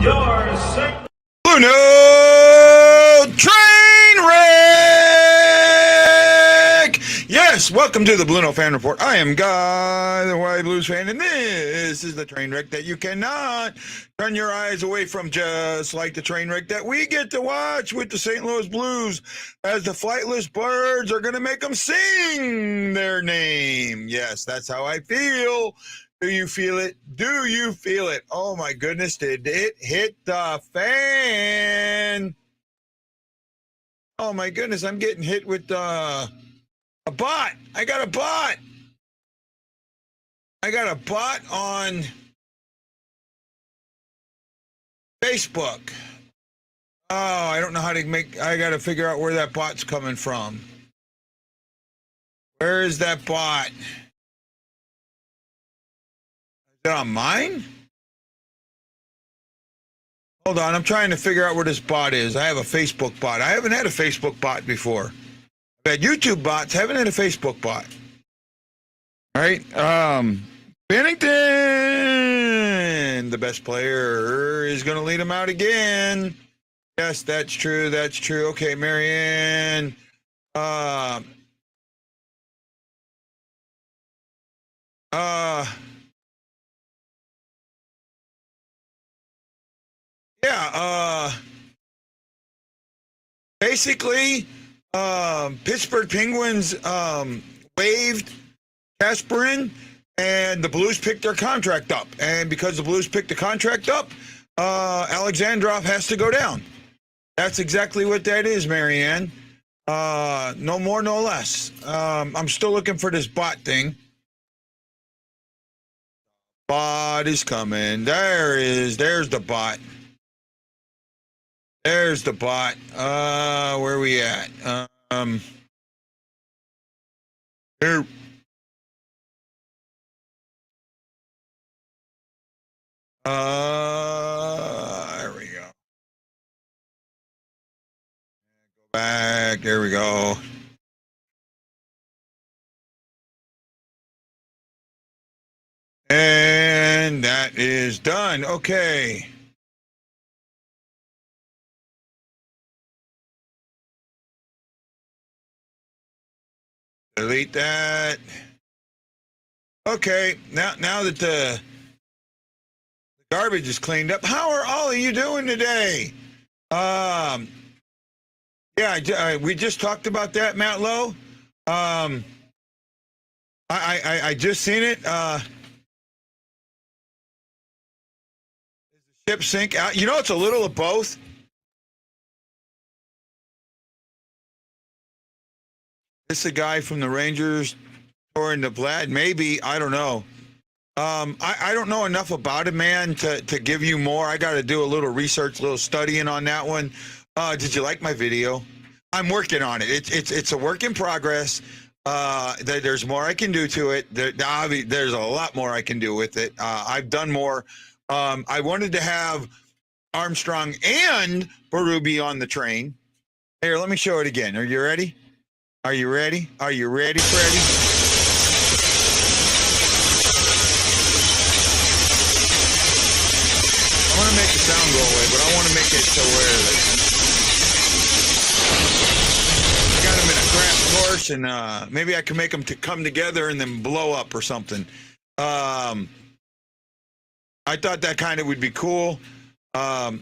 Your signal. BlueNote train wreck! Yes, welcome to the BlueNote Fan Report. I am Guy, the White Blues fan, and this is the train wreck that you cannot turn your eyes away from, just like the train wreck that we get to watch with the St. Louis Blues, as the flightless birds are going to make them sing their name. Yes, that's how I feel. Do you feel it? Do you feel it? Oh my goodness, did it hit the fan? Oh my goodness, I'm getting hit with a bot. I got a bot. I got a bot on Facebook. Oh, I don't know how to I got to figure out where that bot's coming from. Where is that bot? Is it on mine? Hold on, I'm trying to figure out where this bot is. I have a Facebook bot. I haven't had a Facebook bot before. I've had YouTube bots, haven't had a Facebook bot. All right, Bennington, the best player, is going to lead him out again. Yes, that's true, that's true. Okay, Marianne. Basically, Pittsburgh Penguins waived Kasparin, and the Blues picked their contract up. And because the Blues picked the contract up, Alexandrov has to go down. That's exactly what that is, Marianne. No more, no less. I'm still looking for this bot thing. Bot is coming. There's the bot. There's the bot. Where are we at? Here. There we go. Go back. There we go. And that is done. Okay. Delete that. Okay, now that the garbage is cleaned up, how are all of you doing today? Yeah, we just talked about that, Matt Lowe. I just seen it. Ship sink out. You know, it's a little of both. This is a guy from the Rangers or in the Vlad. Maybe, I don't know. I don't know enough about it, man, to give you more. I got to do a little research, a little studying on that one. Did you like my video? I'm working on it. It's a work in progress. There's more I can do to it. There's a lot more I can do with it. I've done more. I wanted to have Armstrong and Berube on the train. Here, let me show it again. Are you ready? Are you ready? Are you ready, Freddie? I want to make the sound go away, but I want to make it so where I got them in a crash course, and maybe I can make them to come together and then blow up or something. I thought that kind of would be cool. I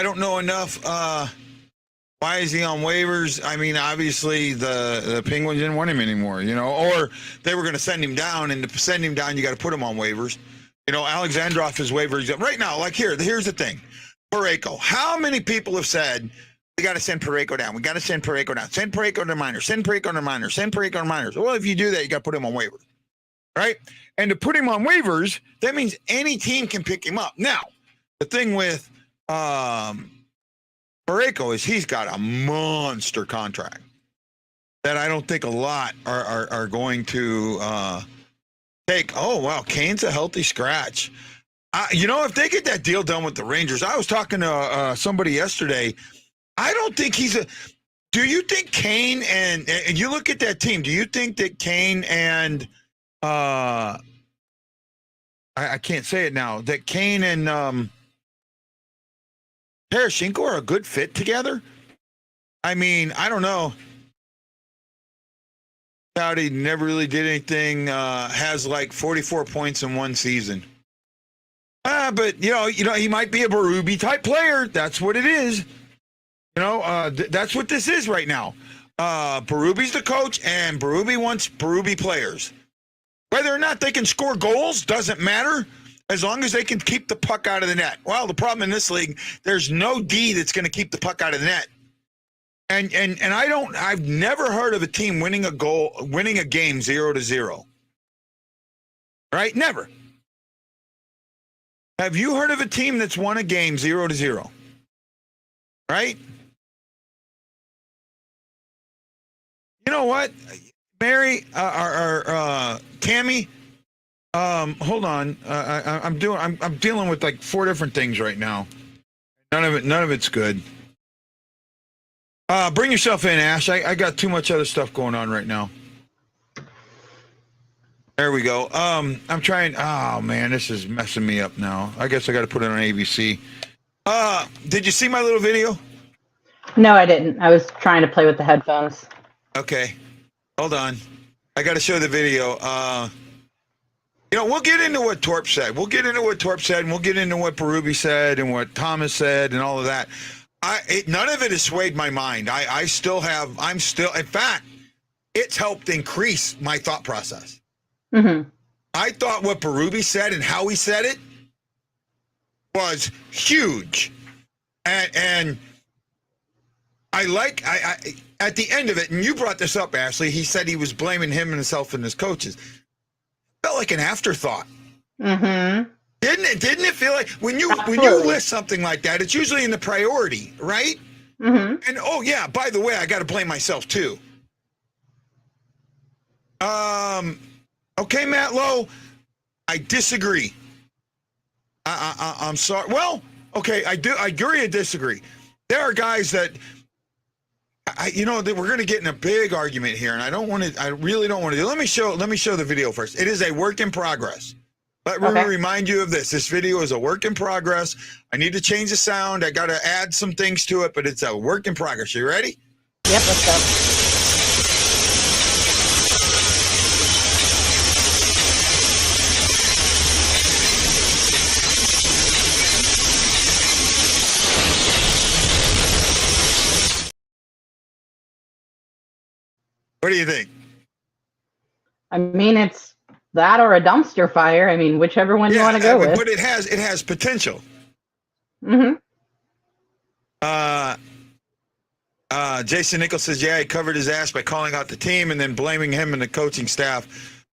don't know enough. Why is he on waivers? I mean, obviously the Penguins didn't want him anymore, you know, or they were going to send him down, and to send him down, you got to put him on waivers. You know, Alexandrov is waivers right now. Like here's the thing, Parayko. How many people have said we got to send Parayko down? We got to send Parayko down. Send Parayko to minors. Send Parayko to minors. Send Parayko to minors. Well, if you do that, you got to put him on waivers, right? And to put him on waivers, that means any team can pick him up. Now, the thing with Parayko is he's got a monster contract that I don't think a lot are going to take. Oh, wow, Kane's a healthy scratch. You know, if they get that deal done with the Rangers, I was talking to somebody yesterday. I don't think he's a – do you think Kane and you look at that team, do you think that Kane and I can't say it now, that Kane and Tarasenko are a good fit together. I mean, I don't know. He never really did anything. Has like 44 points in one season. But you know, he might be a Berube type player. That's what it is. You know, that's what this is right now. Berube's the coach, and Berube wants Berube players. Whether or not they can score goals doesn't matter, as long as they can keep the puck out of the net. Well, the problem in this league, there's no D that's going to keep the puck out of the net. And I've never heard of a team winning a game 0-0. Right? Never. Have you heard of a team that's won a game 0-0? Right? You know what, Mary, Tammy, hold on. I'm dealing with like 4 different things right now. None of it's good. Bring yourself in, Ash. I got too much other stuff going on right now. There we go. I'm trying. Oh man, this is messing me up now. I guess I got to put it on ABC. Did you see my little video? No, I didn't. I was trying to play with the headphones. Okay, hold on. I got to show the video. You know, we'll get into what Torp said. And we'll get into what Berube said and what Thomas said and all of that. None of it has swayed my mind. In fact, it's helped increase my thought process. Mm-hmm. I thought what Berube said and how he said it was huge. And I at the end of it, and you brought this up, Ashley, he said he was blaming himself and his coaches. Felt like an afterthought. Mm-hmm. Didn't it feel like when you list something like that, it's usually in the priority, right? Mm-hmm. And oh yeah, by the way, I got to blame myself too. Okay, Matt Lowe, I disagree. I'm sorry. Well, okay, I agree and disagree. There are guys that that we're going to get in a big argument here, and I really don't want to. Let me show the video first. It is a work in progress. Let me remind you of this. This video is a work in progress. I need to change the sound. I got to add some things to it, but it's a work in progress. You ready? Yep, let's go. What do you think? I mean, it's that or a dumpster fire. I mean, whichever one you want to go with. But it has potential. Mm-hmm. Jason Nichols says, yeah, he covered his ass by calling out the team and then blaming him and the coaching staff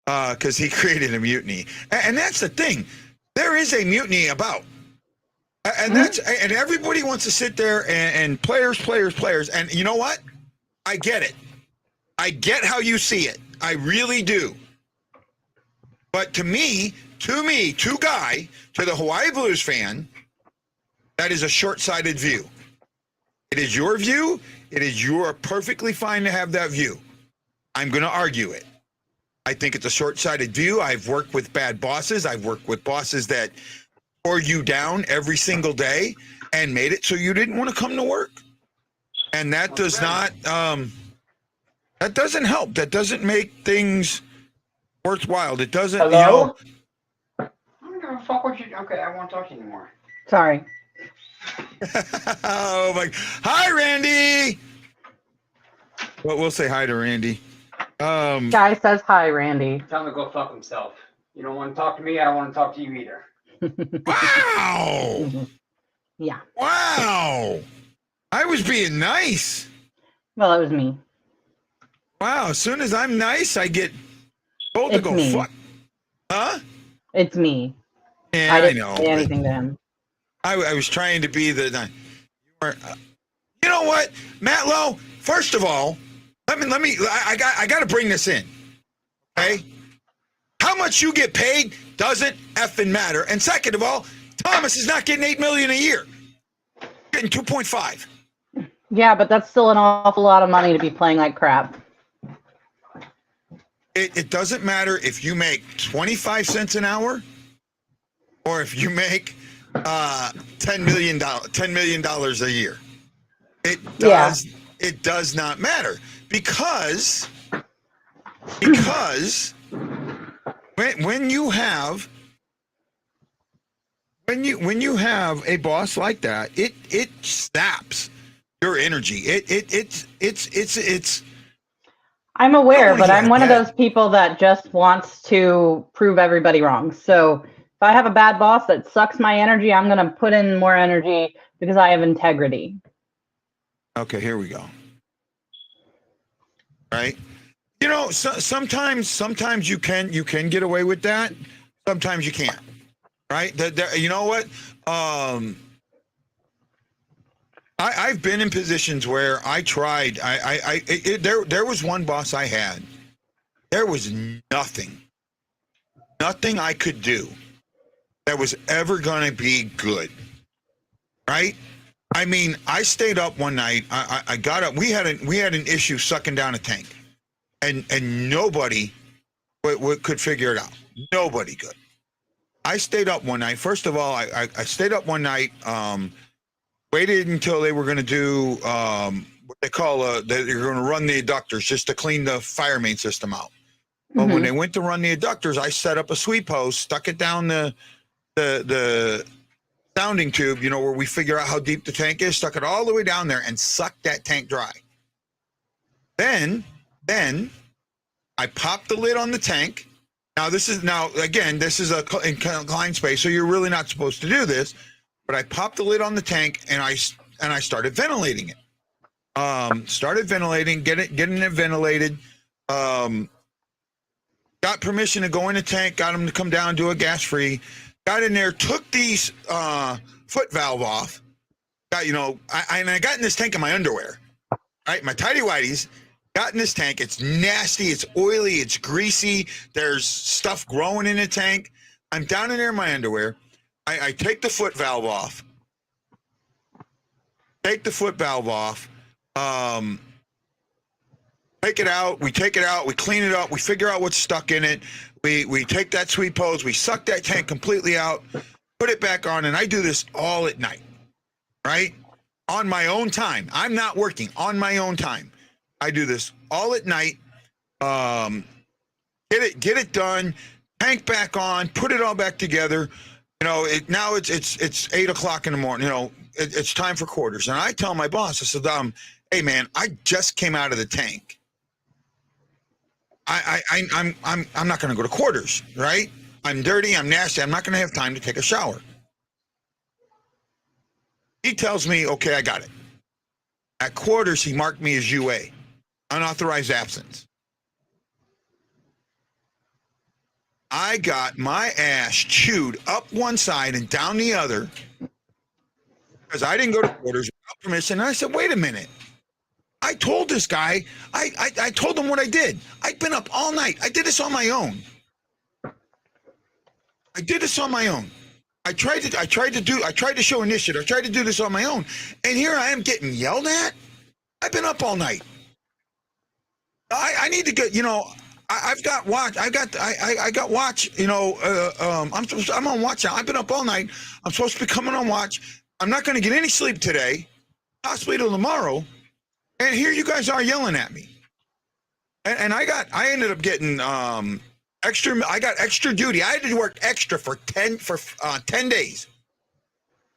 because he created a mutiny. And that's the thing. There is a mutiny about. And and everybody wants to sit there and players. And you know what? I get it. I get how you see it. I really do. But to the Hawaii Blues fan, that is a short-sighted view. It is your view. You are perfectly fine to have that view. I'm going to argue it. I think it's a short-sighted view. I've worked with bad bosses. I've worked with bosses that tore you down every single day and made it so you didn't want to come to work. And that does not... that doesn't help. That doesn't make things worthwhile. It doesn't, Hello? I don't give a fuck what you... Okay, I won't talk to you anymore. Sorry. Oh, my... Hi, Randy! Well, we'll say hi to Randy. Guy says hi, Randy. Tell him to go fuck himself. You don't want to talk to me, I don't want to talk to you either. Wow! Yeah. Wow! I was being nice. Well, it was me. Wow, as soon as I'm nice, I get told to go fuck. Huh? It's me. Yeah, I didn't know. say anything to him. I was trying to be the... You know what, Matt Lowe? First of all, let me. I got to bring this in. Okay? How much you get paid doesn't effing matter. And second of all, Thomas is not getting $8 million a year. Getting 2.5. Yeah, but that's still an awful lot of money to be playing like crap. It doesn't matter if you make 25 cents an hour or if you make $10 million a year. It does not matter because when you have a boss like that, it saps your energy. It's I'm aware, only but I'm one of that- those people that just wants to prove everybody wrong. So if I have a bad boss that sucks my energy, I'm going to put in more energy because I have integrity. Okay, here we go. Right? You know, sometimes you can get away with that. Sometimes you can't. Right? You know what? I've been in positions where I tried. There was one boss I had. There was nothing I could do that was ever going to be good. Right? I mean, I stayed up one night. I got up. We had an issue sucking down a tank, and nobody could figure it out. Nobody could. I stayed up one night. First of all, I stayed up one night. Waited until they were going to do what they call they're going to run the adductors just to clean the fire main system out. But when they went to run the adductors, I set up a sweep hose, stuck it down the sounding tube, you know, where we figure out how deep the tank is, stuck it all the way down there and sucked that tank dry. Then I popped the lid on the tank. This is a confined space, so you're really not supposed to do this. But I popped the lid on the tank and I started ventilating it. Getting it ventilated. Got permission to go in the tank. Got them to come down, do a gas free. Got in there, took these foot valve off. I got in this tank in my underwear, right? My tighty whities. Got in this tank. It's nasty. It's oily. It's greasy. There's stuff growing in the tank. I'm down in there in my underwear. I take the foot valve off. Take it out. We take it out. We clean it up. We figure out what's stuck in it. We take that sweep hose. We suck that tank completely out. Put it back on, and I do this all at night, right? On my own time. I'm not working. On my own time. I do this all at night. Get it done. Tank back on. Put it all back together. You know, now it's 8 o'clock in the morning. You know, it's time for quarters, and I tell my boss, I said, "Hey man, I just came out of the tank. I'm not going to go to quarters, right? I'm dirty. I'm nasty. I'm not going to have time to take a shower." He tells me, "Okay, I got it." At quarters, he marked me as UA, unauthorized absence. I got my ass chewed up one side and down the other because I didn't go to quarters without permission. And I said, wait a minute. I told this guy, I told him what I did. I've been up all night. I did this on my own. I tried to show initiative. I tried to do this on my own. And here I am getting yelled at. I've been up all night. I need to get, you know, I've got watch. I got watch. You know, I'm on watch now. I've been up all night. I'm supposed to be coming on watch. I'm not going to get any sleep today, possibly till tomorrow. And here you guys are yelling at me. And I ended up getting extra. I got extra duty. I had to work extra for 10 days.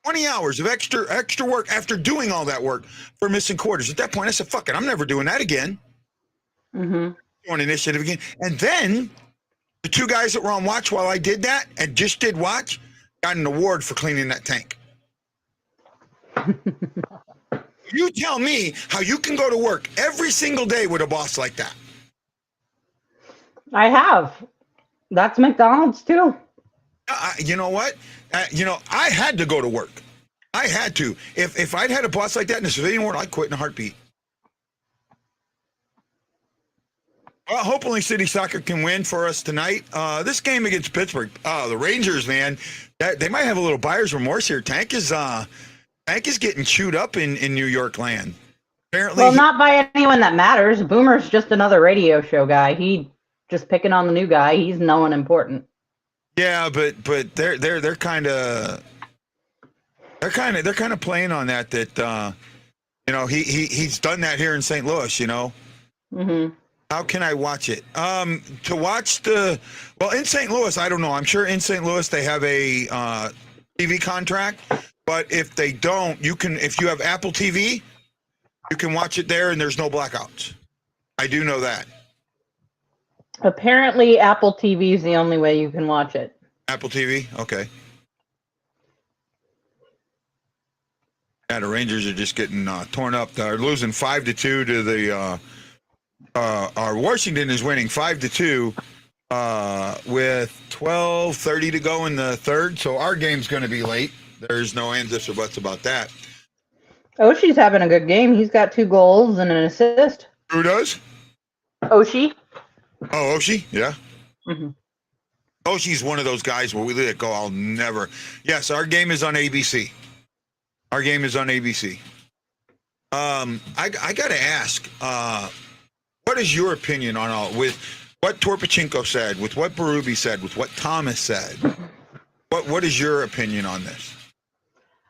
20 hours of extra work after doing all that work for missing quarters. At that point, I said, "Fuck it, I'm never doing that again." On initiative again. And then the two guys that were on watch while I did that and just did watch got an award for cleaning that tank. You tell me how you can go to work every single day with a boss like that. I have. That's McDonald's too. You know what? I had to go to work. I had to. If I'd had a boss like that in the civilian world, I'd quit in a heartbeat. Well, hopefully City Soccer can win for us tonight. This game against Pittsburgh, the Rangers, man, they might have a little buyer's remorse here. Tank is getting chewed up in New York land. Apparently, well, not by anyone that matters. Boomer's just another radio show guy. He just picking on the new guy. He's no one important. Yeah, but they're kind of playing on that he's done that here in St. Louis. Mm-hmm. How can I watch it? To watch in St. Louis, I don't know. I'm sure in St. Louis they have a TV contract, but if they don't, you can. If you have Apple TV, you can watch it there, and there's no blackouts. I do know that. Apparently, Apple TV is the only way you can watch it. Apple TV, okay. Yeah, the Rangers are just getting torn up. They're losing 5-2 to the. Washington is winning 5-2 with 12:30 to go in the third. So our game's going to be late. There's no ands, ifs, or buts about that. Oshie's having a good game. He's got 2 goals and an assist. Who does? Oshie. Oh, Oshie? Yeah. Mm-hmm. Oshie's one of those guys where we let it go. I'll never. Yes, our game is on ABC. Our game is on ABC. I got to ask, what is your opinion on all with what Torpachenko said, with what Berube said, with what Thomas said? What is your opinion on this?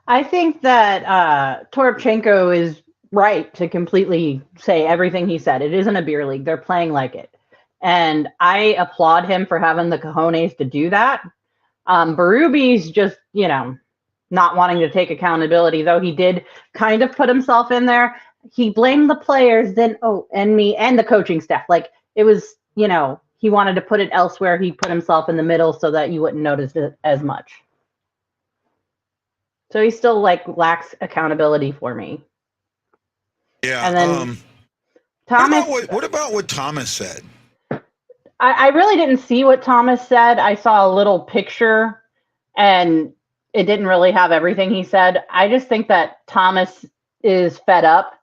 I think that Torpachenko is right to completely say everything he said. It isn't a beer league. They're playing like it. And I applaud him for having the cojones to do that. Berube's just, not wanting to take accountability, though he did kind of put himself in there. He blamed the players, and me and the coaching staff. Like it was, he wanted to put it elsewhere. He put himself in the middle so that you wouldn't notice it as much. So he still lacks accountability for me. Yeah. And then Thomas. What about what Thomas said? I really didn't see what Thomas said. I saw a little picture, and it didn't really have everything he said. I just think that Thomas is fed up,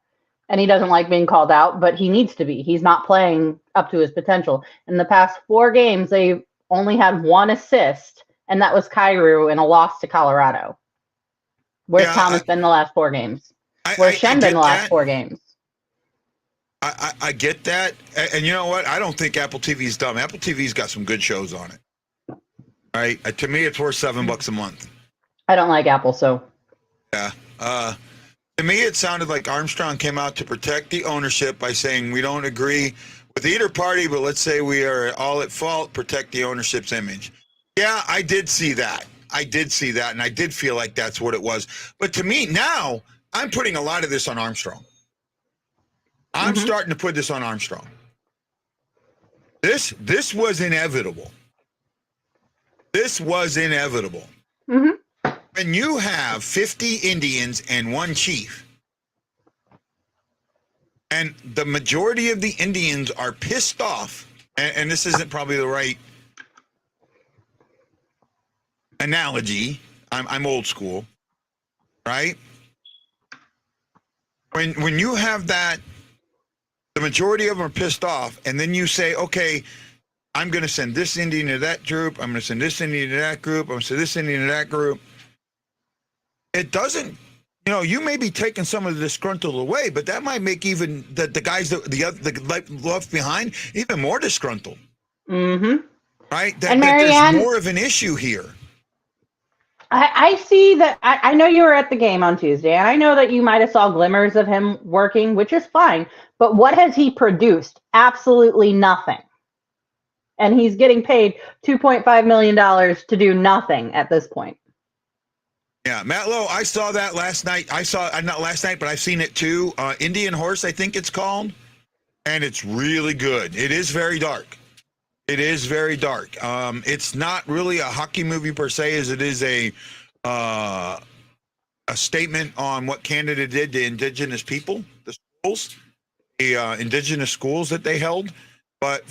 and he doesn't like being called out, but he needs to be. He's not playing up to his potential. In the past 4 games, they've only had 1 assist, and that was Kyrou in a loss to Colorado. Where's Thomas been the last 4 games? Where's Shen been the last 4 games? I get that. And you know what? I don't think Apple TV is dumb. Apple TV's got some good shows on it. Right? To me, it's worth $7 a month. I don't like Apple, so. Yeah. To me, it sounded like Armstrong came out to protect the ownership by saying we don't agree with either party, but let's say we are all at fault, protect the ownership's image. Yeah, I did see that. And I did feel like that's what it was. But to me, now, I'm putting a lot of this on Armstrong. I'm starting to put this on Armstrong. This was inevitable. This was inevitable. Mm-hmm. When you have 50 Indians and 1 chief, and the majority of the Indians are pissed off, and this isn't probably the right analogy. I'm old school, right? When you have that, the majority of them are pissed off, and then you say, okay, I'm going to send this Indian to that group. I'm going to send this Indian to that group. I'm going to send this Indian to that group. It doesn't, you may be taking some of the disgruntled away, but that might make even the guys the left behind even more disgruntled. Mm-hmm. Right? And there's more of an issue here. I see that. I know you were at the game on Tuesday, and I know that you might have saw glimmers of him working, which is fine. But what has he produced? Absolutely nothing. And he's getting paid $2.5 million to do nothing at this point. Yeah, Matt Lowe, I saw that last night. Not last night, but I've seen it too. Indian Horse, I think it's called. And it's really good. It is very dark. It's not really a hockey movie per se, as it is a statement on what Canada did to Indigenous people, the schools, the Indigenous schools that they held. But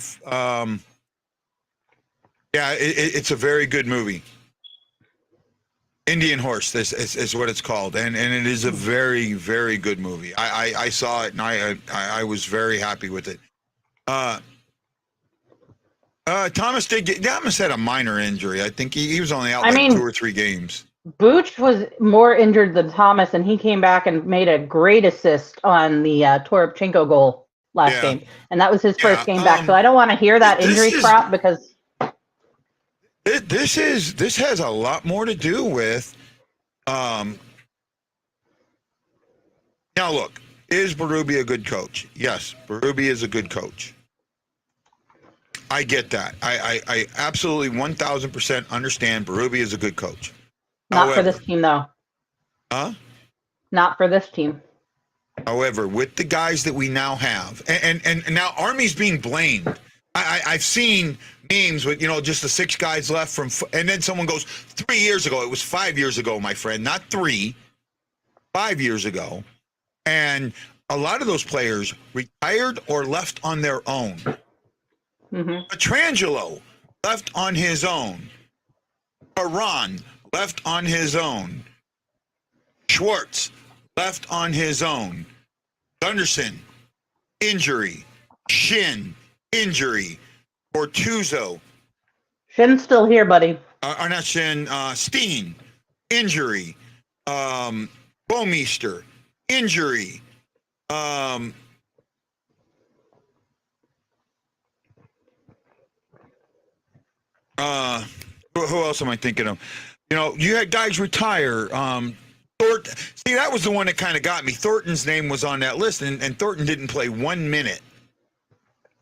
it's a very good movie. Indian Horse is what it's called, and it is a very, very good movie. I saw it, and I was very happy with it. Thomas had a minor injury. I think he was only out 2 or 3 games. Booch was more injured than Thomas, and he came back and made a great assist on the Torpachenko goal last game, and that was his first game back. So I don't want to hear that injury crap because This has a lot more to do with. Now look, is Berube a good coach? Yes, Berube is a good coach. I get that. I absolutely 1,000% understand Berube is a good coach. Not for this team, though. Huh? Not for this team. However, with the guys that we now have, and now Army's being blamed. I've seen memes with, just the 6 guys left from, and then someone goes, 3 years ago. It was 5 years ago, my friend, not 3, 5 years ago. And a lot of those players retired or left on their own. Petrangelo left on his own. Iran left on his own. Schwartz left on his own. Gunderson, injury. Shin, injury. Bortuzzo. Shin's still here, buddy. Not Shin. Steen, injury. Bomeister, injury. Who else am I thinking of? You had guys retire. See, that was the one that kind of got me. Thornton's name was on that list, and Thornton didn't play 1 minute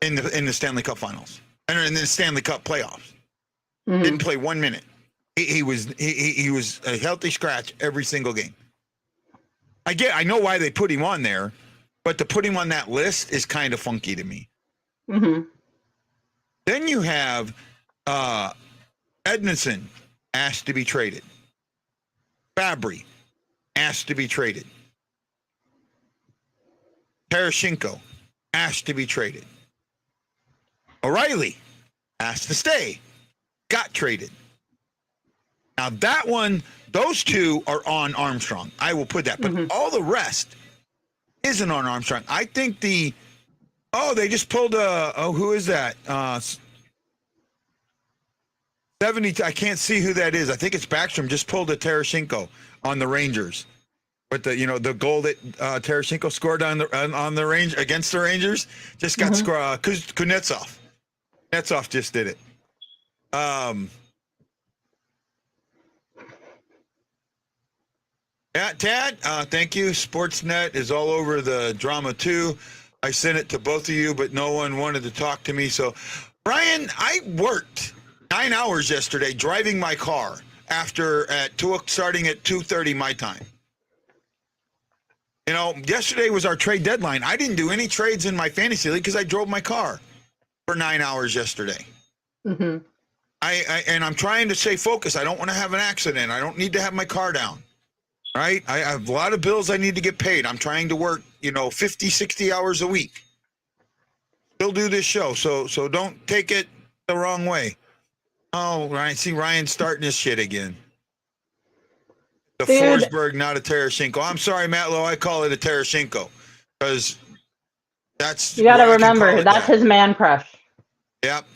in the Stanley Cup Finals and in the Stanley Cup playoffs. Didn't play 1 minute. He was a healthy scratch every single game. I know why they put him on there, but to put him on that list is kind of funky to me. Then you have Edmondson asked to be traded. Fabry asked to be traded. Tarasenko asked to be traded. O'Reilly asked to stay. Got traded. Now that one, those two are on Armstrong. I will put that. But all the rest isn't on Armstrong. I think they just pulled who is that? 70, I can't see who that is. I think it's Backstrom just pulled a Tarasenko on the Rangers. But the goal that Tarasenko scored on the range against the Rangers just got scored. Kuznetsov. Kuznetsov just did it. Yeah, Tad, thank you. Sportsnet is all over the drama too. I sent it to both of you, but no one wanted to talk to me. So, Brian, I worked 9 hours yesterday driving my car starting at 2:30 my time. Yesterday was our trade deadline. I didn't do any trades in my fantasy league because I drove my car for 9 hours yesterday. And I'm trying to stay focused. I don't want to have an accident. I don't need to have my car down. Right? I have a lot of bills I need to get paid. I'm trying to work, 50, 60 hours a week. Still do this show. So don't take it the wrong way. Oh, Ryan. See, Ryan's starting this shit again. The Forsberg, not a Tarasenko. I'm sorry, Matt Lowe. I call it a Tarasenko because that's. You got to remember, that's his man crush. Yep.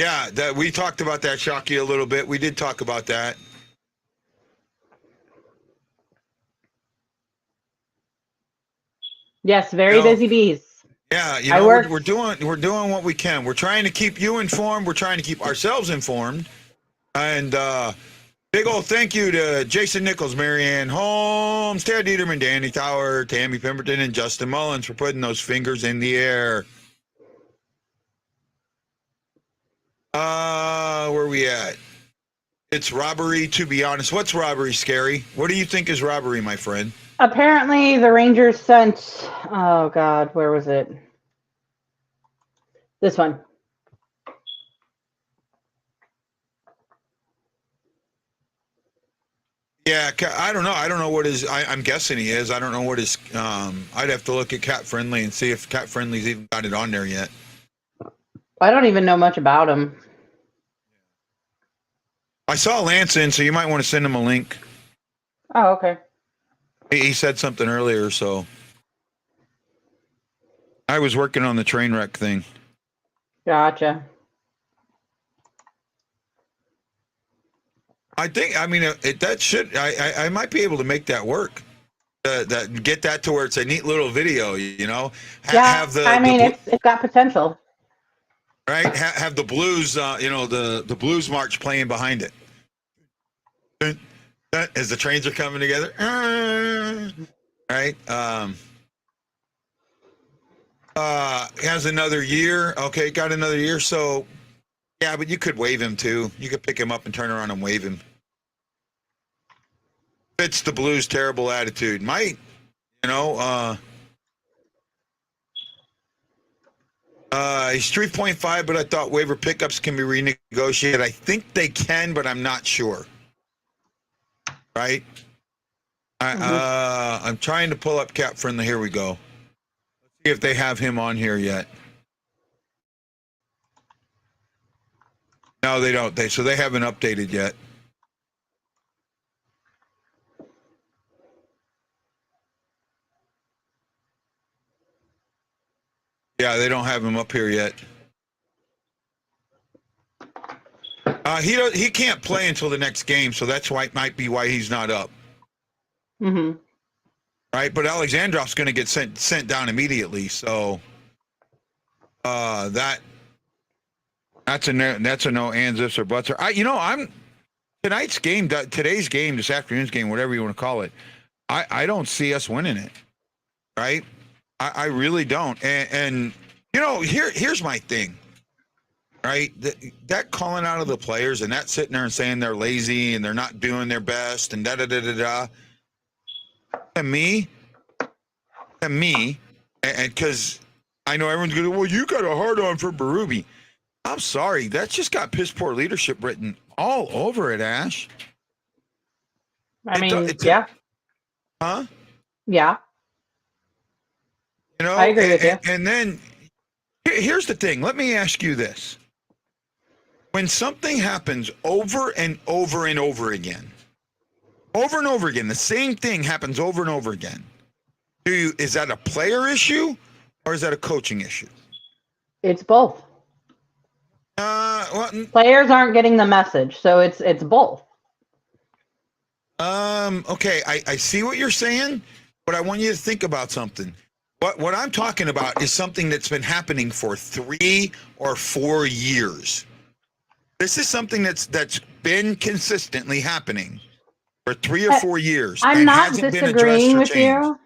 Yeah, that we talked about that, Shockey, a little bit. We did talk about that. Yes, very busy bees. Yeah, we're doing what we can. We're trying to keep you informed. We're trying to keep ourselves informed. And big old thank you to Jason Nichols, Marianne Holmes, Ted Dieterman, Danny Tower, Tammy Pemberton, and Justin Mullins for putting those fingers in the air. Where are we at? It's robbery, to be honest. What's robbery, Scary? What do you think is robbery, my friend? Apparently, the Rangers sent, oh God, where was it? This one. Yeah, I don't know. I don't know what his, I'm guessing he is. I don't know what his, I'd have to look at Cat Friendly and see if Cat Friendly's even got it on there yet. I don't even know much about him. I saw Lance in, so you might want to send him a link. Oh, okay. He said something earlier, so. I was working on the train wreck thing. Gotcha. That should, I might be able to make that work. Get that to where it's a neat little video, It's got potential. right? Have the Blues, the Blues march playing behind it. As the trains are coming together, right? Has another year. Okay, got another year. So, yeah, but you could waive him too. You could pick him up and turn around and waive him. Fits the Blues' terrible attitude. Might, he's 3.5, but I thought waiver pickups can be renegotiated. I think they can, but I'm not sure. Right? I'm trying to pull up Cap Friendly. Here we go. Let's see if they have him on here yet. No, they don't. So they haven't updated yet. Yeah, they don't have him up here yet. He can't play until the next game, so that's why might be why he's not up. Mm-hmm. Right, but Alexandrov's going to get sent down immediately. So that's a no ands, ifs, or buts. Today's game, this afternoon's game, whatever you want to call it. I don't see us winning it. Right, I really don't. And here's my thing. Right, that calling out of the players and that sitting there and saying they're lazy and they're not doing their best and da da da da da. To me, and because I know everyone's going to, well, you got a hard on for Berube. I'm sorry, that's just got piss poor leadership written all over it, Ash. Yeah. Huh? Yeah. I agree with you. And then here's the thing. Let me ask you this. When something happens over and over and over again, the same thing happens over and over again. Is that a player issue or is that a coaching issue? It's both. Players aren't getting the message, so it's both. Okay, I see what you're saying, but I want you to think about something. What I'm talking about is something that's been happening for 3 or 4 years. This is something that's been consistently happening for 3 or 4 years. I'm not disagreeing with you.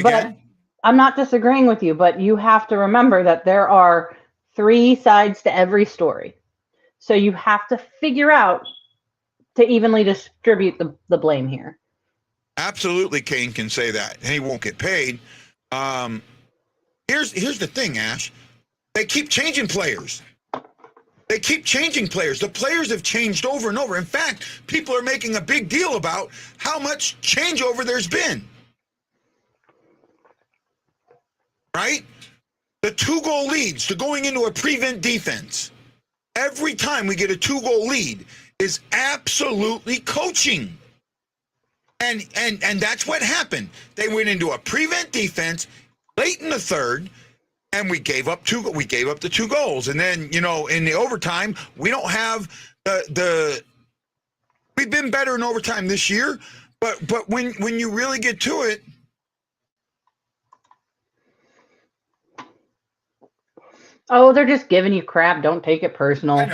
But I'm not disagreeing with you, but you have to remember that there are 3 sides to every story. So you have to figure out to evenly distribute the blame here. Absolutely, Kane can say that, and he won't get paid. Here's the thing, Ash. They keep changing players. The players have changed over and over. In fact, people are making a big deal about how much changeover there's been. Right? The 2-goal leads to going into a prevent defense. Every time we get a 2-goal lead is absolutely coaching. And that's what happened. They went into a prevent defense late in the third, and we gave up the 2 goals. And then, in the overtime, we don't have we've been better in overtime this year, but when you really get to it, oh, they're just giving you crap. Don't take it personal.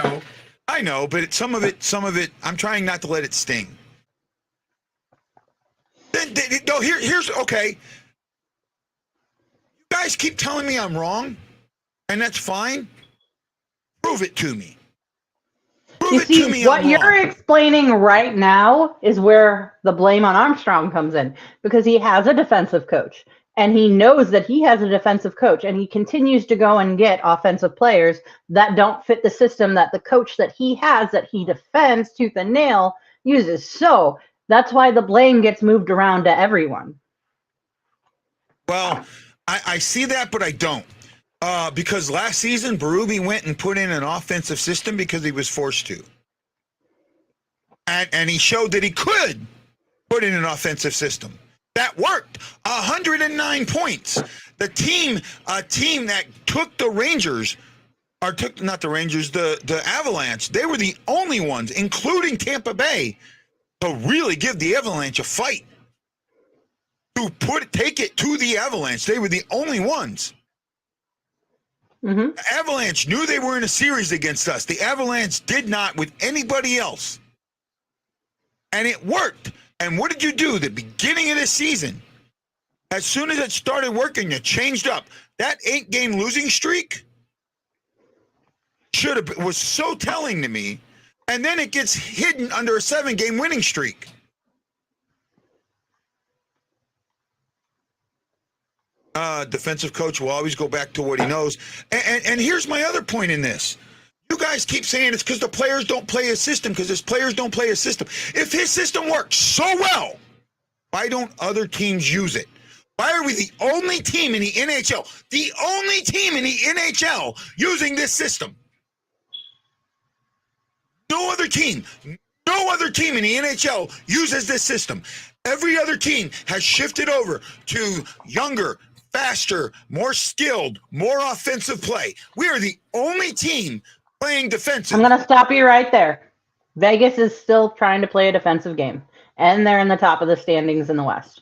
I know, but some of it, I'm trying not to let it sting. Here's okay. You guys keep telling me I'm wrong, and that's fine. Prove it to me. What you're explaining right now is where the blame on Armstrong comes in, because he has a defensive coach, and he knows that he has a defensive coach, and he continues to go and get offensive players that don't fit the system that the coach that he has, that he defends tooth and nail, uses. So that's why the blame gets moved around to everyone. Well, I see that, but I don't. Because last season, Berube went and put in an offensive system because he was forced to. And he showed that he could put in an offensive system. That worked. 109 points. A team that took the Rangers, the Avalanche, they were the only ones, including Tampa Bay, to really give the Avalanche a fight. To take it to the Avalanche. They were the only ones. Mm-hmm. The Avalanche knew they were in a series against us. The Avalanche did not with anybody else. And it worked. And what did you do? The beginning of the season, as soon as it started working, you changed up. That 8-game losing streak was so telling to me. And then it gets hidden under a 7-game winning streak. Defensive coach will always go back to what he knows. And here's my other point in this. You guys keep saying it's because the players don't play his system, because his players don't play his system. If his system works so well, why don't other teams use it? Why are we the only team in the NHL, using this system? No other team in the NHL uses this system. Every other team has shifted over to younger, faster, more skilled, more offensive play. We are the only team playing defensive. I'm going to stop you right there. Vegas is still trying to play a defensive game, and they're in the top of the standings in the West.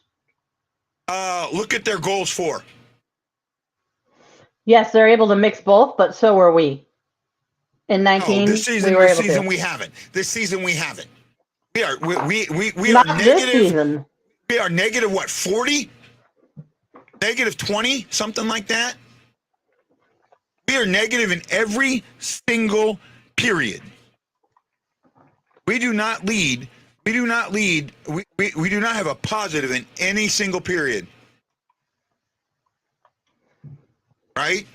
Look at their goals for. Yes, they're able to mix both, but so were we. In 19, this season, we were able to. We haven't. This season, we haven't. We are Not are this negative. season. We are negative, what, 40? Negative 20? Something like that? We are negative in every single period. We do not lead. We do not have a positive in any single period. Right?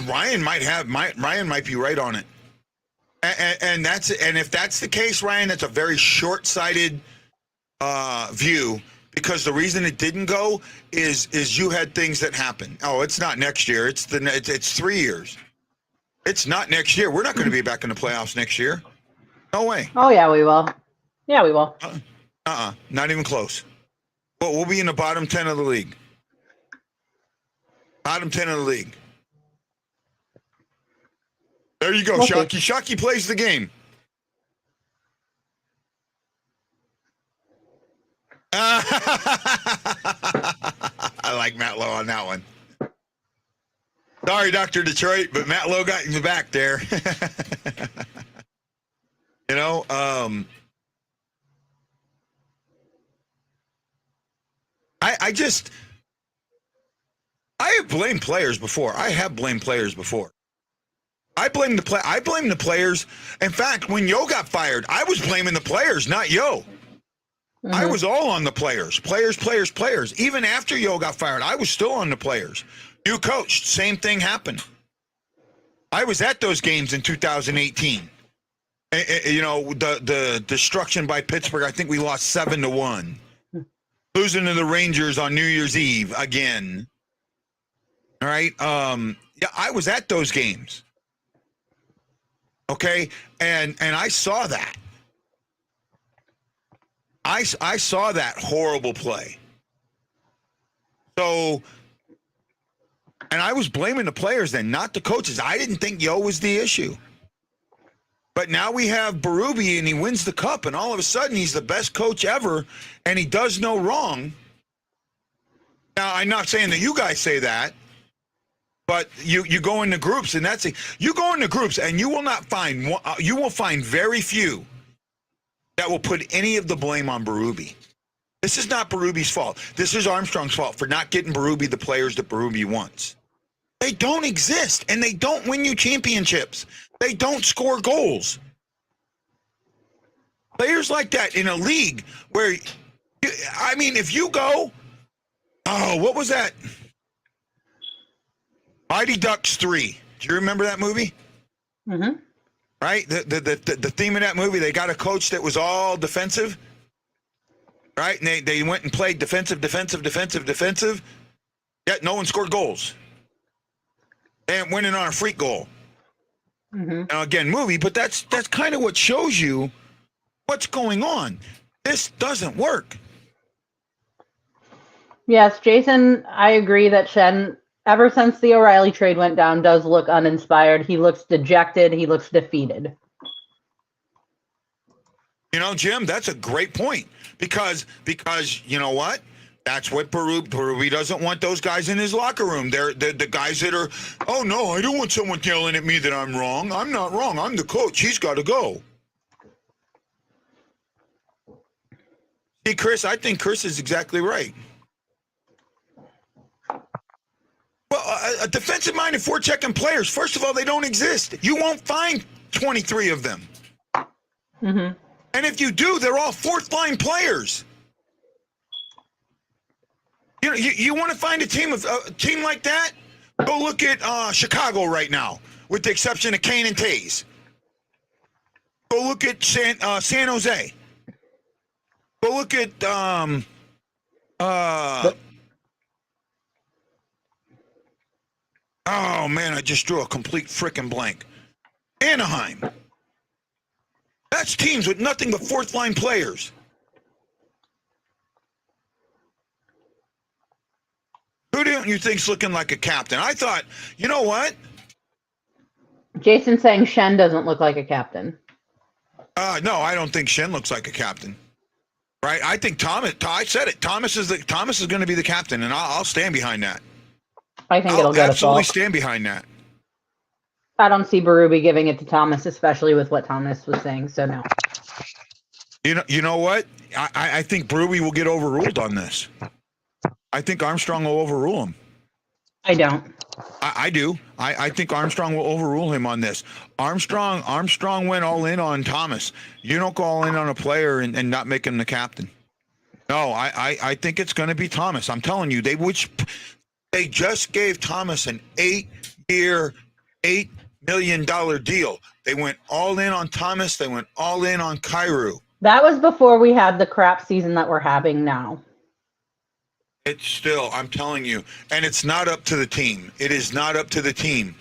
Ryan might be right on it. And if that's the case, Ryan, that's a very short-sighted view, because the reason it didn't go is you had things that happened. Oh, it's not next year. It's 3 years. It's not next year. We're not going to be back in the playoffs next year. No way. Oh, yeah, we will. Yeah, we will. Not even close. But we'll be in the bottom 10 of the league. Bottom 10 of the league. There you go, Okay. Shockey. Shockey plays the game. I like Matt Lowe on that one. Sorry, Dr. Detroit, but Matt Lowe got in the back there. I have blamed players before. I blame the players. In fact, when Yo got fired, I was blaming the players, not Yo. Mm-hmm. I was all on the players. Players. Even after Yo got fired, I was still on the players. New coach, same thing happened. I was at those games in 2018. The destruction by Pittsburgh, I think we lost 7-1. Losing to the Rangers on New Year's Eve again. All right. I was at those games. Okay. And I saw that. I saw that horrible play. So, and I was blaming the players then, not the coaches. I didn't think Yo was the issue. But now we have Berube, and he wins the cup, and all of a sudden he's the best coach ever, and he does no wrong. Now, I'm not saying that you guys say that, but you go into groups, and you go into groups, and you will not find you will find very few that will put any of the blame on Berube. This is not Berube's fault. This is Armstrong's fault for not getting Berube the players that Berube wants. They don't exist, and they don't win you championships. They don't score goals. Players like that in a league where, if you go, what was that? Mighty Ducks 3. Do you remember that movie? Mm-hmm. Right? The theme of that movie, they got a coach that was all defensive. Right? And they went and played defensive. Yet no one scored goals. And winning on a freak goal. Mm-hmm. Now, again, movie, but that's kind of what shows you what's going on. This doesn't work. Yes, Jason, I agree that Shen, ever since the O'Reilly trade went down, does look uninspired. He looks dejected. He looks defeated. You know, Jim, that's a great point because you know what? That's what Berube doesn't want those guys in his locker room. They're the guys that are, oh, no, I don't want someone yelling at me that I'm wrong. I'm not wrong. I'm the coach. He's got to go. See, Chris, I think Chris is exactly right. Well, a defensive-minded forechecking players, first of all, they don't exist. You won't find 23 of them. Mm-hmm. And if you do, they're all fourth-line players. You know, you want to find a team like that? Go look at Chicago right now, with the exception of Kane and Tays. Go look at San Jose. Go look at oh man, I just drew a complete freaking blank. Anaheim. That's teams with nothing but fourth-line players. Who don't you think's looking like a captain? I thought, you know what? Jason's saying Shen doesn't look like a captain. No, I don't think Shen looks like a captain. Right? I think Thomas. I said it. Thomas is going to be the captain, and I'll stand behind that. I think it'll go to Falk. Absolutely stand behind that. I don't see Berube giving it to Thomas, especially with what Thomas was saying. So no. You know what? I think Berube will get overruled on this. I think Armstrong will overrule him. I don't. I do. I think Armstrong will overrule him on this. Armstrong went all in on Thomas. You don't go all in on a player and not make him the captain. No, I think it's going to be Thomas. I'm telling you, they just gave Thomas an 8-year, $8 million deal. They went all in on Thomas. They went all in on Kyrou. That was before we had the crap season that we're having now. It's still, I'm telling you, and it's not up to the team. It is not up to the team.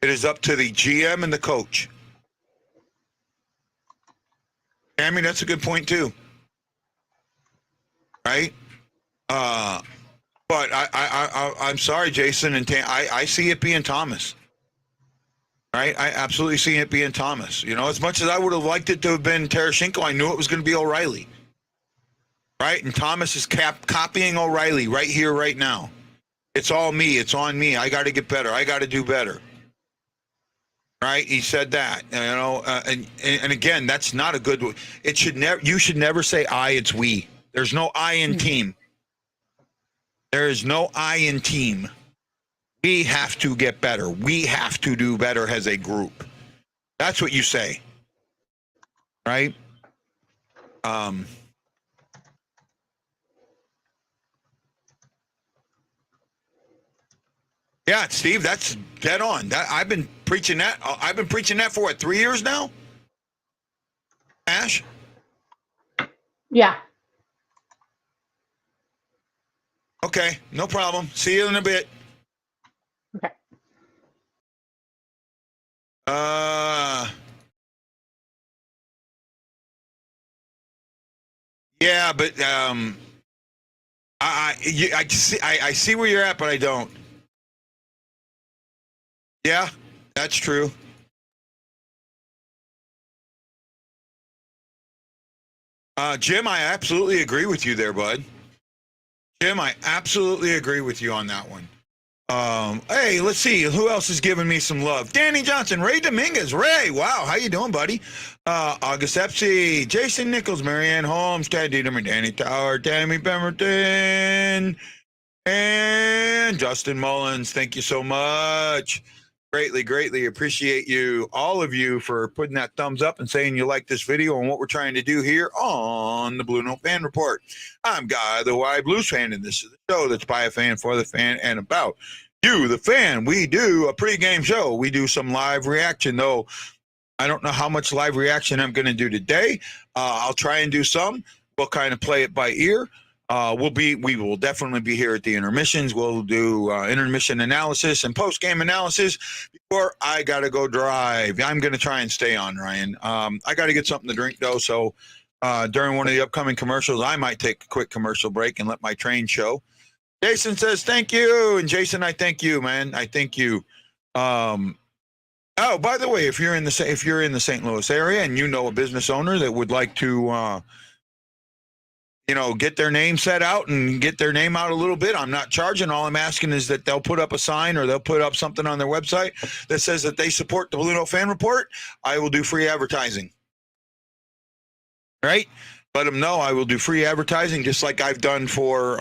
It is up to the GM and the coach. I mean, that's a good point too. Right? But I'm sorry, Jason, and I see it being Thomas. Right? I absolutely see it being Thomas. You know, as much as I would have liked it to have been Tarasenko, I knew it was going to be O'Reilly. Right? And Thomas is copying O'Reilly right here, right now. It's all me. It's on me. I got to get better. I got to do better. Right? He said that. You know, and again, that's not a good. It should never. You should never say I. It's we. There's no I in team. There is no I in team. We have to get better. We have to do better as a group. That's what you say. Right? Yeah, Steve, that's dead on. I've been preaching that. I've been preaching that for what, 3 years now? Ash? Yeah. Okay, no problem. See you in a bit. Okay. Yeah, but I see where you're at, but I don't. Yeah, that's true. Jim, I absolutely agree with you there, bud. Jim, I absolutely agree with you on that one. Hey, let's see. Who else is giving me some love? Danny Johnson, Ray Dominguez. Ray, wow. How you doing, buddy? August Epsy, Jason Nichols, Marianne Holmes, Ted Dieterman, Danny Tower, Tammy Pemberton, and Justin Mullins. Thank you so much. Greatly appreciate you, all of you, for putting that thumbs up and saying you like this video and what we're trying to do here on the Blue Note Fan Report. I'm Guy, the Y Blues fan, and this is the show that's by a fan, for the fan, and about you, the fan. We do a pregame show. We do some live reaction, though. I don't know how much live reaction I'm going to do today. I'll try and do some. We'll kind of play it by ear. We will definitely be here at the intermissions. We'll do intermission analysis and post-game analysis before I got to go drive. I'm going to try and stay on, Ryan. I got to get something to drink, though, so during one of the upcoming commercials, I might take a quick commercial break and let my train show. Jason says, thank you. And Jason, I thank you, man. I thank you. Oh, by the way, if you're in the St. Louis area and you know a business owner that would like to, get their name set out and get their name out a little bit, I'm not charging. All I'm asking is that they'll put up a sign or they'll put up something on their website that says that they support the Blue Note Fan Report. I will do free advertising. Right? Let them know I will do free advertising, just like I've done for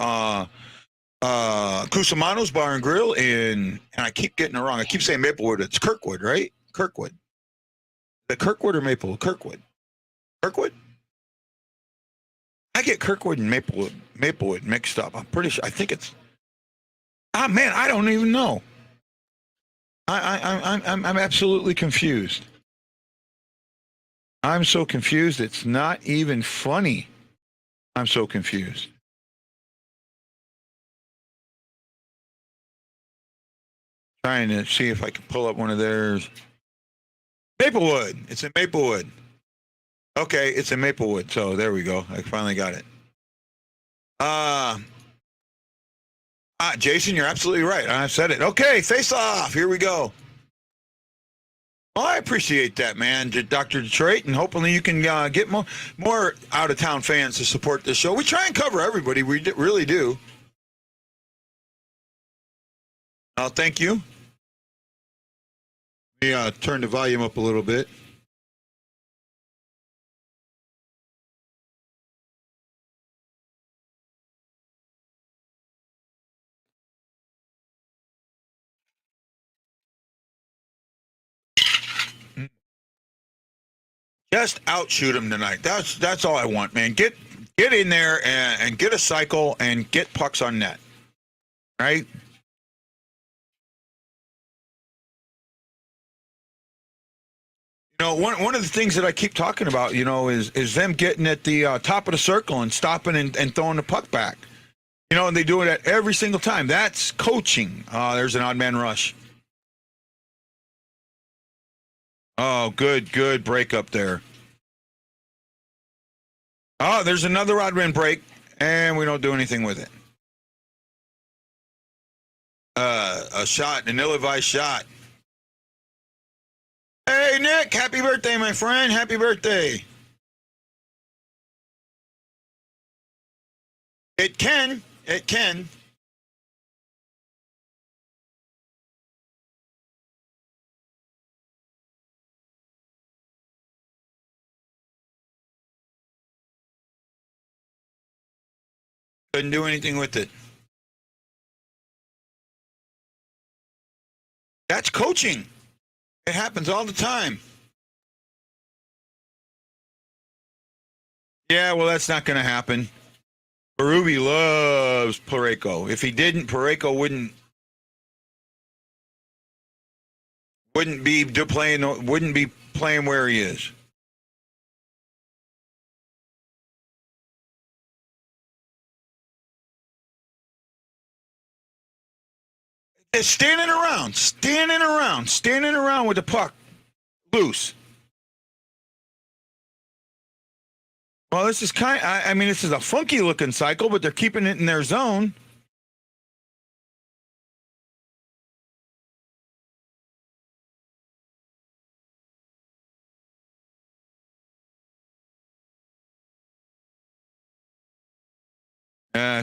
Cusimano's Bar and Grill and I keep getting it wrong. I keep saying Maplewood. It's Kirkwood, right? Kirkwood. The Kirkwood or Maplewood? Kirkwood. Kirkwood? I get Kirkwood and Maplewood mixed up. I'm pretty sure. I think it's. Ah, man, I don't even know. I'm absolutely confused. I'm so confused. It's not even funny. I'm so confused. Trying to see if I can pull up one of theirs. Maplewood. It's in Maplewood. Okay, it's in Maplewood. So there we go. I finally got it. Jason, you're absolutely right. I said it. Okay, face off. Here we go. Well, I appreciate that, man, Dr. Detroit, and hopefully you can get more out-of-town fans to support this show. We try and cover everybody. We really do. Thank you. Let me turn the volume up a little bit. Just outshoot him tonight. That's all I want, man. Get in there and get a cycle and get pucks on net. Right? One of the things that I keep talking about, is them getting at the top of the circle and stopping and throwing the puck back. And they do it at every single time. That's coaching. There's an odd man rush. Oh, good break up there. Oh, there's another odd man break, and we don't do anything with it. A shot, an ill-advised shot. Hey, Nick, happy birthday, my friend. Happy birthday. It can. Couldn't do anything with it. That's coaching. It happens all the time. Yeah, well, that's not going to happen. Berube loves Parayko. If he didn't, Parayko wouldn't be playing where he is. It's standing around with the puck loose. Well, this is this is a funky looking cycle, but they're keeping it in their zone.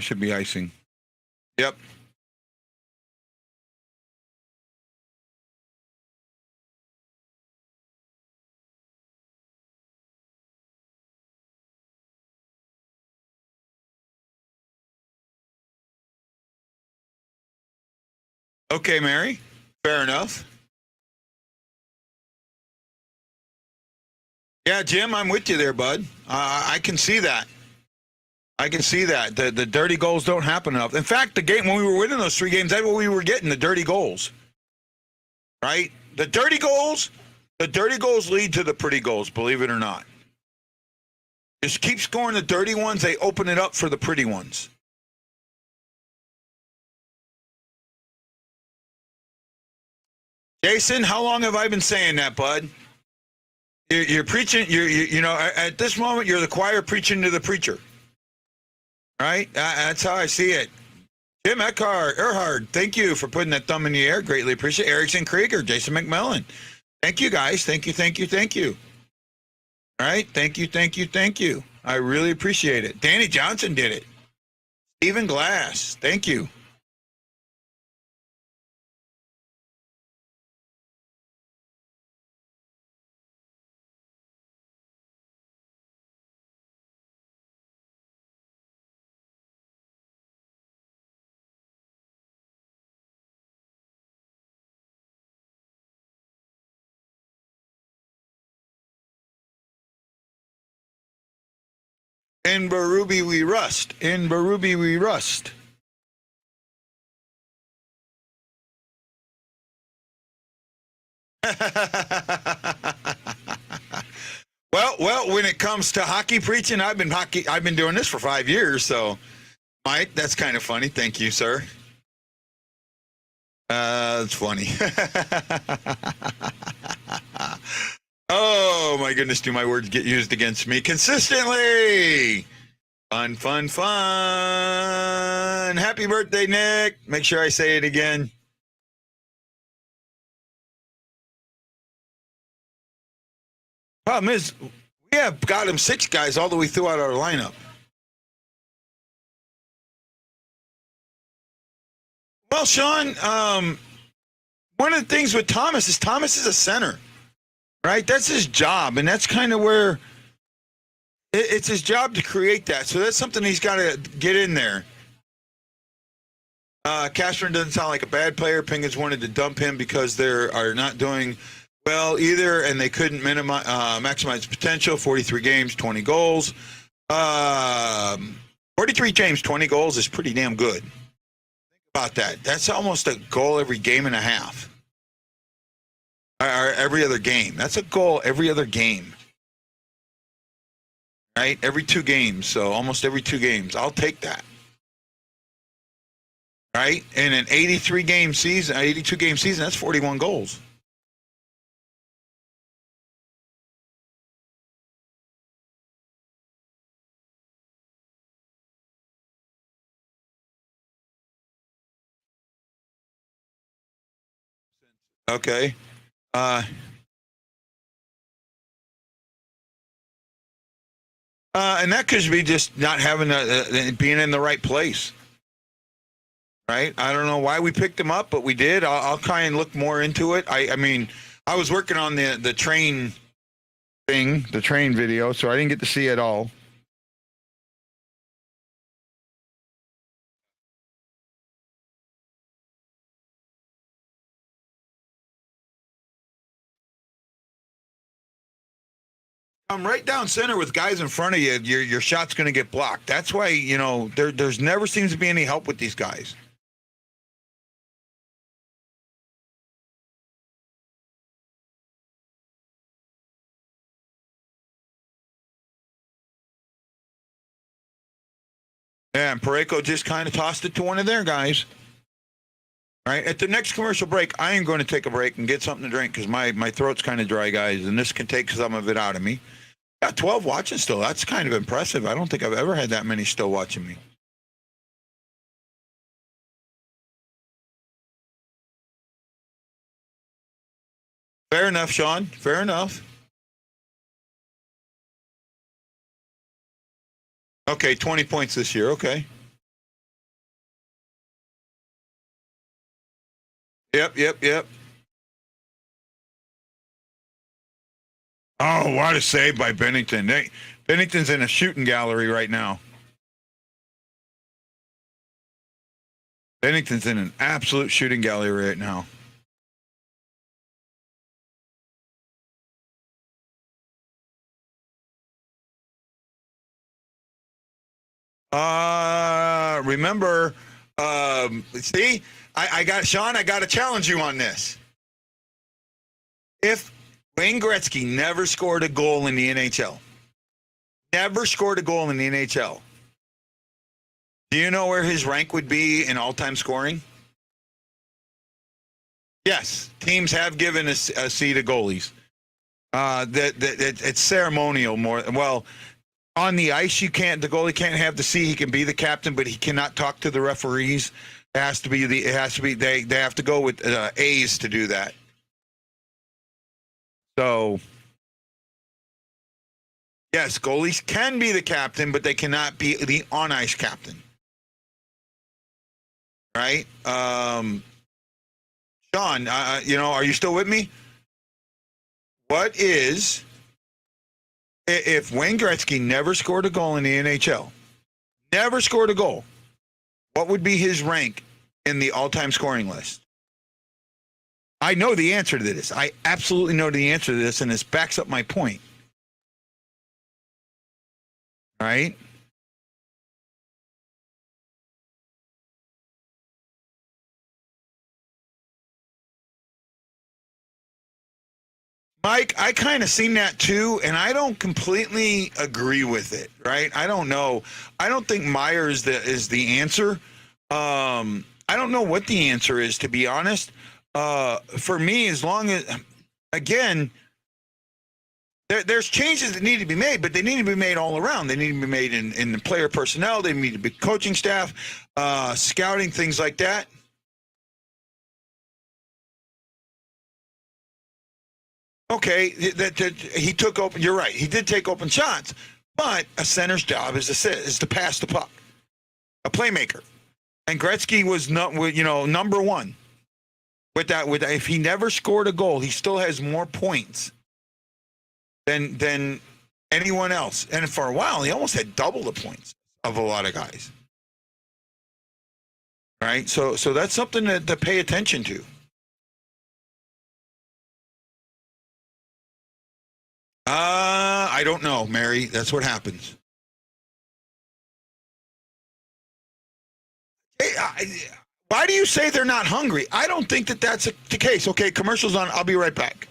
Should be icing. Yep. Okay, Mary. Fair enough. Yeah, Jim, I'm with you there, bud. I can see that. The dirty goals don't happen enough. In fact, the game when we were winning those 3 games, that's what we were getting, the dirty goals. Right? The dirty goals lead to the pretty goals, believe it or not. Just keep scoring the dirty ones, they open it up for the pretty ones. Jason, how long have I been saying that, bud? You're preaching, at this moment, you're the choir preaching to the preacher. Right? That's how I see it. Jim Erhard, thank you for putting that thumb in the air. Greatly appreciate it. Erickson Krieger, Jason McMillan. Thank you, guys. Thank you, thank you, thank you. All right. Thank you, thank you, thank you. I really appreciate it. Danny Johnson did it. Stephen Glass. Thank you. In Barubi we rust. In Barubi we rust. Well, when it comes to hockey preaching, I've been doing this for 5 years, so Mike, that's kind of funny. Thank you, sir. It's funny. Oh my goodness, do my words get used against me consistently? Fun, fun, fun. Happy birthday, Nick. Make sure I say it again. Problem is, we have got him 6 guys all the way throughout our lineup. Well, Sean, one of the things with Thomas is a center, right? That's his job, and that's kind of where it's his job to create that. So that's something he's got to get in there. Cashman doesn't sound like a bad player. Penguins wanted to dump him because they are not doing well either, and they couldn't maximize potential. 43 games, 20 goals. 43 games, 20 goals is pretty damn good. Think about that. That's almost a goal every game and a half. Or every other game. That's a goal every other game. Right? Every 2 games. So almost every 2 games. I'll take that. Right? In an 82 game season, that's 41 goals. Okay. And that could be just not having being in the right place. Right? I don't know why we picked him up, but we did. I'll try and look more into it. I mean, I was working on the train thing, the train video, so I didn't get to see it all. Right down center with guys in front of you, your shot's going to get blocked. That's why, there's never seems to be any help with these guys. Yeah, and Pareko just kind of tossed it to one of their guys. All right, at the next commercial break, I am going to take a break and get something to drink because my throat's kind of dry, guys, and this can take some of it out of me. Got 12 watching still. That's kind of impressive. I don't think I've ever had that many still watching me. Fair enough, Sean. Fair enough. Okay, 20 points this year. Okay. Yep. Oh, what a save by Bennington. Bennington's in a shooting gallery right now. Bennington's in an absolute shooting gallery right now. Remember, see, I got Sean, I got to challenge you on this. If Wayne Gretzky never scored a goal in the NHL, do you know where his rank would be in all-time scoring? Yes, teams have given a C to goalies. It's ceremonial more. Well, on the ice, the goalie can't have the C. He can be the captain, but he cannot talk to the referees. They have to go with A's to do that. So, yes, goalies can be the captain, but they cannot be the on ice captain. Right? Sean, are you still with me? What is, if Wayne Gretzky never scored a goal in the NHL, never scored a goal, what would be his rank in the all-time scoring list? I know the answer to this. I absolutely know the answer to this, and this backs up my point. Right? Mike, I kind of seen that too, and I don't completely agree with it. Right? I don't know. I don't think Meyer is the answer. I don't know what the answer is, to be honest. For me, as long as, again, there's changes that need to be made, but they need to be made all around. They need to be made in the player personnel. They need to be coaching staff, scouting, things like that. Okay, that he took open. You're right. He did take open shots, but a center's job is to pass the puck, a playmaker. And Gretzky was not, number one. With that, if he never scored a goal, he still has more points than anyone else. And for a while, he almost had double the points of a lot of guys. Right? So that's something to pay attention to. I don't know, Mary. That's what happens. Hey, why do you say they're not hungry? I don't think that's the case. Okay, commercials on. I'll be right back.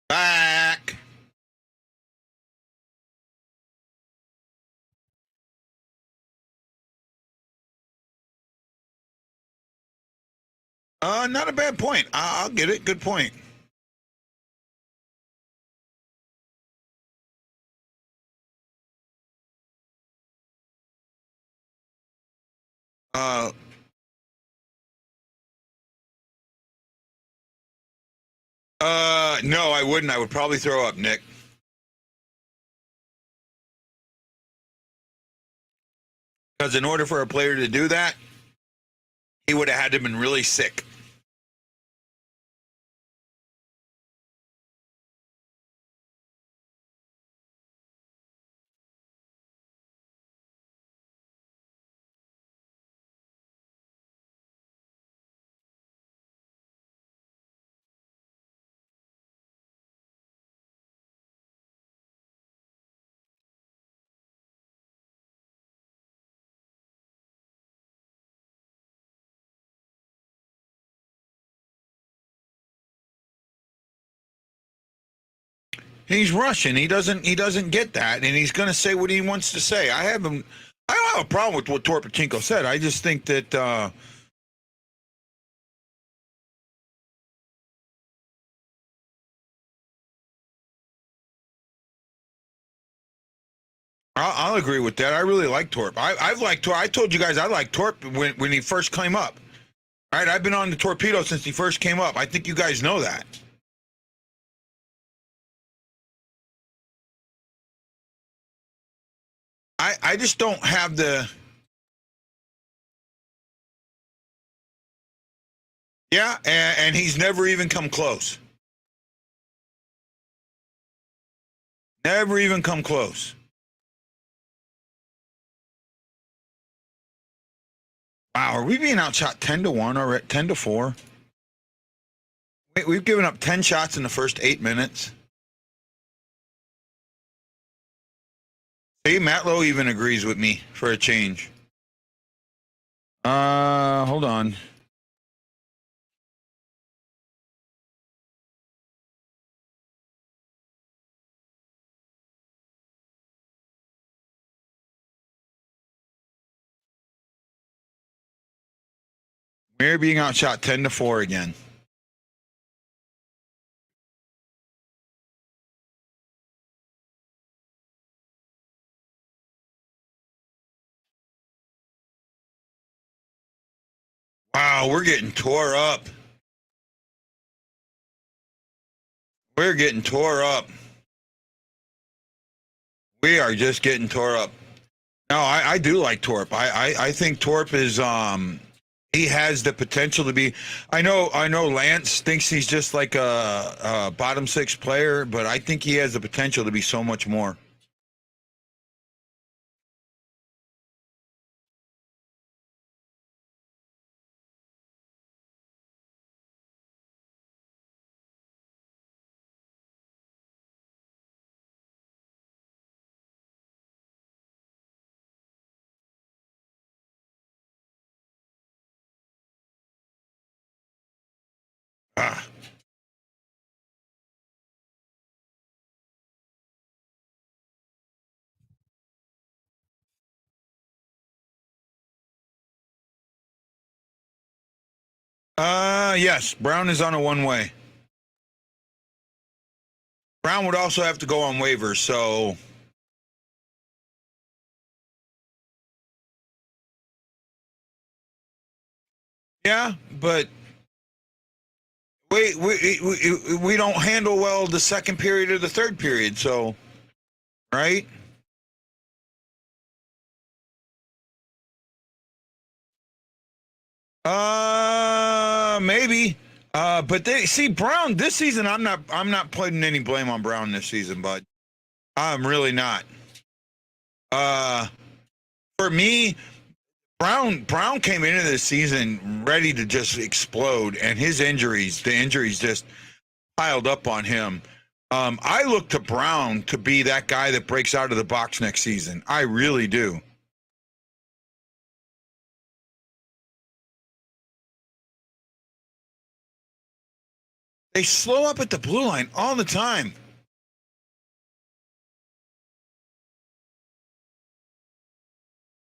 Back. Not a bad point. I'll get it. Good point. Uh, no, I wouldn't. I would probably throw up, Nick. Because in order for a player to do that, he would have had to have been really sick. He's Russian. He doesn't get that, and he's going to say what he wants to say. I don't have a problem with what Torpachenko said. I just think that I'll agree with that. I really like Torp. I've liked Torp. I told you guys I liked Torp when he first came up. All right, I've been on the Torpedo since he first came up. I think you guys know that. I just don't have the. Yeah, and he's never even come close. Never even come close. Wow, are we being outshot 10-1 or at 10-4? We've given up 10 shots in the first 8 minutes. See, Matt Lowe even agrees with me for a change. Hold on. We're being outshot 10-4 again. Wow, we're getting tore up. We're getting tore up. We are just getting tore up. No, I do like Torp. I think Torp is he has the potential to be. I know Lance thinks he's just like a bottom six player, but I think he has the potential to be so much more. Ah. Yes, Brown is on a one-way. Brown would also have to go on waivers, so yeah, but we don't handle well the second period or the third period, so right? Maybe. But they see Brown this season. I'm not putting any blame on Brown this season, but I'm really not. For me, Brown came into this season ready to just explode, and the injuries just piled up on him. I look to Brown to be that guy that breaks out of the box next season. I really do. They slow up at the blue line all the time.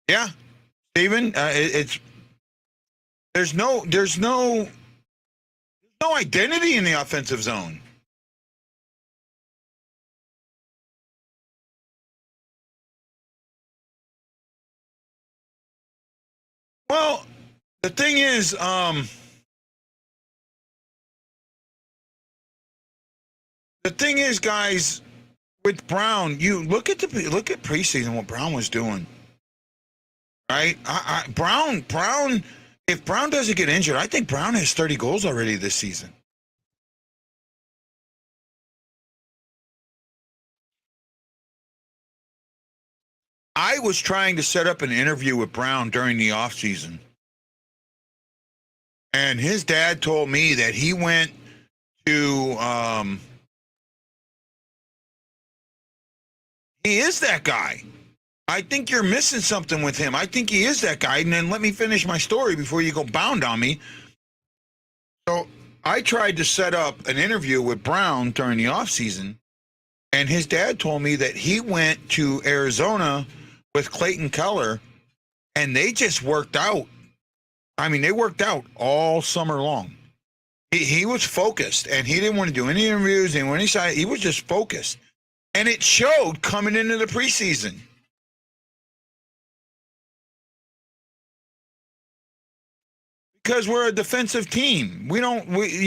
Yeah, Steven, it's there's no identity in the offensive zone. Well, the thing is, guys, with Brown, you look at preseason what Brown was doing. Right, Brown. If Brown doesn't get injured, I think Brown has 30 goals already this season. I was trying to set up an interview with Brown during the offseason. And his dad told me that he went to he is that guy. I think you're missing something with him. I think he is that guy. And then let me finish my story before you go bound on me. So I tried to set up an interview with Brown during the offseason, And his dad told me that he went to Arizona with Clayton Keller, and they just worked out. I mean, they worked out all summer long. He was focused, and he didn't want to do any interviews. And when he was just focused, and it showed coming into the preseason. Because we're a defensive team, we don't need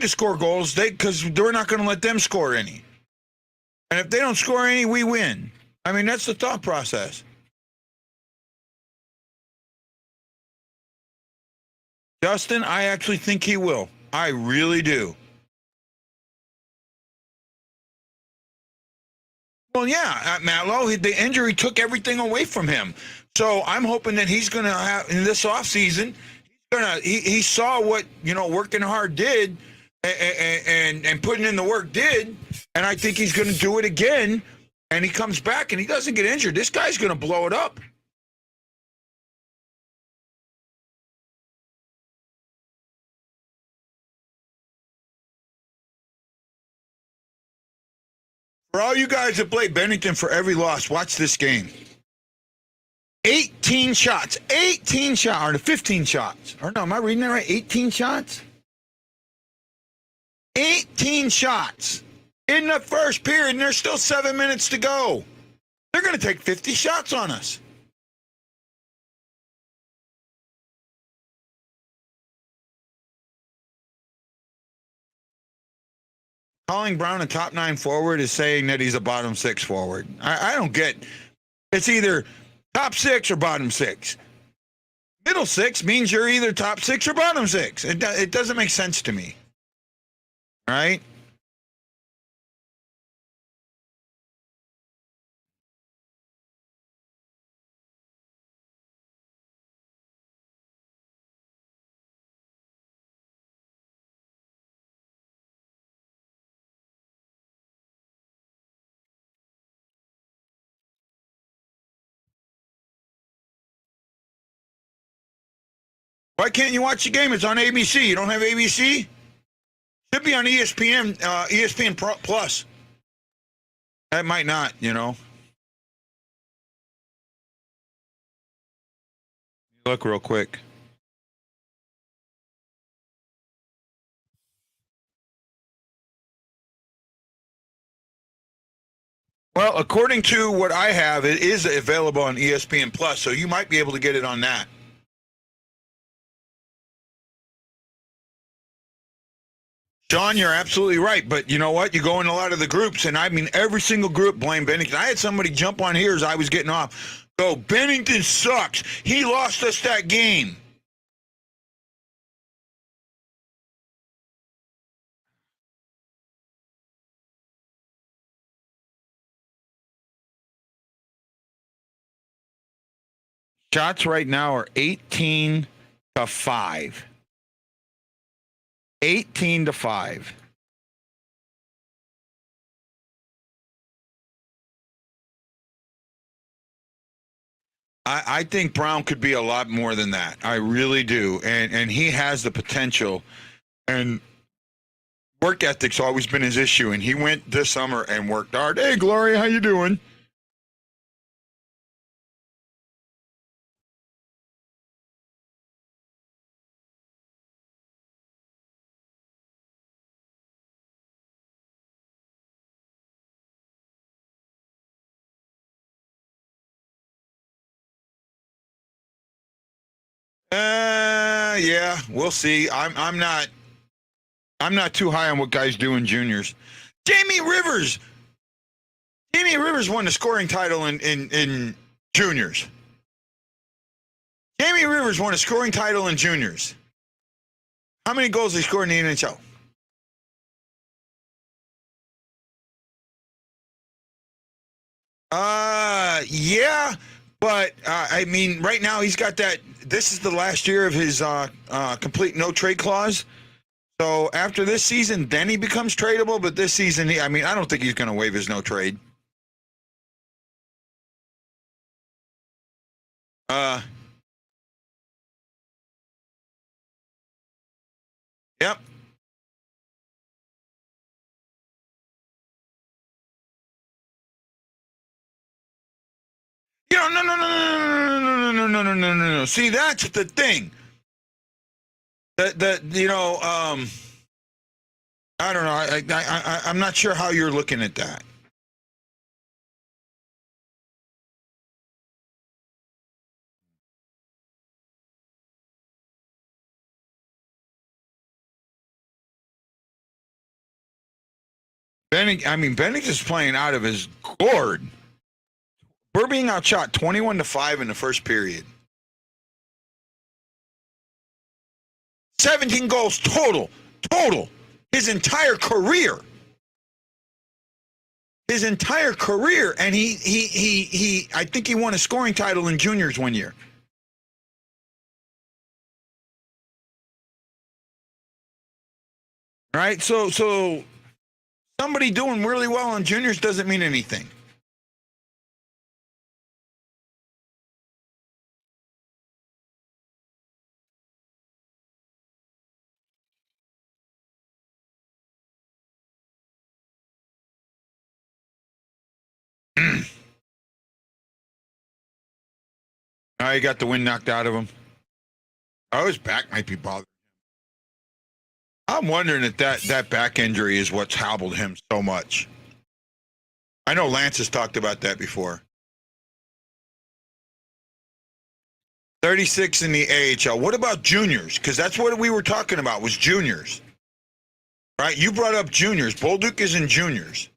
to score goals because they're not going to let them score any. And if they don't score any, we win. I mean, that's the thought process. Justin, I actually think he will. I really do. Well, yeah, Matlow, the injury took everything away from him. So I'm hoping that he's going to have, in this offseason, he saw what, working hard did and putting in the work did. And I think he's going to do it again. And he comes back and he doesn't get injured. This guy's going to blow it up. For all you guys that play Bennington for every loss, watch this game. 18 shots. 18 shots. Or 15 shots. Or no, am I reading that right? 18 shots? 18 shots in the first period, and there's still 7 minutes to go. They're going to take 50 shots on us. Calling Brown a top 9 forward is saying that he's a bottom 6 forward. I don't get. It's either top 6 or bottom 6. Middle 6 means you're either top 6 or bottom 6. It doesn't make sense to me. Right? Why can't you watch the game? It's on ABC. You don't have ABC? Should be on ESPN, ESPN Plus. That might not, Look real quick. Well, according to what I have, it is available on ESPN Plus, so you might be able to get it on that. John, you're absolutely right. But you know what? You go in a lot of the groups, and I mean, every single group blame Bennington. I had somebody jump on here as I was getting off. Go, Bennington sucks. He lost us that game. Shots right now are 18-5. 18-5. I think Brown could be a lot more than that. I really do. And he has the potential. And work ethic's always been his issue. And he went this summer and worked hard. Hey, Gloria, how you doing? Yeah, we'll see. I'm not too high on what guys do in juniors. Jamie Rivers won the scoring title in juniors. Jamie Rivers won a scoring title in juniors. How many goals did he score in the NHL? Yeah, but I mean, right now he's got that. This is the last year of his complete no trade clause. So after this season, then he becomes tradable. But this season, I don't think he's going to waive his no trade. Yep. no. See, that's the thing. That you know, I don't know. I'm not sure how you're looking at that. Bennings is playing out of his gourd. We're being outshot 21-5 in the first period. 17 goals total. His entire career. And he I think he won a scoring title in juniors one year. Right? So somebody doing really well in juniors doesn't mean anything. He got the wind knocked out of him. Oh, his back might be bothering. I'm wondering if that back injury is what's hobbled him so much. I know Lance has talked about that before. 36 in the AHL. What about juniors? Because that's what we were talking about was juniors. Right? You brought up juniors. Bolduc is in juniors.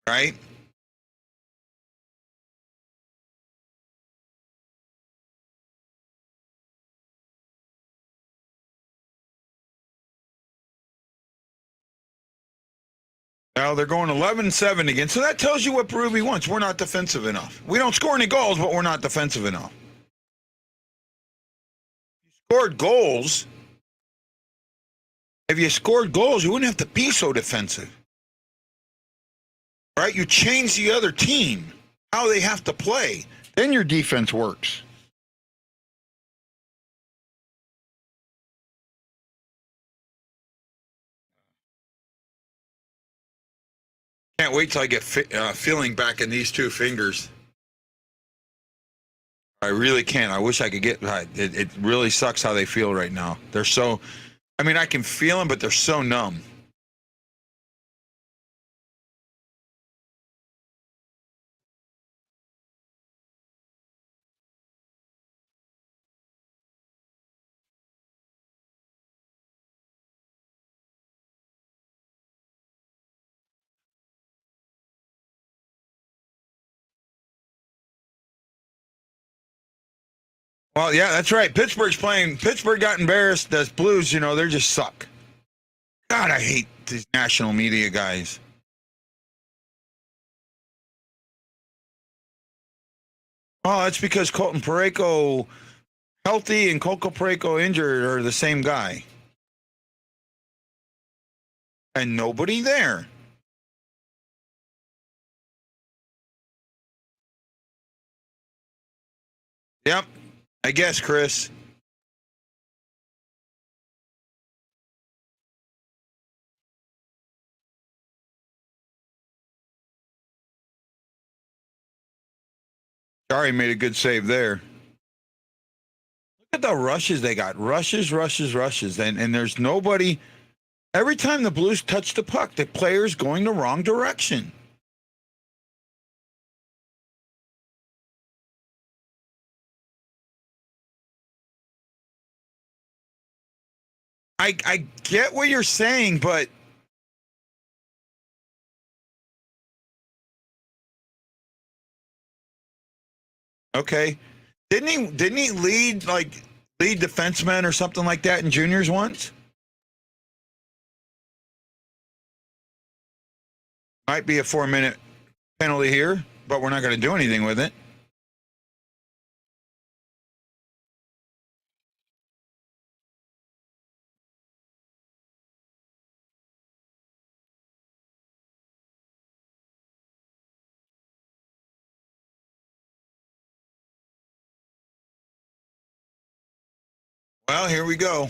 Right? Well, they're going 11-7 again. So that tells you what Berube wants. We're not defensive enough. We don't score any goals, but we're not defensive enough. If you scored goals, you wouldn't have to be so defensive. Right? You change the other team, how they have to play. Then your defense works. Can't wait till I get feeling back in these two fingers. I really can't. I wish I could get. It really sucks how they feel right now. They're so. I mean, I can feel them, but they're so numb. Well, yeah, that's right. Pittsburgh got embarrassed. The Blues, they just suck. God, I hate these national media guys. Well, that's because Colton Parayko healthy and Colton Parayko injured are the same guy. And nobody there. Yep, I guess, Chris. Sorry, made a good save there. Look at the rushes they got. Rushes. And there's nobody. Every time the Blues touch the puck, the player's going the wrong direction. I get what you're saying, but okay. Didn't he lead defenseman or something like that in juniors once? Might be a 4-minute penalty here, but we're not going to do anything with it. Well, here we go.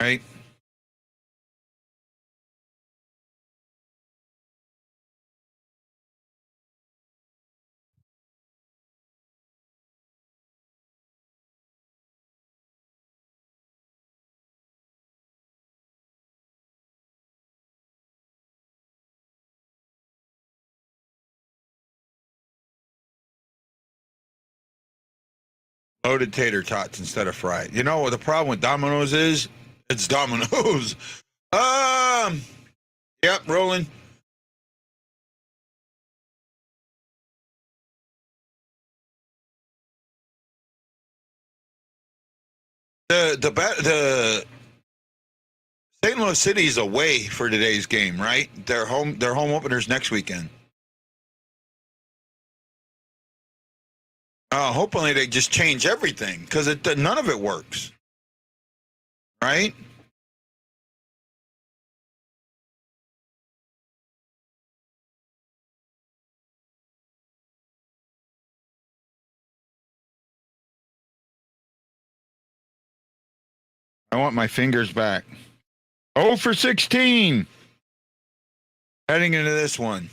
right? Loaded tater tots instead of fried. You know what the problem with Domino's is? It's Domino's. Um, yep, rolling. The St. Louis City is away for today's game, right? Their home openers next weekend. Hopefully they just change everything because none of it works, right? I want my fingers back. 0 for 16. Heading into this one.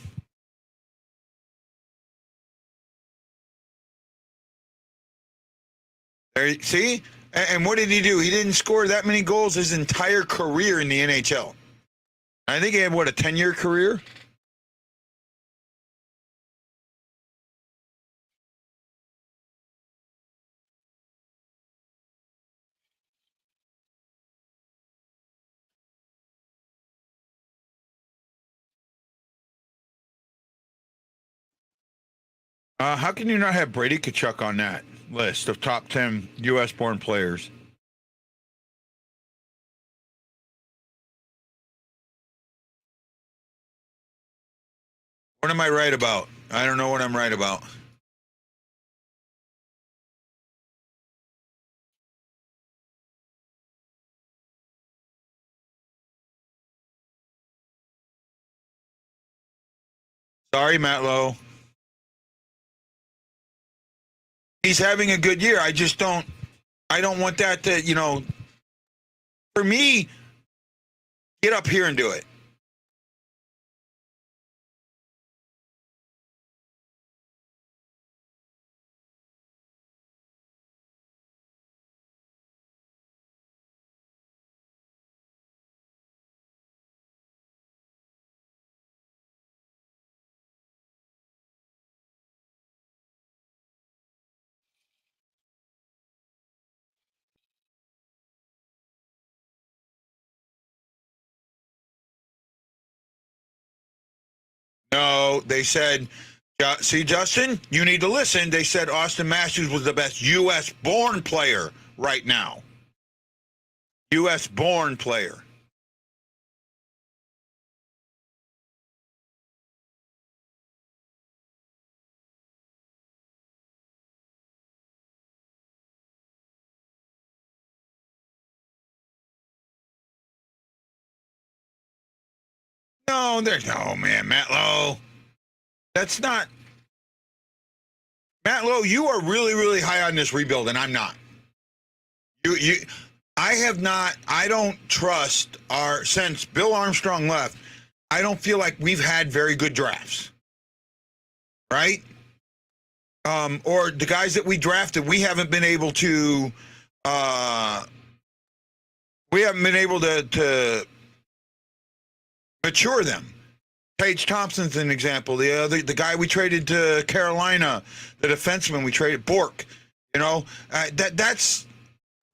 There, see? And what did he do? He didn't score that many goals his entire career in the NHL. I think he had, what, a 10-year career? How can you not have Brady Tkachuk on that list of top 10 U.S.-born players? What am I right about? I don't know what I'm right about. Sorry, Matt Lowe. He's having a good year. I don't want that to, for me, get up here and do it. No, they said, see, Justin, you need to listen. They said Austin Matthews was the best U.S.-born player right now. U.S.-born player. No, there's no, man, Matt Lowe. That's not. Matt Lowe, you are really, really high on this rebuild, and I'm not. I have not. I don't trust since Bill Armstrong left. I don't feel like we've had very good drafts, right? Or the guys that we drafted, we haven't been able to. We haven't been able to mature them. Paige Thompson's an example. The guy we traded to Carolina, the defenseman we traded, Bork. That's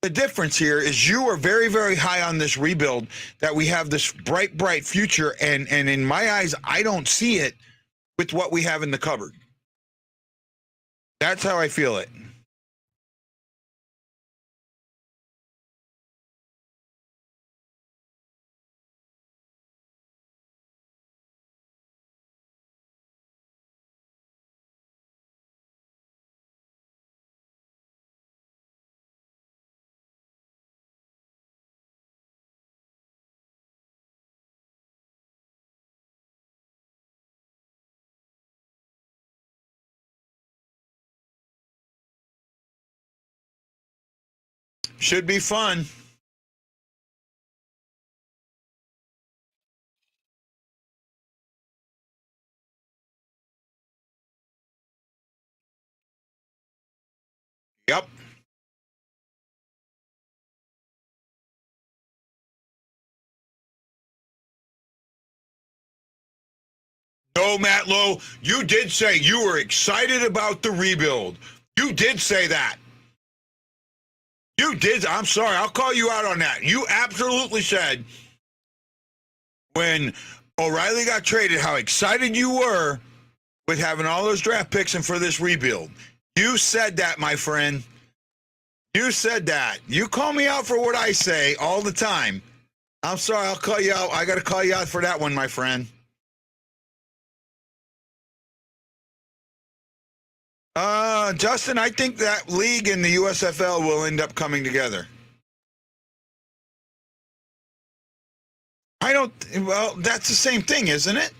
the difference here is you are very, very high on this rebuild, that we have this bright, bright future. And in my eyes, I don't see it with what we have in the cupboard. That's how I feel it. Should be fun. Yep. No, Matt Lowe, you did say you were excited about the rebuild. You did say that. You did. I'm sorry. I'll call you out on that. You absolutely said when O'Reilly got traded how excited you were with having all those draft picks and for this rebuild. You said that, my friend. You said that. You call me out for what I say all the time. I'm sorry. I'll call you out. I got to call you out for that one, my friend. Justin, I think that league and the USFL will end up coming together. I don't, well, that's the same thing, isn't it?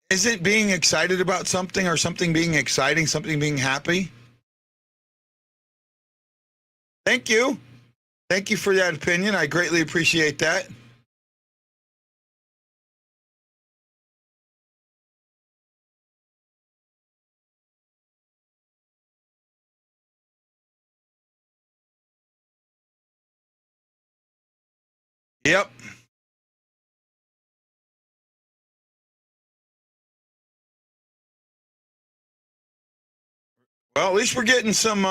Isn't being excited about something or something being exciting, something being happy? Thank you. Thank you for that opinion. I greatly appreciate that. Yep. Well, at least we're getting some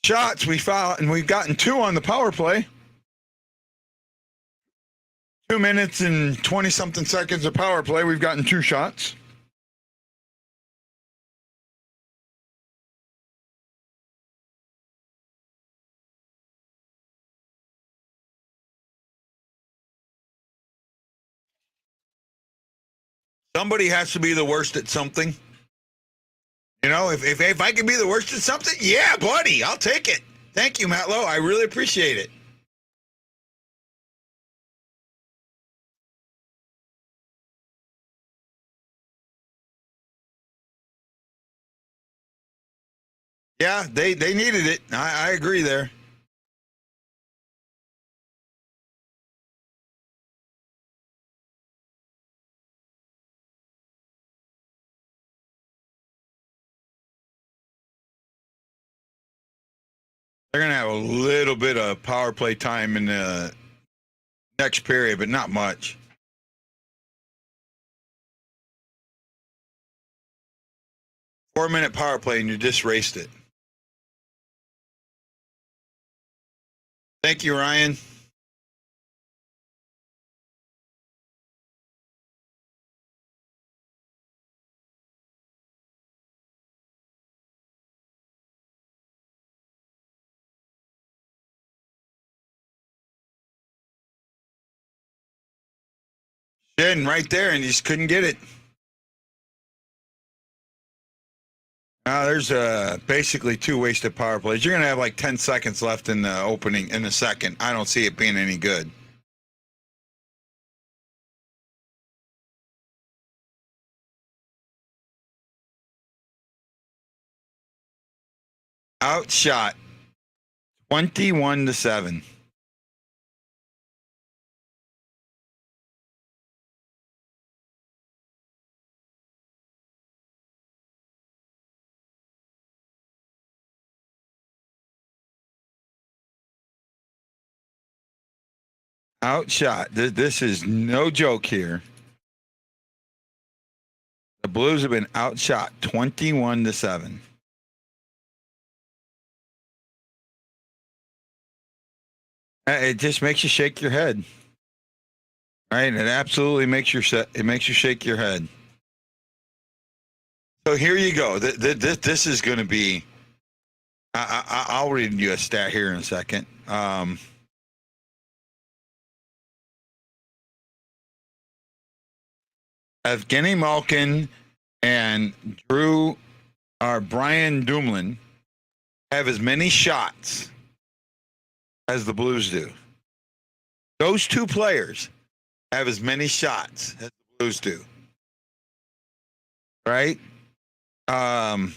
shots. We found, and we've gotten 2 on the power play. 2 minutes and 20 something seconds of power play. We've gotten 2 shots. Somebody has to be the worst at something. You know, if I can be the worst at something, yeah, buddy, I'll take it. Thank you, Matt Lowe. I really appreciate it. Yeah, they needed it. I agree there. They're going to have a little bit of power play time in the next period, but not much. Four-minute power play, and you just raced it. Thank you, Ryan. Shin right there, and you just couldn't get it. There's basically 2 wasted power plays. You're going to have like 10 seconds left in the opening, in the second. I don't see it being any good. Outshot 21-7. Outshot. This is no joke here. The Blues have been outshot 21-7. It just makes you shake your head, right? It absolutely makes you shake your head. So here you go. This is going to be. I'll read you a stat here in a second. Evgeny Malkin and Brian Dumoulin have as many shots as the Blues do. Those 2 players have as many shots as the Blues do. Right? And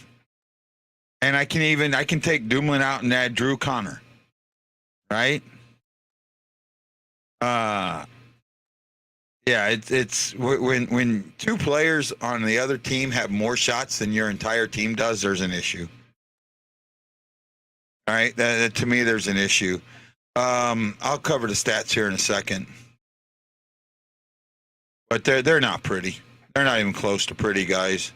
I can take Dumoulin out and add Drew Connor. Right? Yeah, it's when two players on the other team have more shots than your entire team does, there's an issue. All right, that to me, there's an issue. I'll cover the stats here in a second, but they're not pretty. They're not even close to pretty, guys.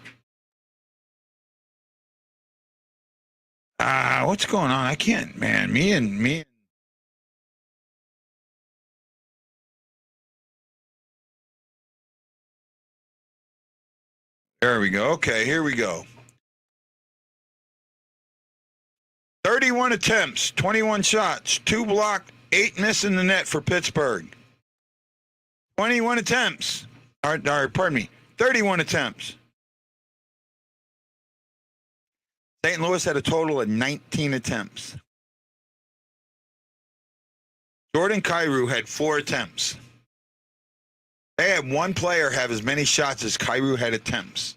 What's going on? I can't, man. Me. There we go. Okay, here we go. 31 attempts, 21 shots, 2 blocked, 8 missed in the net for Pittsburgh. 21 attempts. Pardon me. 31 attempts. St. Louis had a total of 19 attempts. Jordan Kyrou had 4 attempts. They had one player have as many shots as Kyrou had attempts.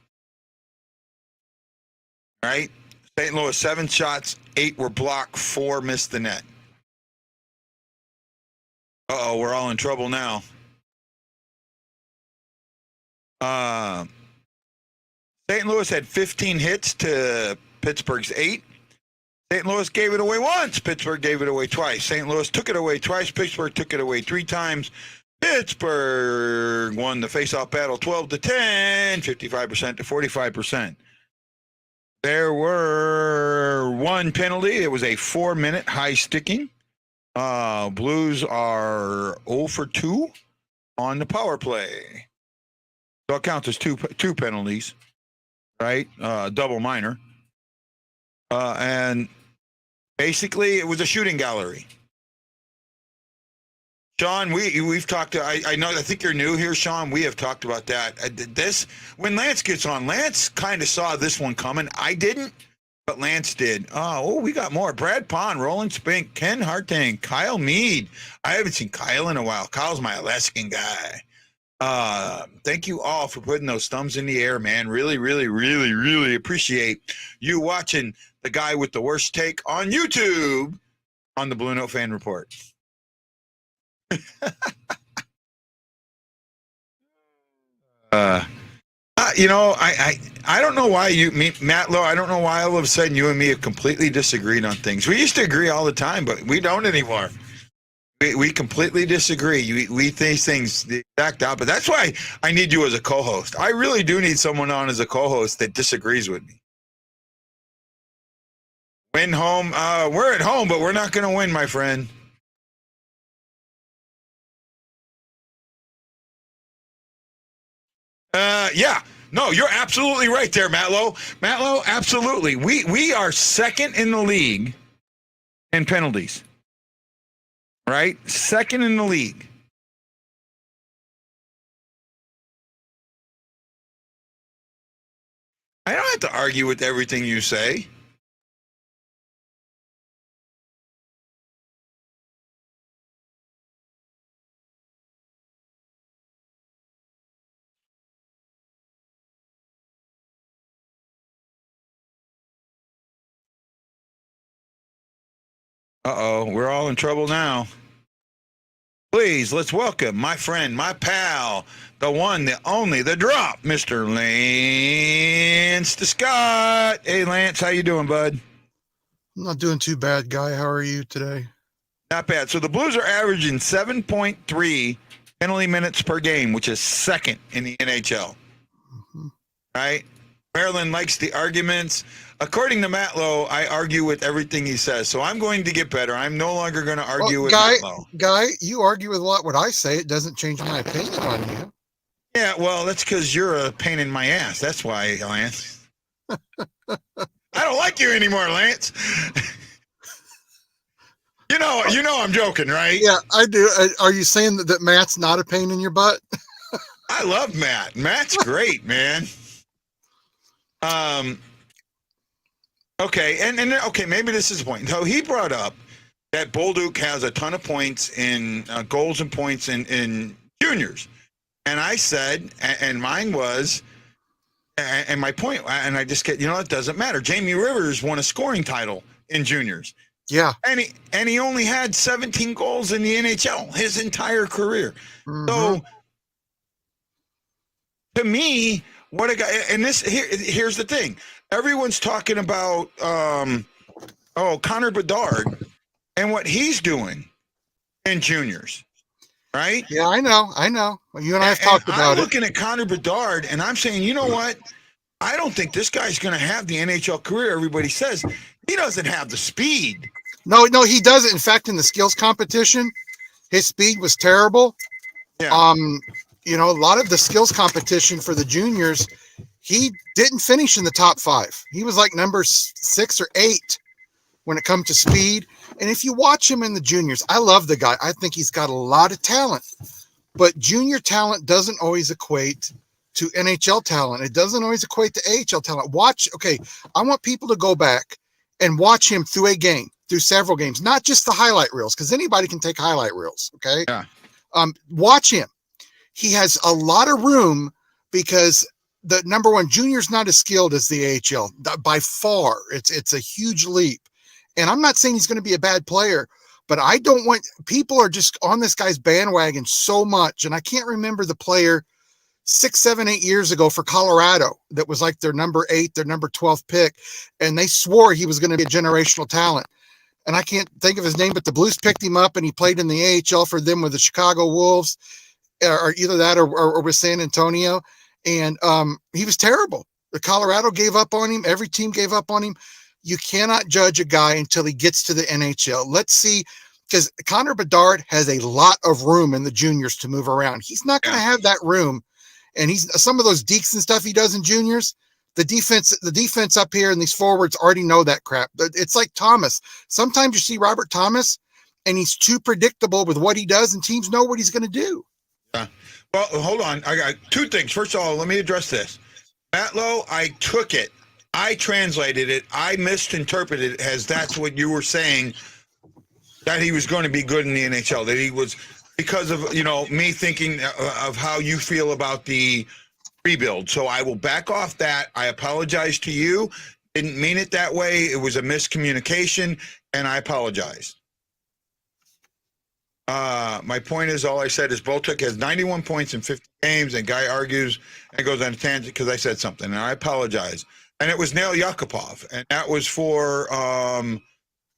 All right? St. Louis, 7 shots, 8 were blocked, 4 missed the net. Uh-oh, we're all in trouble now. St. Louis had 15 hits to Pittsburgh's 8. St. Louis gave it away once. Pittsburgh gave it away twice. St. Louis took it away twice. Pittsburgh took it away 3 times. Pittsburgh won the face-off battle 12-10, 55% to 45%. There were 1 penalty. It was a 4-minute high sticking. Blues are 0 for 2 on the power play. So it counts as two penalties, right? Double minor. And basically it was a shooting gallery. Sean, we've talked to, I think you're new here, Sean. We have talked about that. When Lance gets on, Lance kind of saw this one coming. I didn't, but Lance did. Oh, we got more. Brad Pond, Roland Spink, Ken Hartang, Kyle Mead. I haven't seen Kyle in a while. Kyle's my Alaskan guy. Thank you all for putting those thumbs in the air, man. Really, really, really, really appreciate you watching the guy with the worst take on YouTube on the Blue Note Fan Report. I don't know why Matt Lowe, I don't know why all of a sudden you and me have completely disagreed on things. We used to agree all the time, but we don't anymore. We completely disagree. We think things the exact opposite. That's why I need you as a co-host. I really do need someone on as a co-host that disagrees with me. Win home. We're at home, but we're not going to win, my friend. Yeah. No, you're absolutely right there, Matt Lowe. Matt Lowe, absolutely. We are second in the league in penalties. Right? Second in the league. I don't have to argue with everything you say. Uh-oh, we're all in trouble now. Please, let's welcome my friend, my pal, the one, the only, the drop, Mr. Lance Scott. Hey, Lance, how you doing, bud? I'm not doing too bad, Guy. How are you today? Not bad. So the Blues are averaging 7.3 penalty minutes per game, which is second in the NHL. Mm-hmm. Right? Maryland likes the arguments. According to Matt Lowe, I argue with everything he says. So I'm going to get better. I'm no longer going to argue with Matt Lowe. Guy, you argue with a lot what I say. It doesn't change my opinion on you. Yeah, well, that's because you're a pain in my ass. That's why, Lance. I don't like you anymore, Lance. You know I'm joking, right? Yeah, I do. Are you saying that Matt's not a pain in your butt? I love Matt. Matt's great, man. Okay, and okay, maybe this is the point. So he brought up that Bolduc has a ton of points in goals and points in juniors, and I said, and mine was, and my point, and I just get, it doesn't matter. Jamie Rivers won a scoring title in juniors. Yeah, and he only had 17 goals in the NHL his entire career. Mm-hmm. So to me, what a guy. And here's the thing. Everyone's talking about Connor Bedard and what he's doing in juniors, right? Yeah, I know. Well, you and I have And talked about I'm it. looking at Connor Bedard, and I'm saying, you know what? I don't think this guy's going to have the NHL career everybody says. He doesn't have the speed. No, he doesn't. In fact, in the skills competition, his speed was terrible. Yeah. A lot of the skills competition for the juniors, he didn't finish in the top 5. He was like number 6 or 8 when it comes to speed. And if you watch him in the juniors, I love the guy. I think he's got a lot of talent, but junior talent doesn't always equate to NHL talent. It doesn't always equate to AHL talent. I want people to go back and watch him through several games, not just the highlight reels, because anybody can take highlight reels. Okay. Yeah. Watch him. He has a lot of room because the number one, junior's not as skilled as the AHL by far. It's a huge leap. And I'm not saying he's going to be a bad player, but I don't want, people are just on this guy's bandwagon so much. And I can't remember the player 6, 7, 8 years ago for Colorado that was like their number 8, their number 12 pick. And they swore he was going to be a generational talent. And I can't think of his name, but the Blues picked him up and he played in the AHL for them with the Chicago Wolves, or either that or with San Antonio. And he was terrible. The Colorado gave up on him. Every team gave up on him. You cannot judge a guy until he gets to the NHL. Let's see, because Connor Bedard has a lot of room in the juniors to move around. He's not going to have that room. And some of those dekes and stuff he does in juniors, the defense up here and these forwards already know that crap. It's like Thomas. Sometimes you see Robert Thomas and he's too predictable with what he does, and teams know what he's going to do. Yeah. Well, hold on. I got 2 things. First of all, let me address this. Matt Lowe, I took it. I translated it. I misinterpreted it as that's what you were saying, that he was going to be good in the NHL, that he was, because of, me thinking of how you feel about the rebuild. So I will back off that. I apologize to you. Didn't mean it that way. It was a miscommunication, and I apologize. My point is, all I said is Boltic has 91 points in 50 games, and Guy argues and goes on a tangent because I said something, and I apologize. And it was Nail Yakupov, and that was for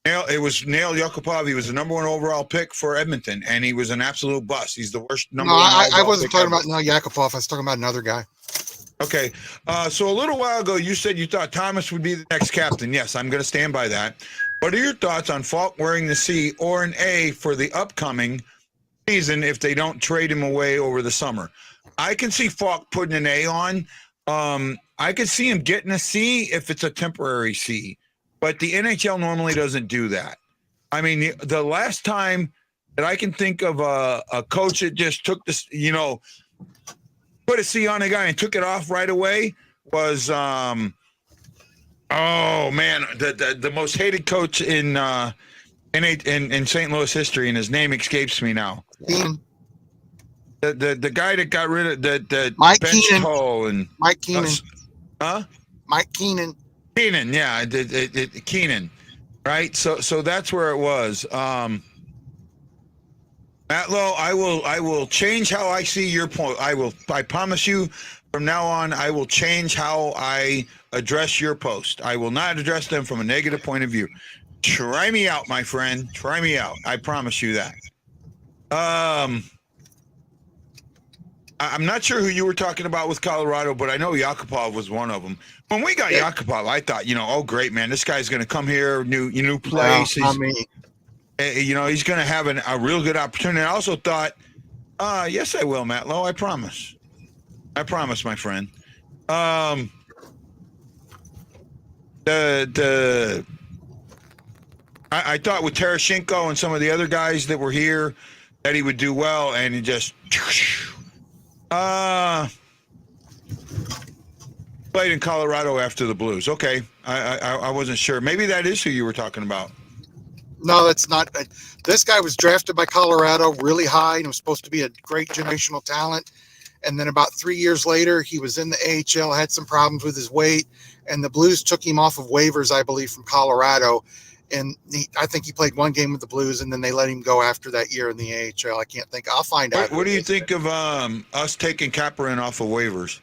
it was Nail Yakupov. He was the number 1 overall pick for Edmonton, and he was an absolute bust. He's the worst number 1 overall I wasn't talking ever. about Nail Yakupov. I was talking about another guy. Okay. So a little while ago, you said you thought Thomas would be the next captain. Yes, I'm going to stand by that. What are your thoughts on Falk wearing the C or an A for the upcoming season if they don't trade him away over the summer? I can see Falk putting an A on. I could see him getting a C if it's a temporary C, but the NHL normally doesn't do that. I mean, the last time that I can think of a coach that just took this, put a C on a guy and took it off right away was, the most hated coach in St. Louis history, and his name escapes me now. Keenan. The guy that got rid of the Mike bench Keenan. toe and Mike Keenan. Mike Keenan. Keenan, yeah, Keenan, right? So that's where it was. Matt Lowe, I will change how I see your point. I promise you, from now on, I will change how I address your post. I will not address them from a negative point of view. Try me out, my friend. Try me out. I promise you that. I'm not sure who you were talking about with Colorado, but I know Yakupov was one of them. When we got Yakupov, I thought, oh, great, man, this guy's going to come here, new place. He's going to have a real good opportunity. I also thought, yes, I will, Matt Lowe. I promise. I promise, my friend. I thought with Tarasenko and some of the other guys that were here that he would do well, and he just played in Colorado after the Blues. Okay, I wasn't sure. Maybe that is who you were talking about. No, that's not. This guy was drafted by Colorado really high and was supposed to be a great generational talent. And then about 3 years later, he was in the AHL, had some problems with his weight, and the Blues took him off of waivers, I believe, from Colorado. And I think he played 1 game with the Blues, and then they let him go after that year in the AHL. I can't think. I'll find out. What do you think of us taking Kapanen off of waivers?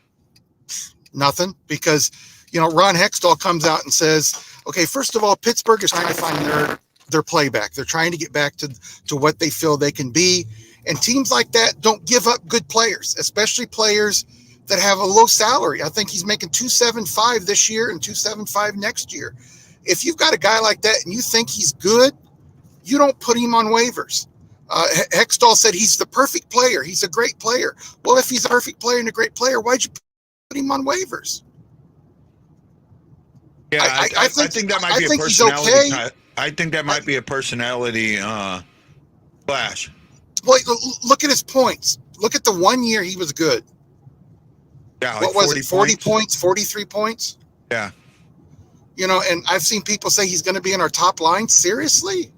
Nothing, because Ron Hextall comes out and says, okay, first of all, Pittsburgh is trying to find their playback. They're trying to get back to what they feel they can be. And teams like that don't give up good players, especially players that have a low salary. I think he's making $275 this year and $275 next year. If you've got a guy like that and you think he's good, you don't put him on waivers. Hextall said he's the perfect player. He's a great player. Well, if he's a perfect player and a great player, why'd you put him on waivers? Yeah, I think that might be a personality. Okay. I think that might be a personality clash. Well, look at his points. Look at the 1 year he was good. Yeah, like what was it? 40 points, 43 points? Yeah. And I've seen people say he's going to be in our top line. Seriously?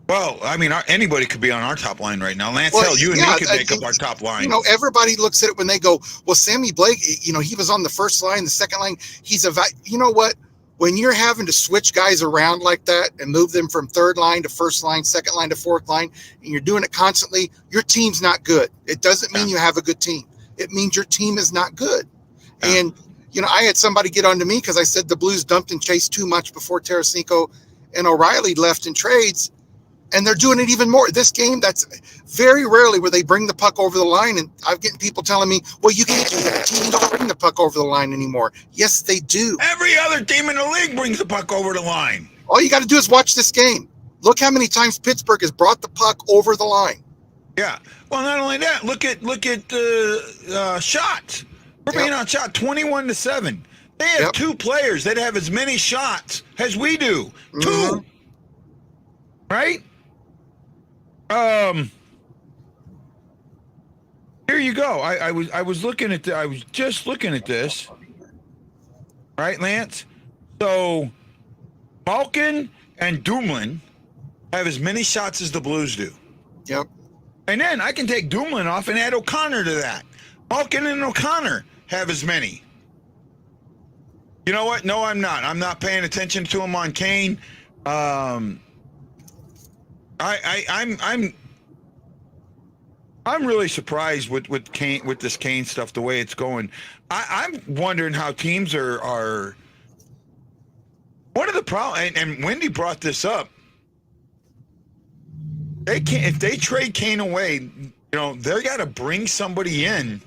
Well, I mean, anybody could be on our top line right now. Lance, hell, you and me could make up our top line. Everybody looks at it when they go, well, Sammy Blake, he was on the first line, the second line. You know what? When you're having to switch guys around like that and move them from third line to first line, second line to fourth line, and you're doing it constantly, your team's not good. It doesn't mean you have a good team. It means your team is not good. Yeah. And, I had somebody get onto me because I said the Blues dumped and chased too much before Tarasenko and O'Reilly left in trades. And they're doing it even more. This game, that's very rarely where they bring the puck over the line. And I'm getting people telling me, well, you can't do that. Teams don't bring the puck over the line anymore. Yes, they do. Every other team in the league brings the puck over the line. All you got to do is watch this game. Look how many times Pittsburgh has brought the puck over the line. Yeah. Well, not only that, look at shots. We're being outshot 21-7. They have two players that have as many shots as we do. Mm-hmm. Two. Right? Here you go. I was looking at I was just looking at this. Right, Lance? So Malkin and Dumoulin have as many shots as the Blues do. Yep. And then I can take Dumoulin off and add O'Connor to that. Malkin and O'Connor have as many. You know what? No, I'm not. I'm not paying attention to him on Kane. I'm really surprised with Kane, with this Kane stuff, the way it's going. I'm wondering how teams are. One of the problems, and Wendy brought this up. They can't, if they trade Kane away, they got to bring somebody in.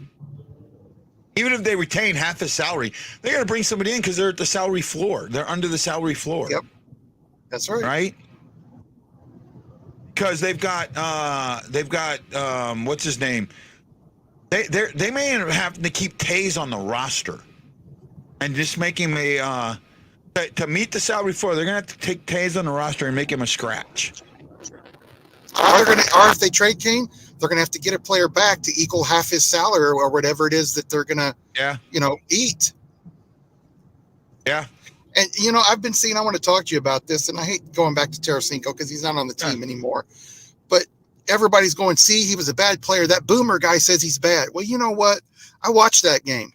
Even if they retain half his salary, they got to bring somebody in because they're at the salary floor. They're under the salary floor. Yep, that's right. Right. Because they've got what's his name? They may end up having to keep Taze on the roster, and just make him to meet the salary floor. They're gonna have to take Taze on the roster and make him a scratch. Or if they trade Kane, they're gonna have to get a player back to equal half his salary or whatever it is that they're gonna eat. Yeah. And, I've been seeing, I want to talk to you about this, and I hate going back to Tarasenko because he's not on the team anymore. But everybody's going, see, he was a bad player. That Boomer guy says he's bad. Well, you know what? I watched that game,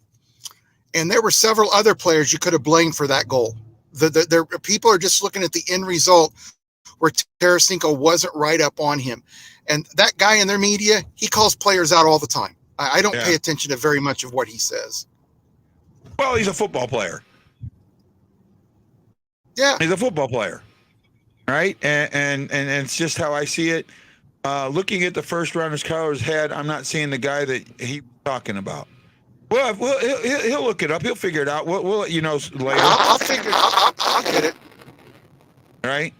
and there were several other players you could have blamed for that goal. The people are just looking at the end result where Tarasenko wasn't right up on him. And that guy in their media, he calls players out all the time. I don't pay attention to very much of what he says. Well, he's a football player. Yeah, he's a football player, right? And it's just how I see it. Looking at the first rounder's colors head, I'm not seeing the guy that he's talking about. Well, he'll look it up. He'll figure it out. We'll let you know later. I'll figure it out. I'll get it. Right?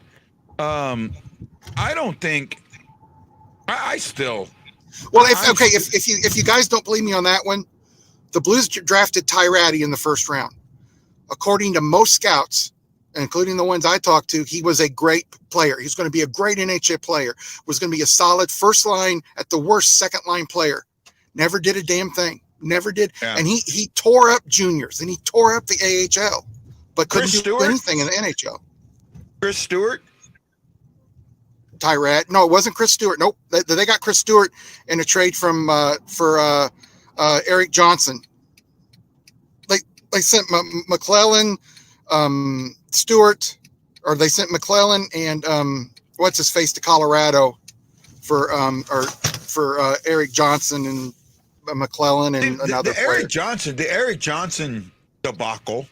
I don't think. I still. Well, if you guys don't believe me on that one, the Blues drafted Tyrati in the first round. According to most scouts, including the ones I talked to, he was a great player. He's going to be a great NHL player. Was going to be a solid first line, at the worst second line player. Never did a damn thing. Never did. Yeah. And he tore up juniors and he tore up the AHL, but couldn't do anything in the NHL. Chris Stewart? Tyrat. No, it wasn't Chris Stewart. Nope. They got Chris Stewart in a trade for Eric Johnson. They sent McClellan, Stewart, or they sent McClellan and what's his face to Colorado for Eric Johnson, and McClellan and another the player. The Eric Johnson debacle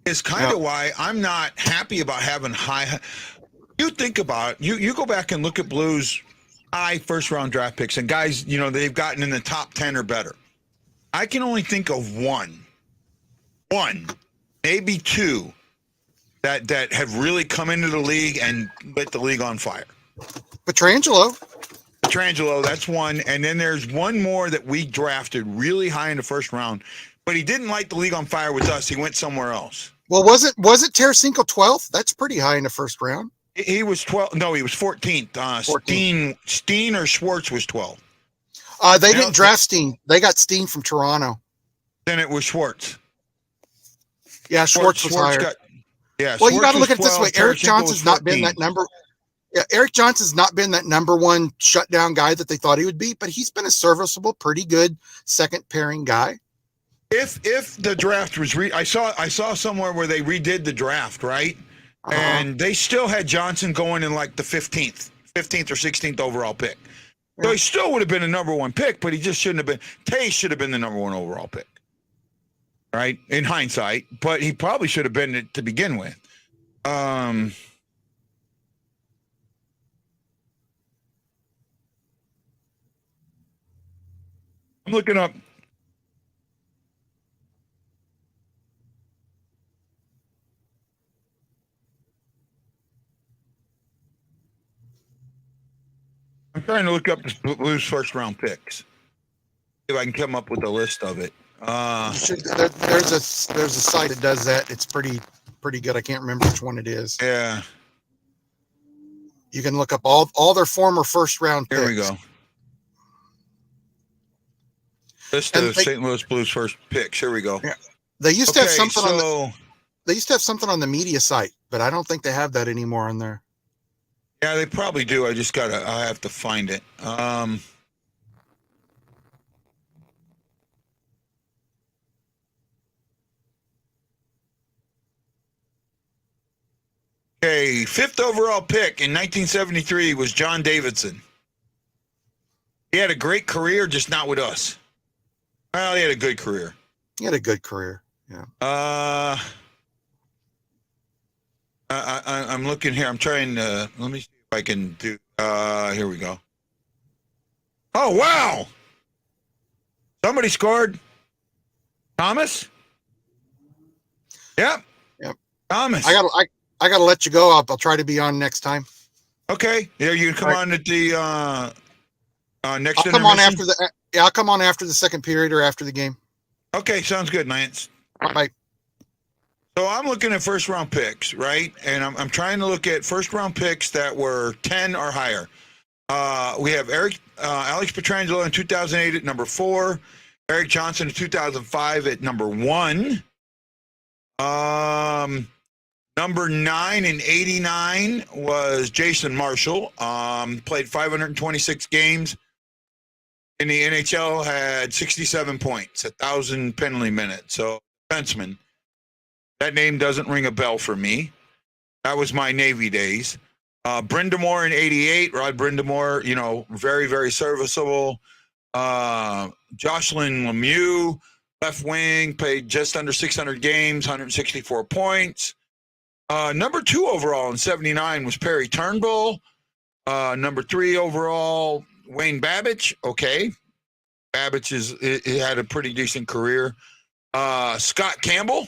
is kind of why I'm not happy about having high. You think about it, you go back and look at Blues high first round draft picks and guys, they've gotten in the top 10 or better. I can only think of one, maybe two that have really come into the league and lit the league on fire. Pietrangelo, that's one. And then there's one more that we drafted really high in the first round, but he didn't light the league on fire with us. He went somewhere else. Well, was it Tarasenko 12th? That's pretty high in the first round. He was 12. No, he was 14th. Steen or Schwartz was 12. They didn't draft Steen. They got Steen from Toronto. Then it was Schwartz. Yeah, Schwartz was higher. Well, Schwartz you got to look at it 12, this way. Eric Johnson's not been that number. Yeah, Eric Johnson's not been that number one shutdown guy that they thought he would be, but he's been a serviceable, pretty good second pairing guy. If the draft was I saw somewhere where they redid the draft, right? And they still had Johnson going in like the 15th or 16th overall pick. So he still would have been a number one pick, but he just shouldn't have been. Tays should have been the number one overall pick, right? In hindsight, but he probably should have been it to begin with. I'm looking up. I'm trying to look up the Blues first round picks. See if I can come up with a list of it. There's a site that does that. It's pretty good. I can't remember which one it is. Yeah. You can look up all their former first round picks. Here we go. List of St. Louis Blues first picks. Here we go. Yeah. They used to have something they used to have something on the media site, but I don't think they have that anymore on there. Yeah, they probably do. I have to find it. Okay, 5th overall pick in 1973 was John Davidson. He had a great career, just not with us. Well, he had a good career. He had a good career. Yeah. I'm looking here. I'm trying to let me see if I can do. Here we go. Oh wow! Somebody scored. Thomas. Yep. Thomas. I gotta let you go. I'll try to be on next time. Okay. Yeah, you can come on at the next. I'll come on after the. I'll come on after the second period or after the game. Okay, sounds good, Lance. Bye. So I'm looking at first round picks, right? And I'm trying to look at first round picks that were 10 or higher. We have Alex Pietrangelo in 2008 at number 4, Eric Johnson in 2005 at number 1. Number 9 in 89 was Jason Marshall. Played 526 games in the NHL, had 67 points, 1,000 penalty minutes. So defenseman. That name doesn't ring a bell for me. That was my Navy days. Brindamore in 88, Rod Brindamore, very, very serviceable. Jocelyn Lemieux, left wing, played just under 600 games, 164 points. Number 2 overall in 79 was Perry Turnbull. Number 3 overall, Wayne Babbage. Okay. Babbage he had a pretty decent career. Scott Campbell.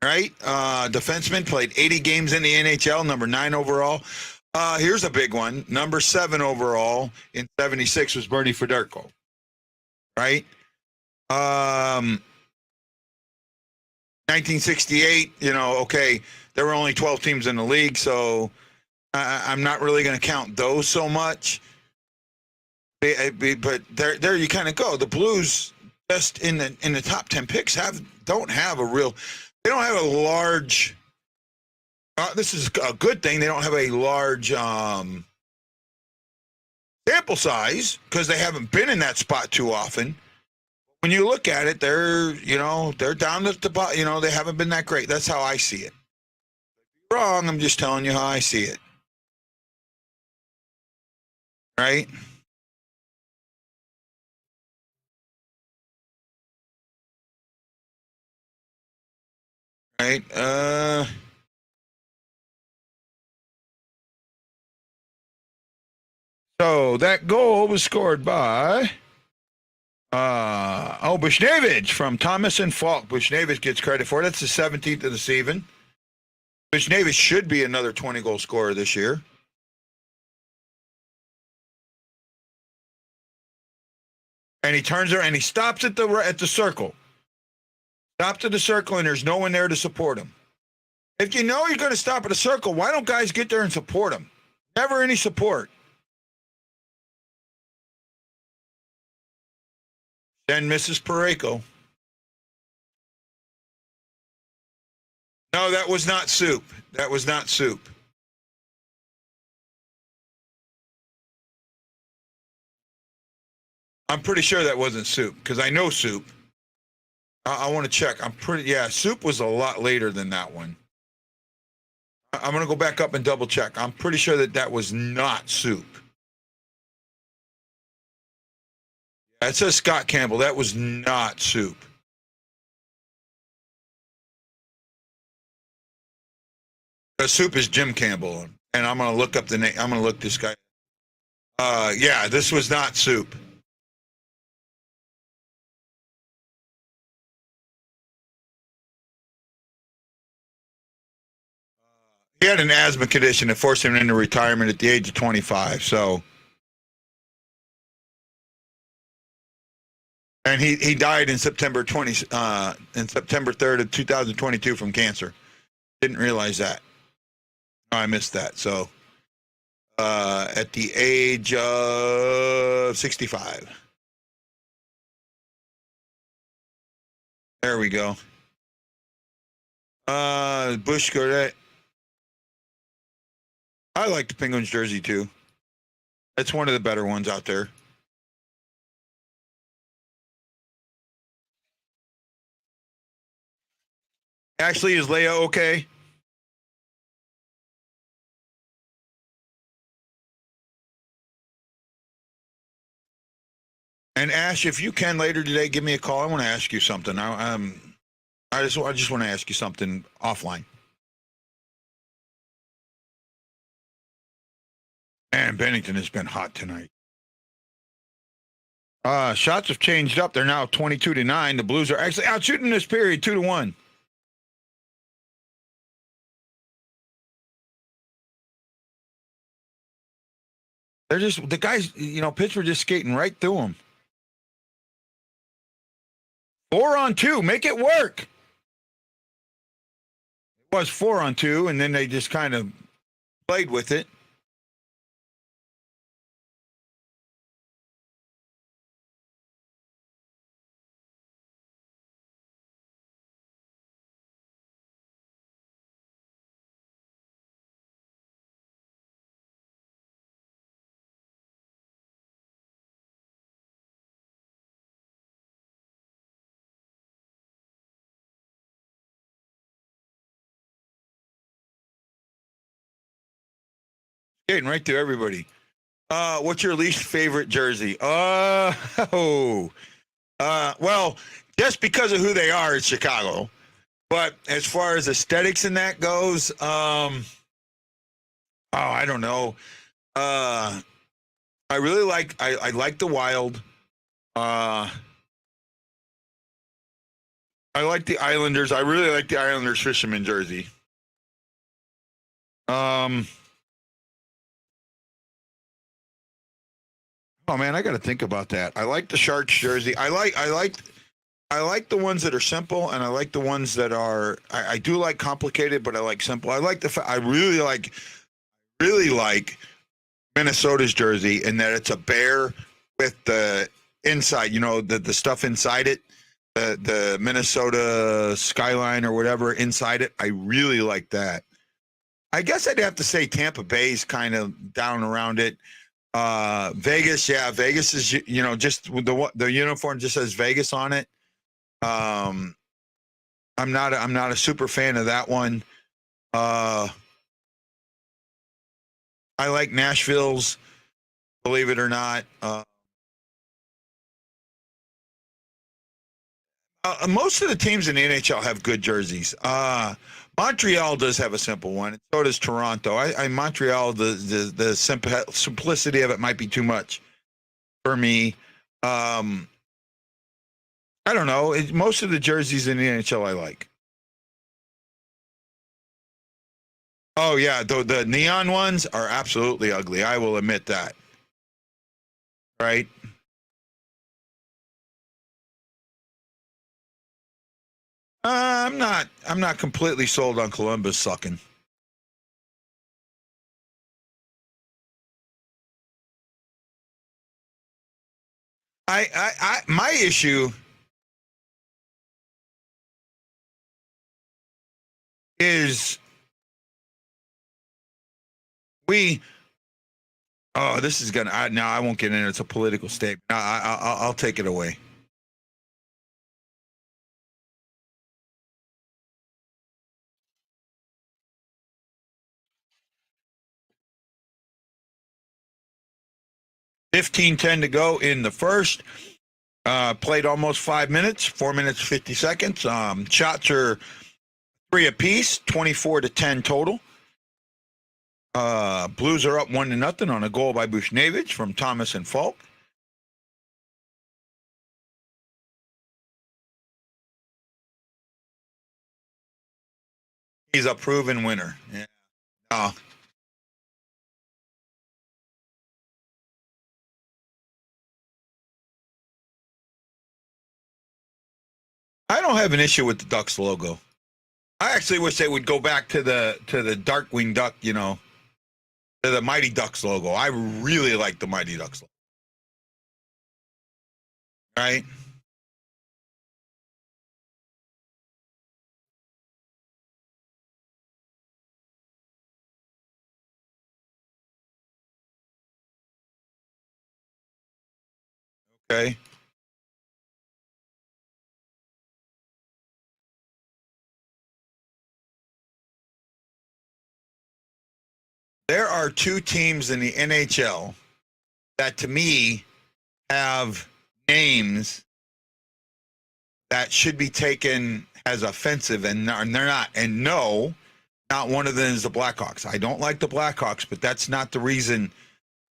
Right? Defenseman, played 80 games in the NHL, number 9 overall. Here's a big one. Number 7 overall in 76 was Bernie Federko. Right? 1968, okay, there were only 12 teams in the league, so I'm not really going to count those so much. But there you kind of go. The Blues, just in the top 10 picks, don't have a real... They don't have a large. This is a good thing. They don't have a large sample size because they haven't been in that spot too often. When you look at it, they're down at the bottom. They haven't been that great. That's how I see it. If you're wrong, I'm just telling you how I see it. Right? right. So that goal was scored by Bushnevich from Thomas and Falk. Bushnevich gets credit for it. That's the 17th of the season. Bushnevich should be another 20-goal scorer this year. And he turns around and he stops at the circle. Stops at the circle, and there's no one there to support him. If you know you're going to stop at a circle, why don't guys get there and support him? Never any support. Then Mrs. Pareko. No, that was not soup. That was not soup. I'm pretty sure that wasn't soup because I know soup. I want to check. Soup was a lot later than that one. I'm going to go back up and double check. I'm pretty sure that was not soup. It says Scott Campbell. That was not soup. The soup is Jim Campbell, and I'm going to look up the name. I'm going to look this guy. This was not soup. He had an asthma condition that forced him into retirement at the age of 25. So, and he died in September 3rd of 2022 from cancer. Didn't realize that. Oh, I missed that. So, at the age of 65. There we go. Bush Godet. I like the Penguins jersey too. It's one of the better ones out there. Ashley, is Leia okay? And Ash, if you can later today, give me a call. I want to ask you something. I just want to ask you something offline. Man, Bennington has been hot tonight. Shots have changed up. They're now 22-9. The Blues are actually out shooting this period 2-1. They're just the guys. Pittsburgh just skating right through them. 4-on-2. Make it work. It was 4-on-2, and then they just kind of played with it. Skating right through everybody. What's your least favorite jersey? Well, just because of who they are, it's Chicago. But as far as aesthetics and that goes, I don't know. I really like I like the Wild. I like the Islanders. I really like the Islanders fisherman jersey. Oh man, I got to think about that. I like the Sharks jersey. I like the ones that are simple, and I like the ones that are. I do like complicated, but I like simple. I like I really like Minnesota's jersey in that it's a bear with the inside. The stuff inside it, the Minnesota skyline or whatever inside it. I really like that. I guess I'd have to say Tampa Bay's kind of down around it. Vegas is just the uniform just says Vegas on it. I'm not a super fan of that one. I like Nashville's, believe it or not. Most of the teams in the NHL have good jerseys. Montreal does have a simple one. So does Toronto. Montreal, the simplicity of it might be too much for me. I don't know. Most of the jerseys in the NHL I like. Oh yeah, the neon ones are absolutely ugly. I will admit that. Right? I'm not. I'm not completely sold on Columbus sucking. My issue is we. Oh, this is gonna. Now I won't get in. It's a political statement. I'll take it away. $15:10 to go in the first. Played almost 5 minutes, 4 minutes 50 seconds. Shots are 3 apiece, 24-10 total. Blues are up 1-0 on a goal by Bushnevich from Thomas and Falk. He's a proven winner. Yeah. I don't have an issue with the Ducks logo. I actually wish they would go back to the Darkwing Duck, to the Mighty Ducks logo. I really like the Mighty Ducks logo. Right? Okay. There are 2 teams in the NHL that to me have names that should be taken as offensive, and they're not. And no, not one of them is the Blackhawks. I don't like the Blackhawks, but that's not the reason.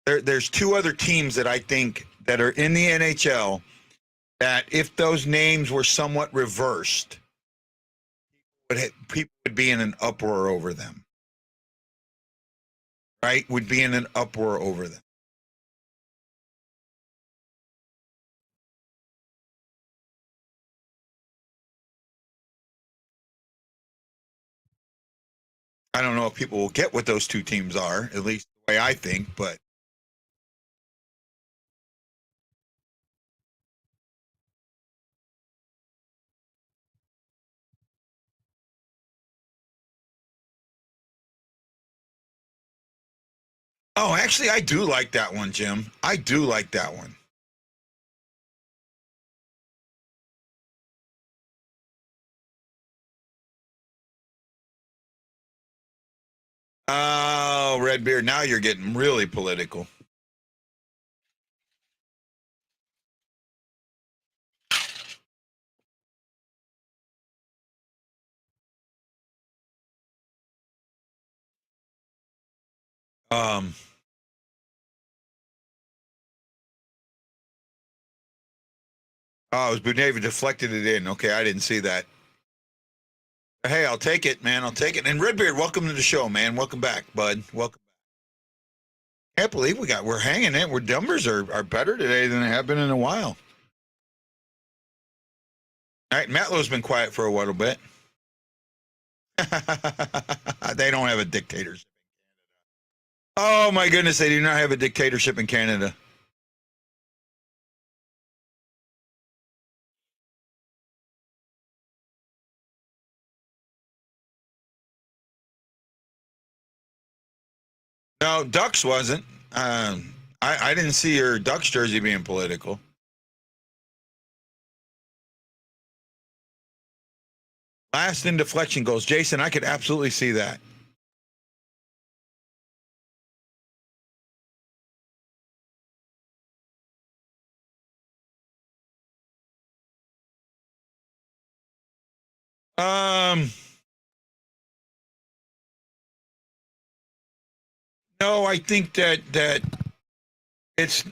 There's 2 other teams that I think that are in the NHL that if those names were somewhat reversed, people would be in an uproar over them. Right? Would be in an uproar over them. I don't know if people will get what those 2 teams are, at least the way I think, but oh, actually, I do like that one, Jim. I do like that one. Oh, Redbeard, now you're getting really political. Um, oh, it was Buneva deflected it in. Okay, I didn't see that. Hey, I'll take it, man. I'll take it. And Redbeard, welcome to the show, man. Welcome back, bud. Welcome. Can't believe we're hanging in. Our numbers are better today than they have been in a while. All right, Matlow's been quiet for a little bit. They don't have a dictatorship. Oh my goodness, they do not have a dictatorship in Canada. No, Ducks wasn't. I didn't see your Ducks jersey being political. Last in deflection goals. Jason, I could absolutely see that. No, I think that it's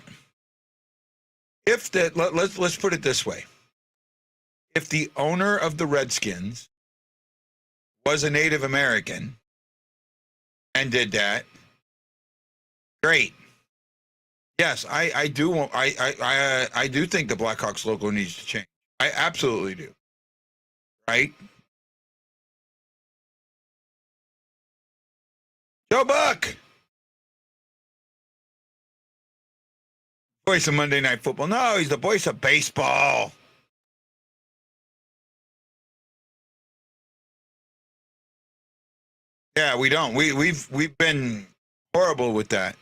if that let's put it this way. If the owner of the Redskins was a Native American and did that, great. Yes, I do. I do think the Blackhawks logo needs to change. I absolutely do. Right, Joe Buck, voice of Monday Night Football. No, he's the voice of baseball. Yeah, we don't. We've been horrible with that.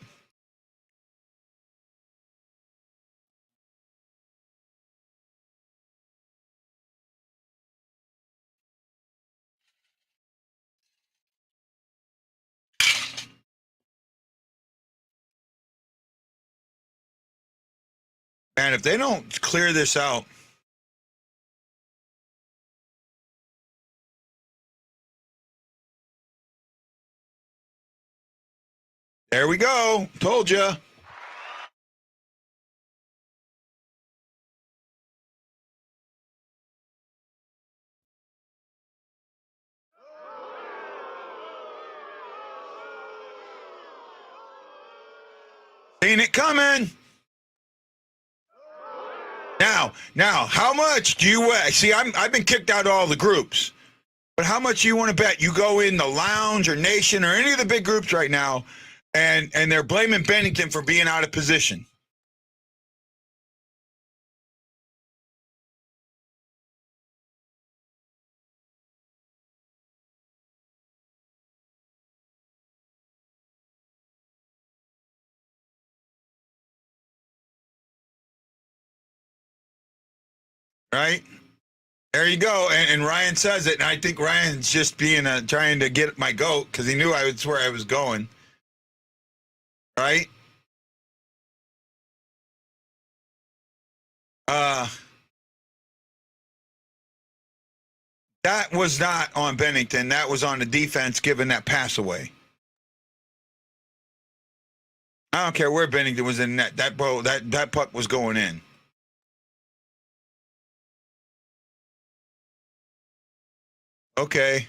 Man, if they don't clear this out, there we go. Told you. Seen it coming. Now, how much do you see? I've been kicked out of all the groups, but how much do you want to bet? You go in the Lounge or Nation or any of the big groups right now, and they're blaming Bennington for being out of position. Right? There you go. And Ryan says it, and I think Ryan's just being trying to get my goat because he knew that's where I was going. Right? That was not on Bennington. That was on the defense giving that pass away. I don't care where Bennington was in net. That puck was going in. Okay.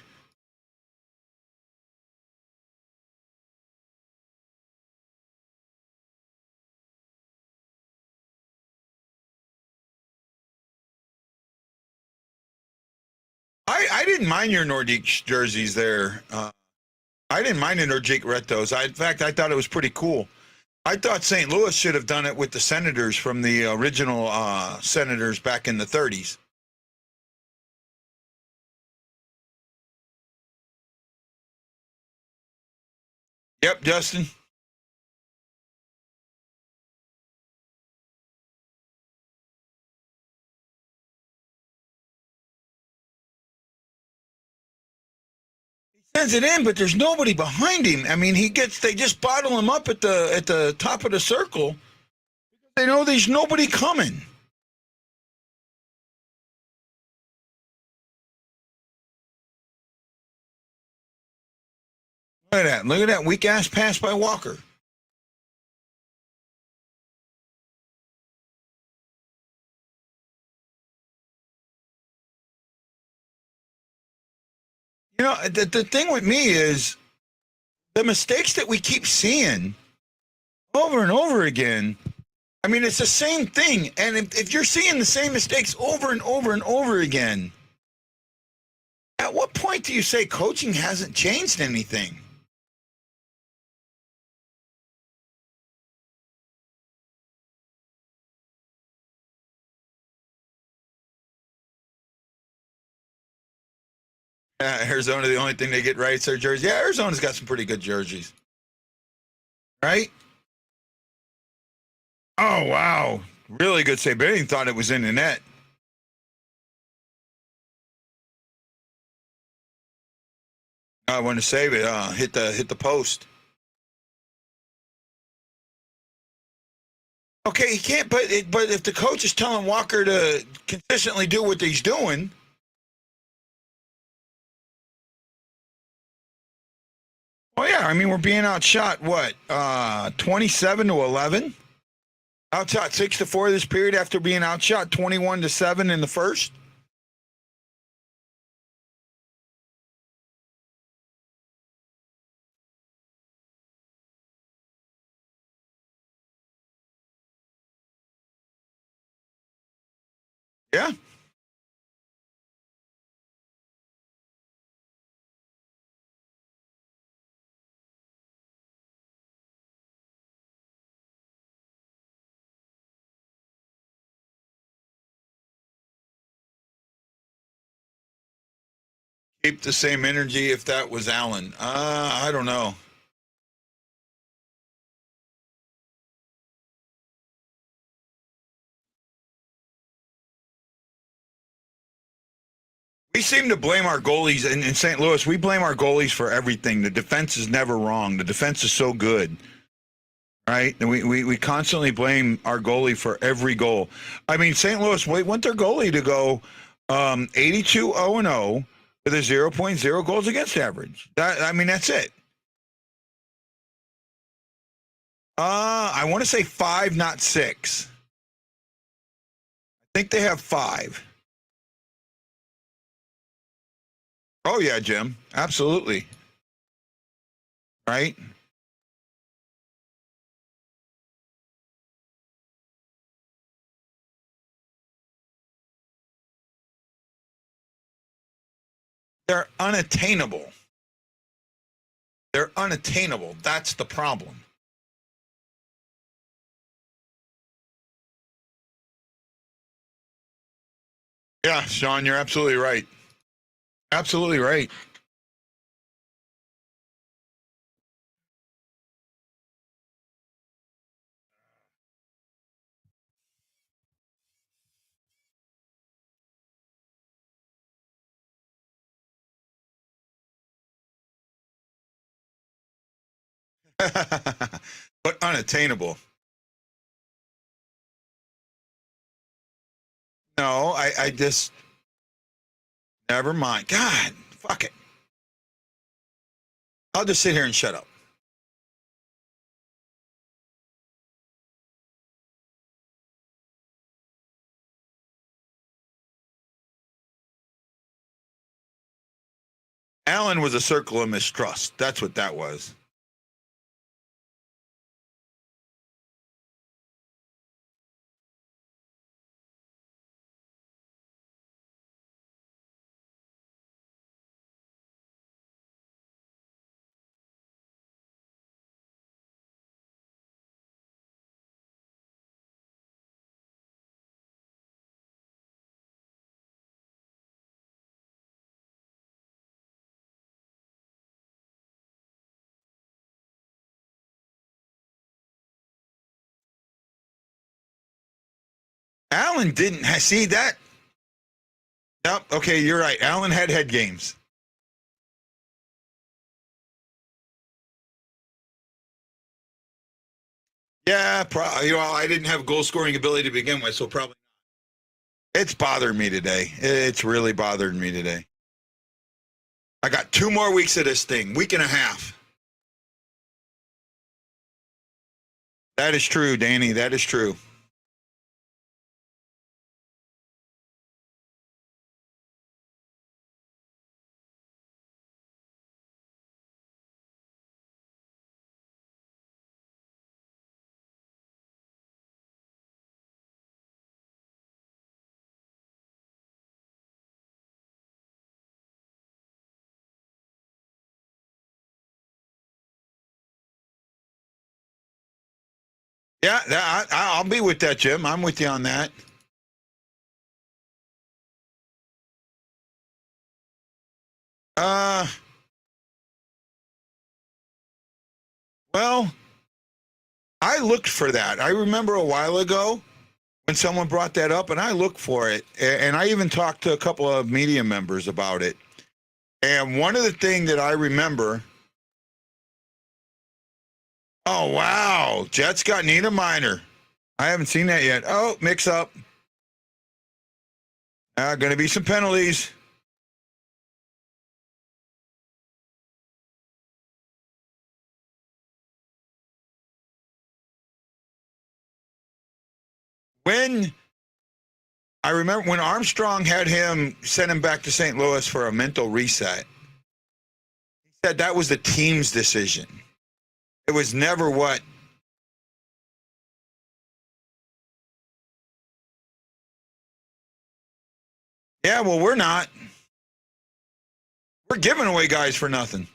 I didn't mind your Nordique jerseys there. I didn't mind the Nordique Retos. In fact, I thought it was pretty cool. I thought St. Louis should have done it with the Senators from the original Senators back in the 30s. Yep, Justin. Sends it in, but there's nobody behind him. I mean, they just bottle him up at the top of the circle. They know there's nobody coming. Look at that. Look at that weak ass pass by Walker. You know, the thing with me is the mistakes that we keep seeing over and over again. I mean, it's the same thing. And if you're seeing the same mistakes over and over and over again, at what point do you say coaching hasn't changed anything? Arizona, the only thing they get right is their jerseys. Yeah, Arizona's got some pretty good jerseys. Right? Oh, wow. Really good save. Bennington thought it was in the net. I want to save it. Hit the post. Okay, he can't. But if the coach is telling Walker to consistently do what he's doing, Oh yeah, I mean we're being outshot. What? 27-11. Outshot 6-4 this period after being outshot 21-7 in the first. Yeah. Keep the same energy if that was Allen. I don't know. We seem to blame our goalies in St. Louis. We blame our goalies for everything. The defense is never wrong. The defense is so good. Right? And we constantly blame our goalie for every goal. I mean, St. Louis want their goalie to go 82-0-0 with a 0.0 goals against average. That's it. I want to say 5, not 6. I think they have 5. Oh, yeah, Jim. Absolutely. Right? They're unattainable. They're unattainable. That's the problem. Yeah, Sean, you're absolutely right. Absolutely right. But unattainable. No, I just never mind. God, fuck it. I'll just sit here and shut up. Allen was a circle of mistrust. That's what that was. Allen didn't see that. Nope. Okay, you're right. Allen had head games. Yeah, I didn't have goal scoring ability to begin with, so probably. It's bothering me today. It's really bothering me today. I got 2 more weeks of this thing, week and a half. That is true, Danny. That is true. Yeah, I'll be with that, Jim. I'm with you on that. Well, I looked for that. I remember a while ago when someone brought that up, and I looked for it, and I even talked to a couple of media members about it. And one of the things that I remember. Oh wow, Jets got Niedermeyer. I haven't seen that yet. Oh, mix up. Going to be some penalties. When I remember when Armstrong had him send him back to St. Louis for a mental reset, he said that was the team's decision. It was never what. Yeah, well, we're not. We're giving away guys for nothing.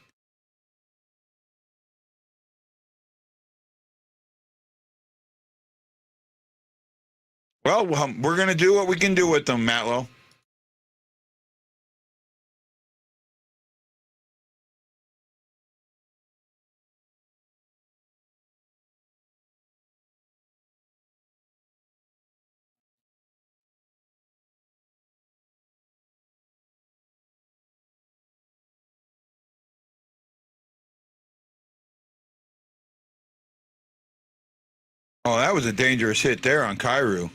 Well, we're going to do what we can do with them, Matlow. Oh, that was a dangerous hit there on Cairo.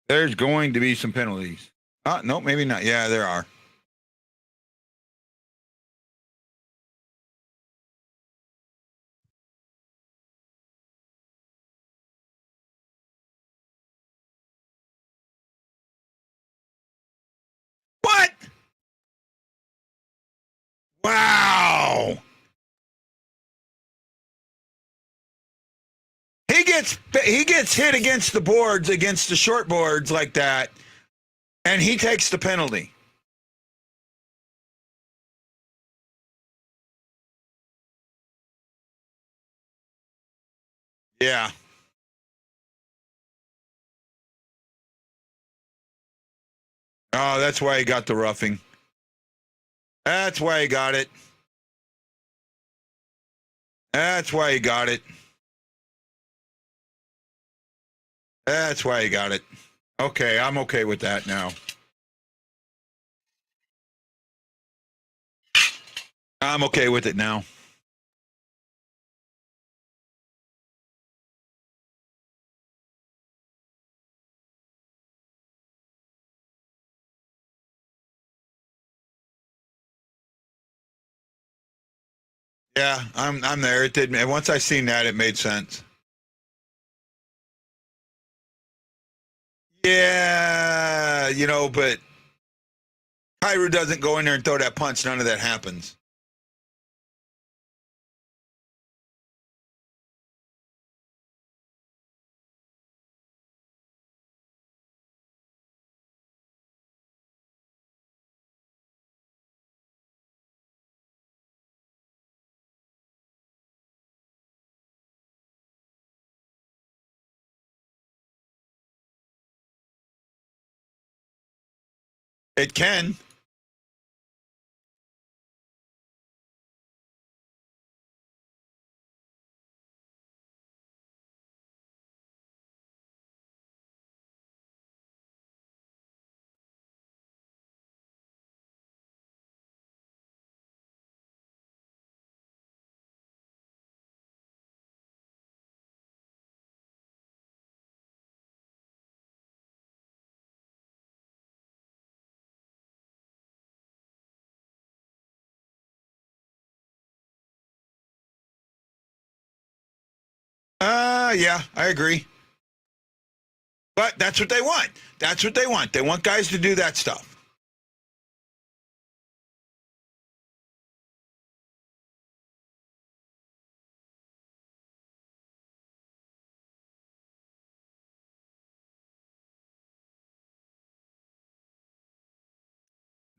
There's going to be some penalties. No, maybe not. Yeah, there are. What? Wow. He gets hit against the boards, against the short boards like that, and he takes the penalty. Yeah. Oh, that's why he got the roughing. That's why he got it. That's why he got it. That's why he got it. Okay, I'm okay with that now. I'm okay with it now. Yeah, I'm there. It did. And once I seen that, it made sense. Yeah, but Cairo doesn't go in there and throw that punch. None of that happens. It can. Yeah, I agree. But that's what they want. That's what they want. They want guys to do that stuff.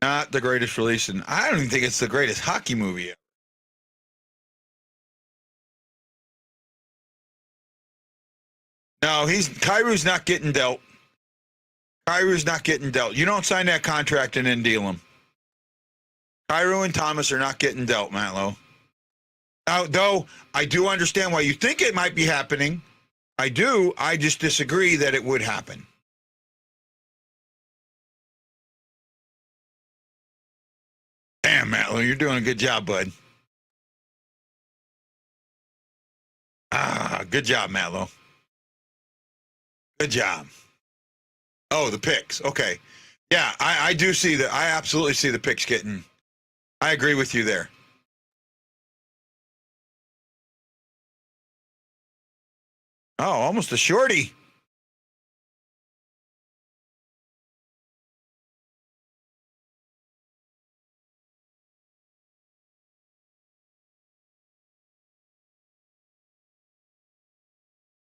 Not the greatest release, and I don't even think it's the greatest hockey movie ever. No, Kairu's not getting dealt. Kairu's not getting dealt. You don't sign that contract and then deal him. Cairo and Thomas are not getting dealt, Matlow. Now, though I do understand why you think it might be happening. I do. I just disagree that it would happen. Damn, Matlow, you're doing a good job, bud. Good job, Matlow. Good job. Oh, the picks. Okay. Yeah, I do see that. I absolutely see the picks getting. I agree with you there. Oh, almost a shorty.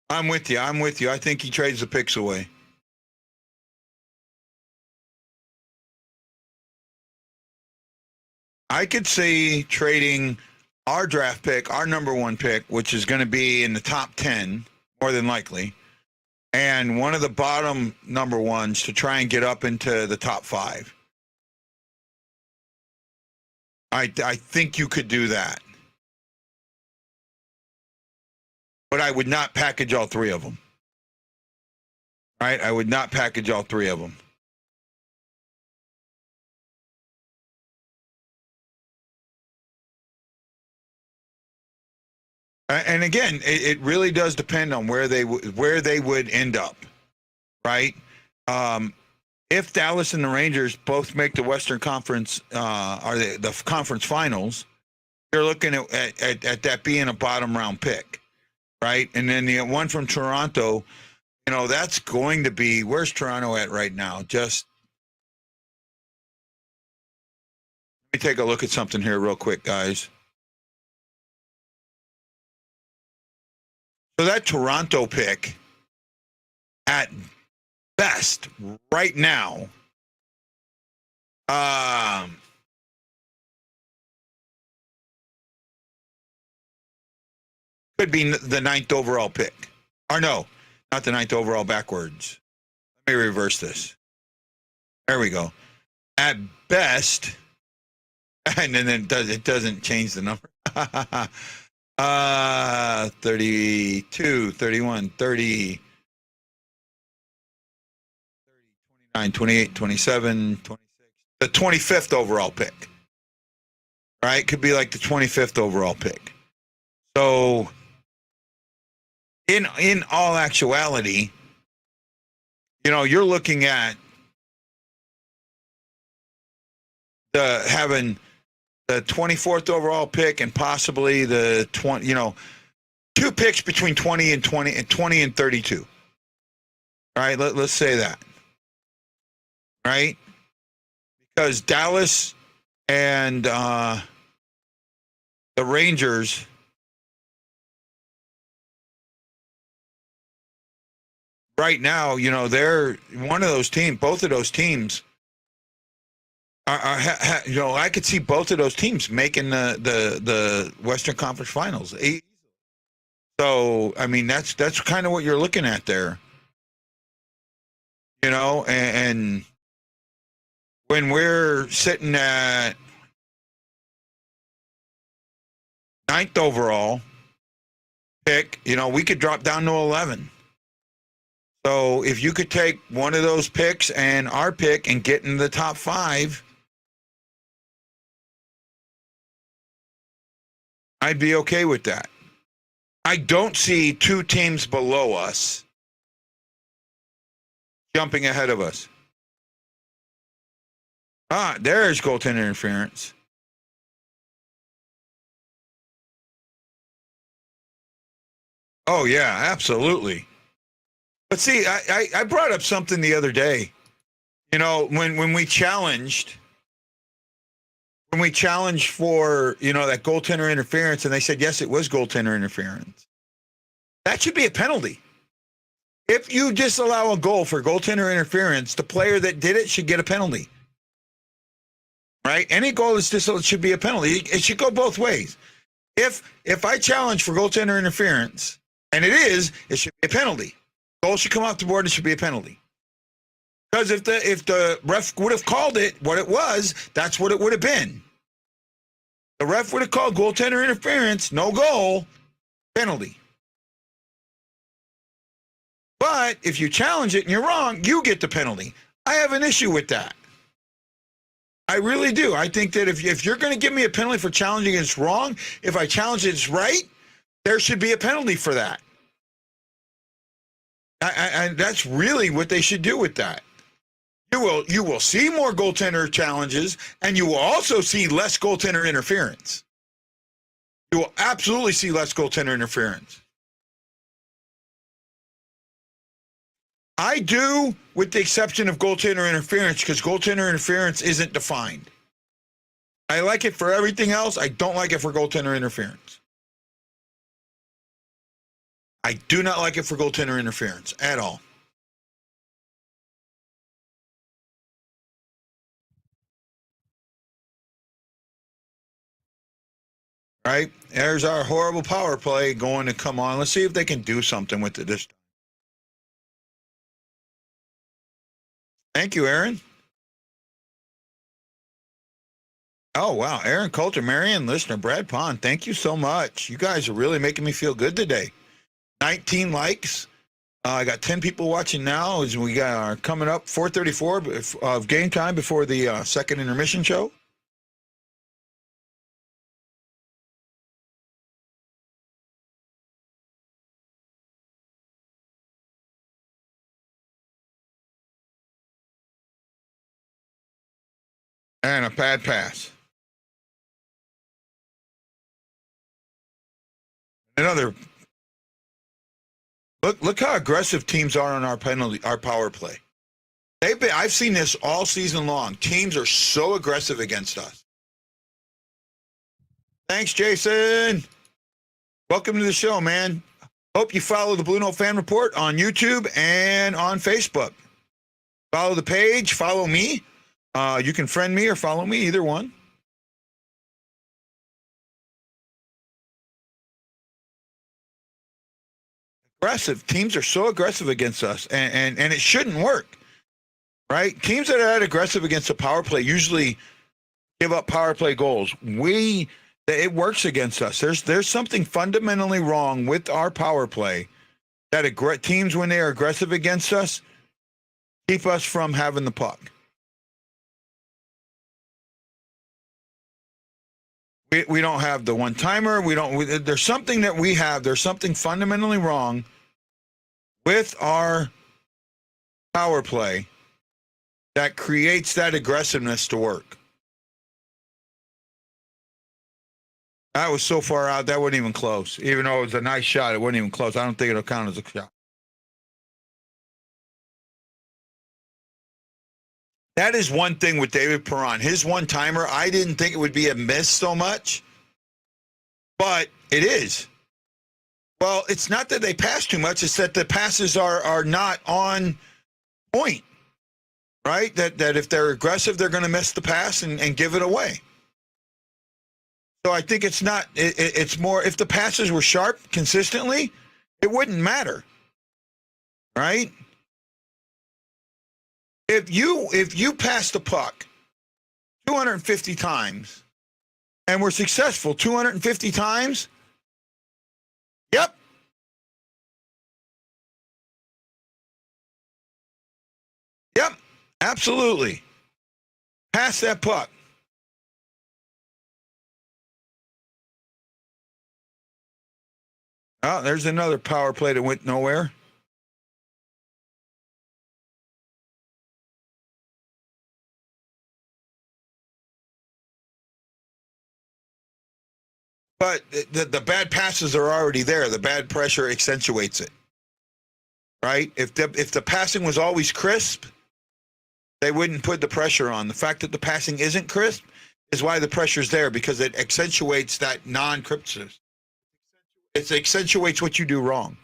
I'm with you. I'm with you. I think he trades the picks away. I could see trading our draft pick, our number one pick, which is going to be in the top 10, more than likely, and one of the bottom number ones to try and get up into the top 5. I think you could do that. But I would not package all 3 of them. Right? I would not package all 3 of them. And again, it really does depend on where they would end up, right? If Dallas and the Rangers both make the Western Conference or the conference finals, you're looking at that being a bottom round pick, right? And then the one from Toronto, that's going to be, where's Toronto at right now? Just let me take a look at something here real quick, guys. So that Toronto pick, at best, right now, could be the 9th overall pick. Or no, not the 9th overall, backwards. Let me reverse this. There we go. At best, and then it doesn't change the number. 32, 31, 30, 29, 28, 27, 26. The 25th overall pick. Right? Could be like the 25th overall pick. So, in all actuality, you're looking at having the 24th overall pick and possibly the 2 picks between 20 and 32. All right, let's say that. Right? Because Dallas and the Rangers right now, they're one of those teams, both of those teams I could see both of those teams making the Western Conference Finals. So, I mean, that's kind of what you're looking at there. And when we're sitting at 9th overall pick, we could drop down to 11. So if you could take one of those picks and our pick and get in the top 5, I'd be okay with that. I don't see 2 teams below us jumping ahead of us. There's goaltender interference. Oh, yeah, absolutely. But see, I brought up something the other day. When we challenged for, that goaltender interference, and they said, yes, it was goaltender interference. That should be a penalty. If you disallow a goal for goaltender interference, the player that did it should get a penalty. Right? Any goal that's disallowed should be a penalty. It should go both ways. If I challenge for goaltender interference, and it should be a penalty. Goal should come off the board, it should be a penalty. Because if the ref would have called it what it was, that's what it would have been. The ref would have called goaltender interference, no goal, penalty. But if you challenge it and you're wrong, you get the penalty. I have an issue with that. I really do. I think that if you're going to give me a penalty for challenging it's wrong, if I challenge it's right, there should be a penalty for that. And that's really what they should do with that. You will see more goaltender challenges, and you will also see less goaltender interference. You will absolutely see less goaltender interference. I do, with the exception of goaltender interference, because goaltender interference isn't defined. I like it for everything else. I don't like it for goaltender interference. I do not like it for goaltender interference at all. Right? There's our horrible power play going to come on. Let's see if they can do something with it this time. Thank you, Aaron. Oh, wow. Aaron Coulter, Marion, listener, Brad Pond, thank you so much. You guys are really making me feel good today. 19 likes. I got 10 people watching now as we got coming up 4:34 of game time before the second intermission show. And a bad pass. Another. Look how aggressive teams are on our power play. I've seen this all season long. Teams are so aggressive against us. Thanks, Jason. Welcome to the show, man. Hope you follow the Blue Note Fan Report on YouTube and on Facebook. Follow the page. Follow me. You can friend me or follow me, either one. Aggressive. Teams are so aggressive against us, and it shouldn't work, right? Teams that are that aggressive against the power play usually give up power play goals. It works against us. There's something fundamentally wrong with our power play that teams, when they are aggressive against us, keep us from having the puck. We don't have the one-timer. There's something that we have. There's something fundamentally wrong with our power play that creates that aggressiveness to work. That was so far out, that wasn't even close. Even though it was a nice shot, it wasn't even close. I don't think it'll count as a shot. That is one thing with David Perron. His one-timer, I didn't think it would be a miss so much, but it is. Well, it's not that they pass too much. It's that the passes are not on point, right? That if they're aggressive, they're going to miss the pass and give it away. So I think it's not. It's more, if the passes were sharp consistently, it wouldn't matter, right? If you pass the puck 250 times and were successful 250 times, yep. Yep, absolutely. Pass that puck. Oh, there's another power play that went nowhere. But the bad passes are already there. The bad pressure accentuates it, right? If the passing was always crisp, they wouldn't put the pressure on. The fact that the passing isn't crisp is why the pressure's there, because it accentuates that non-crispness. It accentuates what you do wrong.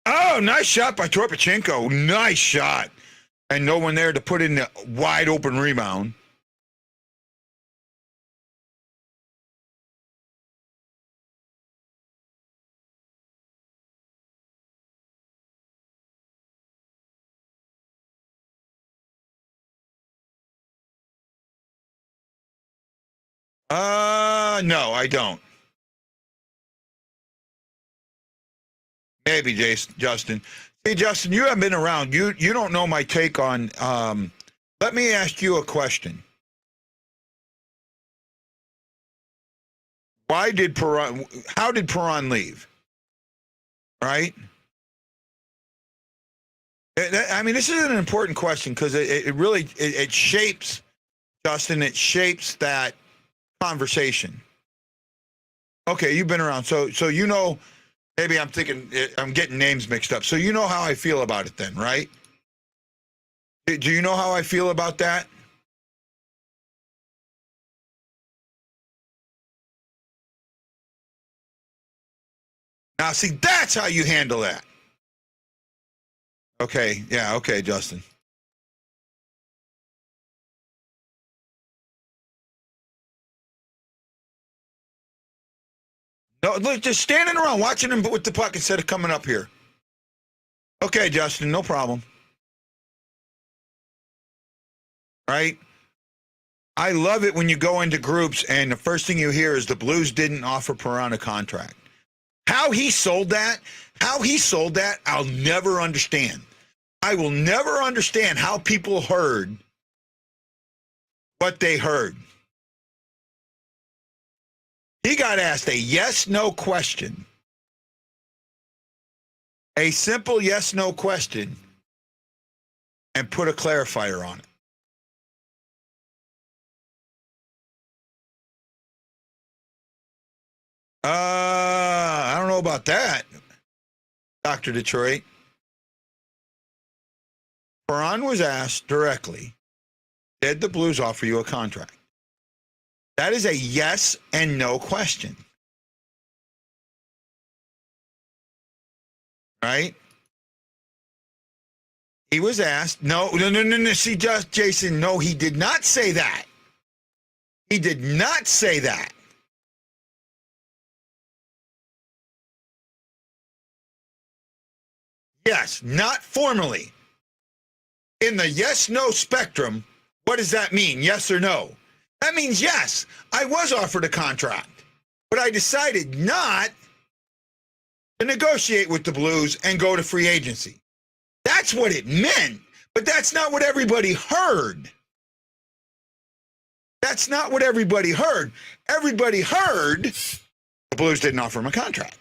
Oh, nice shot by Torpachenko. Nice shot. And no one there to put in the wide open rebound. No, I don't. Maybe, Justin. Hey, Justin, you haven't been around. You don't know my take on. Let me ask you a question. How did Perron leave? Right? I mean, this is an important question because it really shapes, Justin. It shapes that conversation. Okay, you've been around, so you know. Maybe I'm thinking I'm getting names mixed up. So you know how I feel about it, then, right? Do you know how I feel about that? Now, see, that's how you handle that. Okay, yeah, okay, Justin. No, look, just standing around watching him with the puck instead of coming up here. Okay, Justin, no problem. Right? I love it when you go into groups and the first thing you hear is the Blues didn't offer Perron a contract. How he sold that, I'll never understand. I will never understand how people heard what they heard. He got asked a yes-no question. A simple yes-no question and put a clarifier on it. I don't know about that, Dr. Detroit. Perron was asked directly, did the Blues offer you a contract? That is a yes and no question. Right? He was asked, no. See, just Jason, no, he did not say that. He did not say that. Yes, not formally. In the yes-no spectrum, what does that mean? Yes or no? That means yes, I was offered a contract, but I decided not to negotiate with the Blues and go to free agency. That's what it meant, but that's not what everybody heard. That's not what everybody heard. Everybody heard the Blues didn't offer him a contract.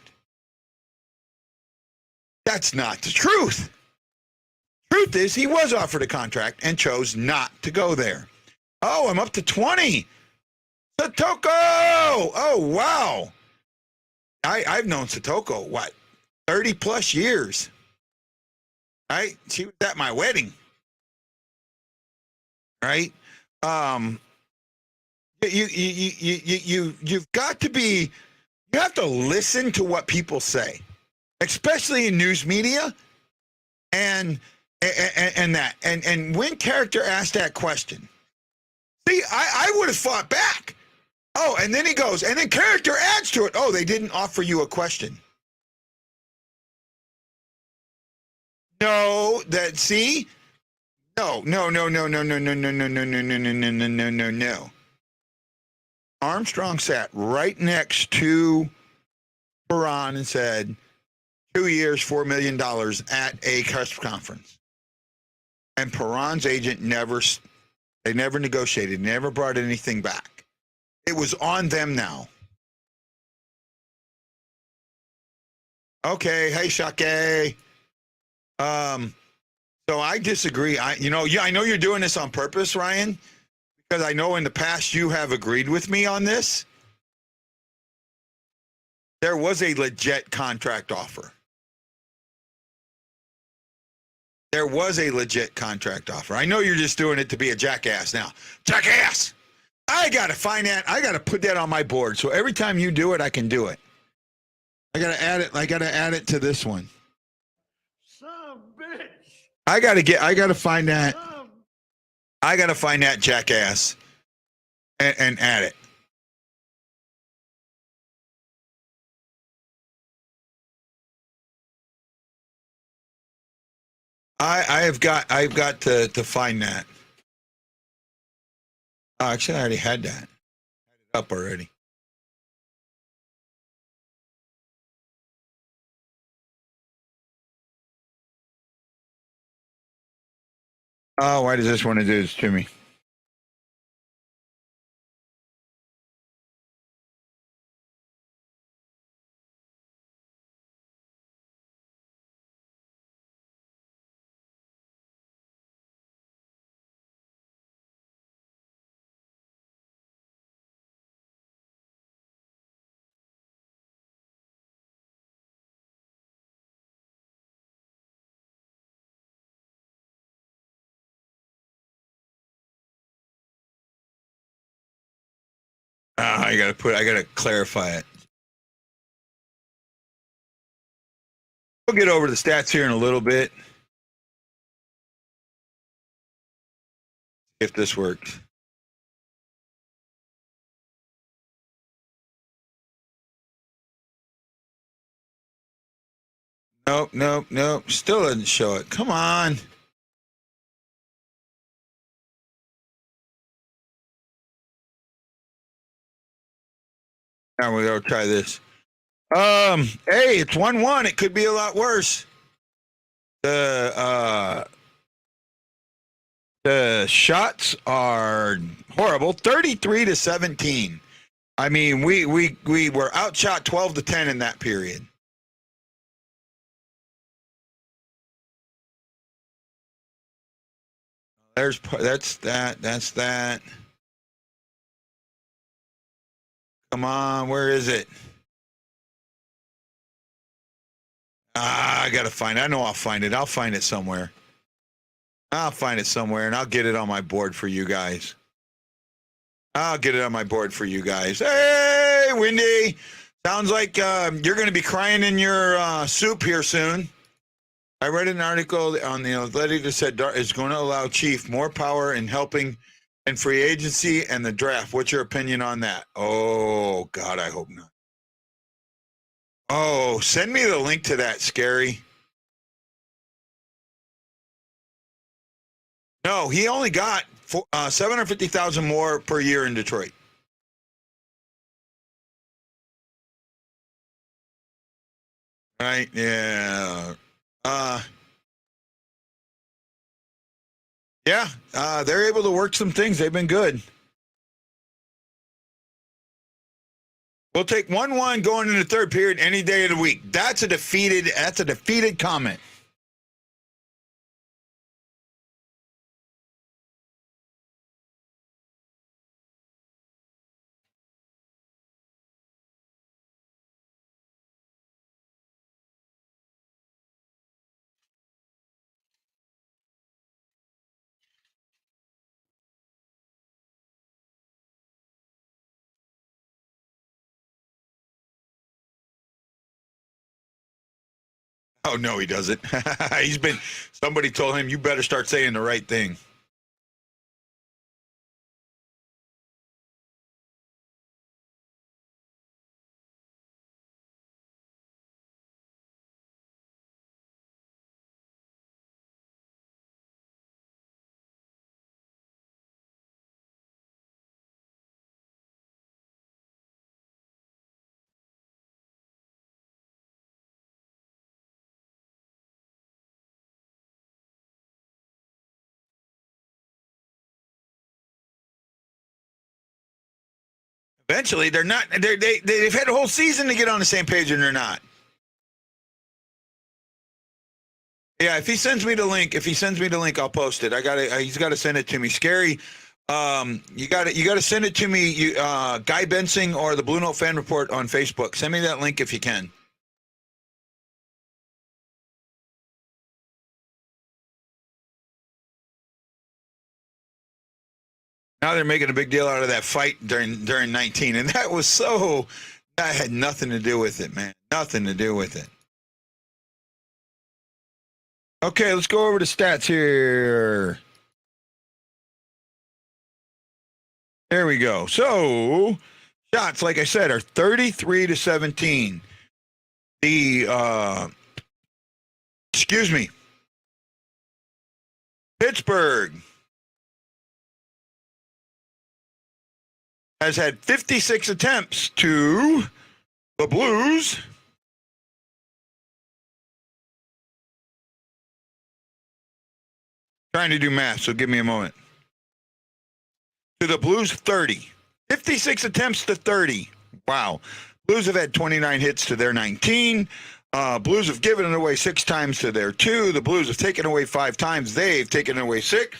That's not the truth. Truth is, he was offered a contract and chose not to go there. Oh, I'm up to 20. Satoko! Oh, wow. I've known Satoko, what, 30 plus years. Right? She was at my wedding. Right? You've got to be, you have to listen to what people say, especially in news media and that. And when character asked that question, see, I would have fought back. Oh, and then he goes, and then character adds to it. Oh, they didn't offer you a question. No, that see? No. Armstrong sat right next to Perron and said, 2 years, $4 million at a press conference. And Perron's agent never negotiated, never brought anything back. It was on them now. Okay, hey, Shake. So I disagree. I know you're doing this on purpose, Ryan, because I know in the past you have agreed with me on this. There was a legit contract offer. There was a legit contract offer. I know you're just doing it to be a jackass now. Jackass! I got to put that on my board. So every time you do it, I can do it. I got to add it to this one. Son of a bitch. I got to find that. I got to find that jackass and add it. I've got to find that. Oh, actually, I already had that. I had it up already. Oh, why does this want to do this to me? I gotta clarify it. We'll get over the stats here in a little bit. If this works. Nope. Still doesn't show it. Come on. Now we go try this. Hey, it's 1-1. It could be a lot worse. The shots are horrible. 33-17. I mean, we were outshot 12-10 in that period. That's that. Come on, where is it? I gotta find it. I know I'll find it. I'll find it somewhere. I'll find it somewhere, and I'll get it on my board for you guys. I'll get it on my board for you guys. Hey, Wendy. Sounds like you're going to be crying in your soup here soon. I read an article on the Athletic that said is going to allow Chief more power in helping in free agency and the draft. What's your opinion on that? Oh, God, I hope not. Oh, send me the link to that, Scary. No, he only got $750,000 more per year in Detroit. Right? Yeah. They're able to work some things. They've been good. We'll take 1-1 going into the third period any day of the week. That's a defeated comment. Oh, no, he doesn't. Somebody told him, you better start saying the right thing. Eventually, they're not. They've had a whole season to get on the same page, and they're not. Yeah, if he sends me the link, I'll post it. He's got to send it to me. Scary. You got to send it to me. Guy Bensing or the Blue Note Fan Report on Facebook. Send me that link if you can. Now they're making a big deal out of that fight during 19, and that had nothing to do with it, man. Nothing to do with it. Okay, let's go over the stats here. There we go. So shots, like I said, are 33-17. Pittsburgh has had 56 attempts to the Blues. Trying to do math, so give me a moment. To the Blues, 30. 56 attempts to 30. Wow. Blues have had 29 hits to their 19. Blues have given it away 6 times to their 2. The Blues have taken away 5 times. They've taken away 6.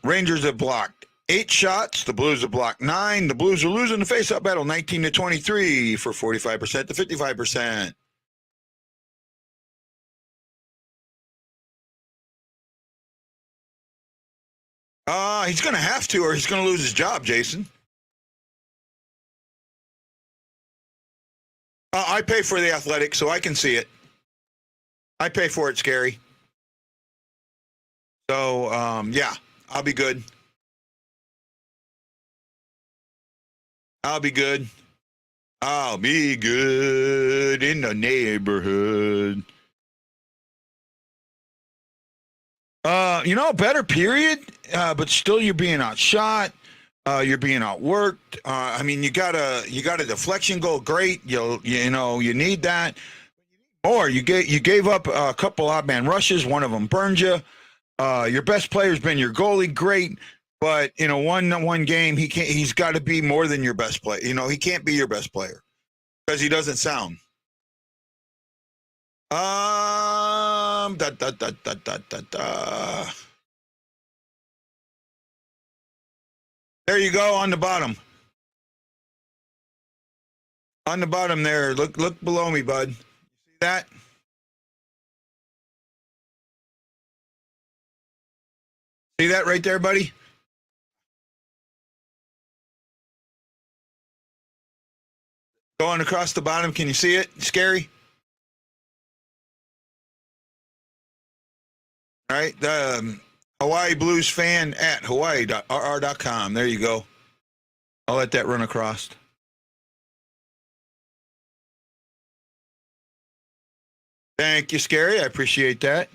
Rangers have blocked 8 shots. The Blues have blocked 9. The Blues are losing the face-up battle 19-23 for 45% to 55%. He's going to have to, or he's going to lose his job, Jason. I pay for the Athletic, so I can see it. I pay for it, Scary. So, yeah, I'll be good. I'll be good. I'll be good in the neighborhood. Better period. But still, you're being outshot. You're being outworked. I mean, you got a deflection goal. Great. You need that. Or you gave up a couple odd man rushes. One of them burned you. Your best player's been your goalie. Great. But in a one game, he's got to be more than your best player. He can't be your best player because he doesn't sound. Da, da, da, da, da, da, da. There you go on the bottom. On the bottom there. Look below me, bud. See that? See that right there, buddy? Going across the bottom. Can you see it? Scary? All right. The Hawaii Blues fan at hawaii.rr.com. There you go. I'll let that run across. Thank you, Scary. I appreciate that.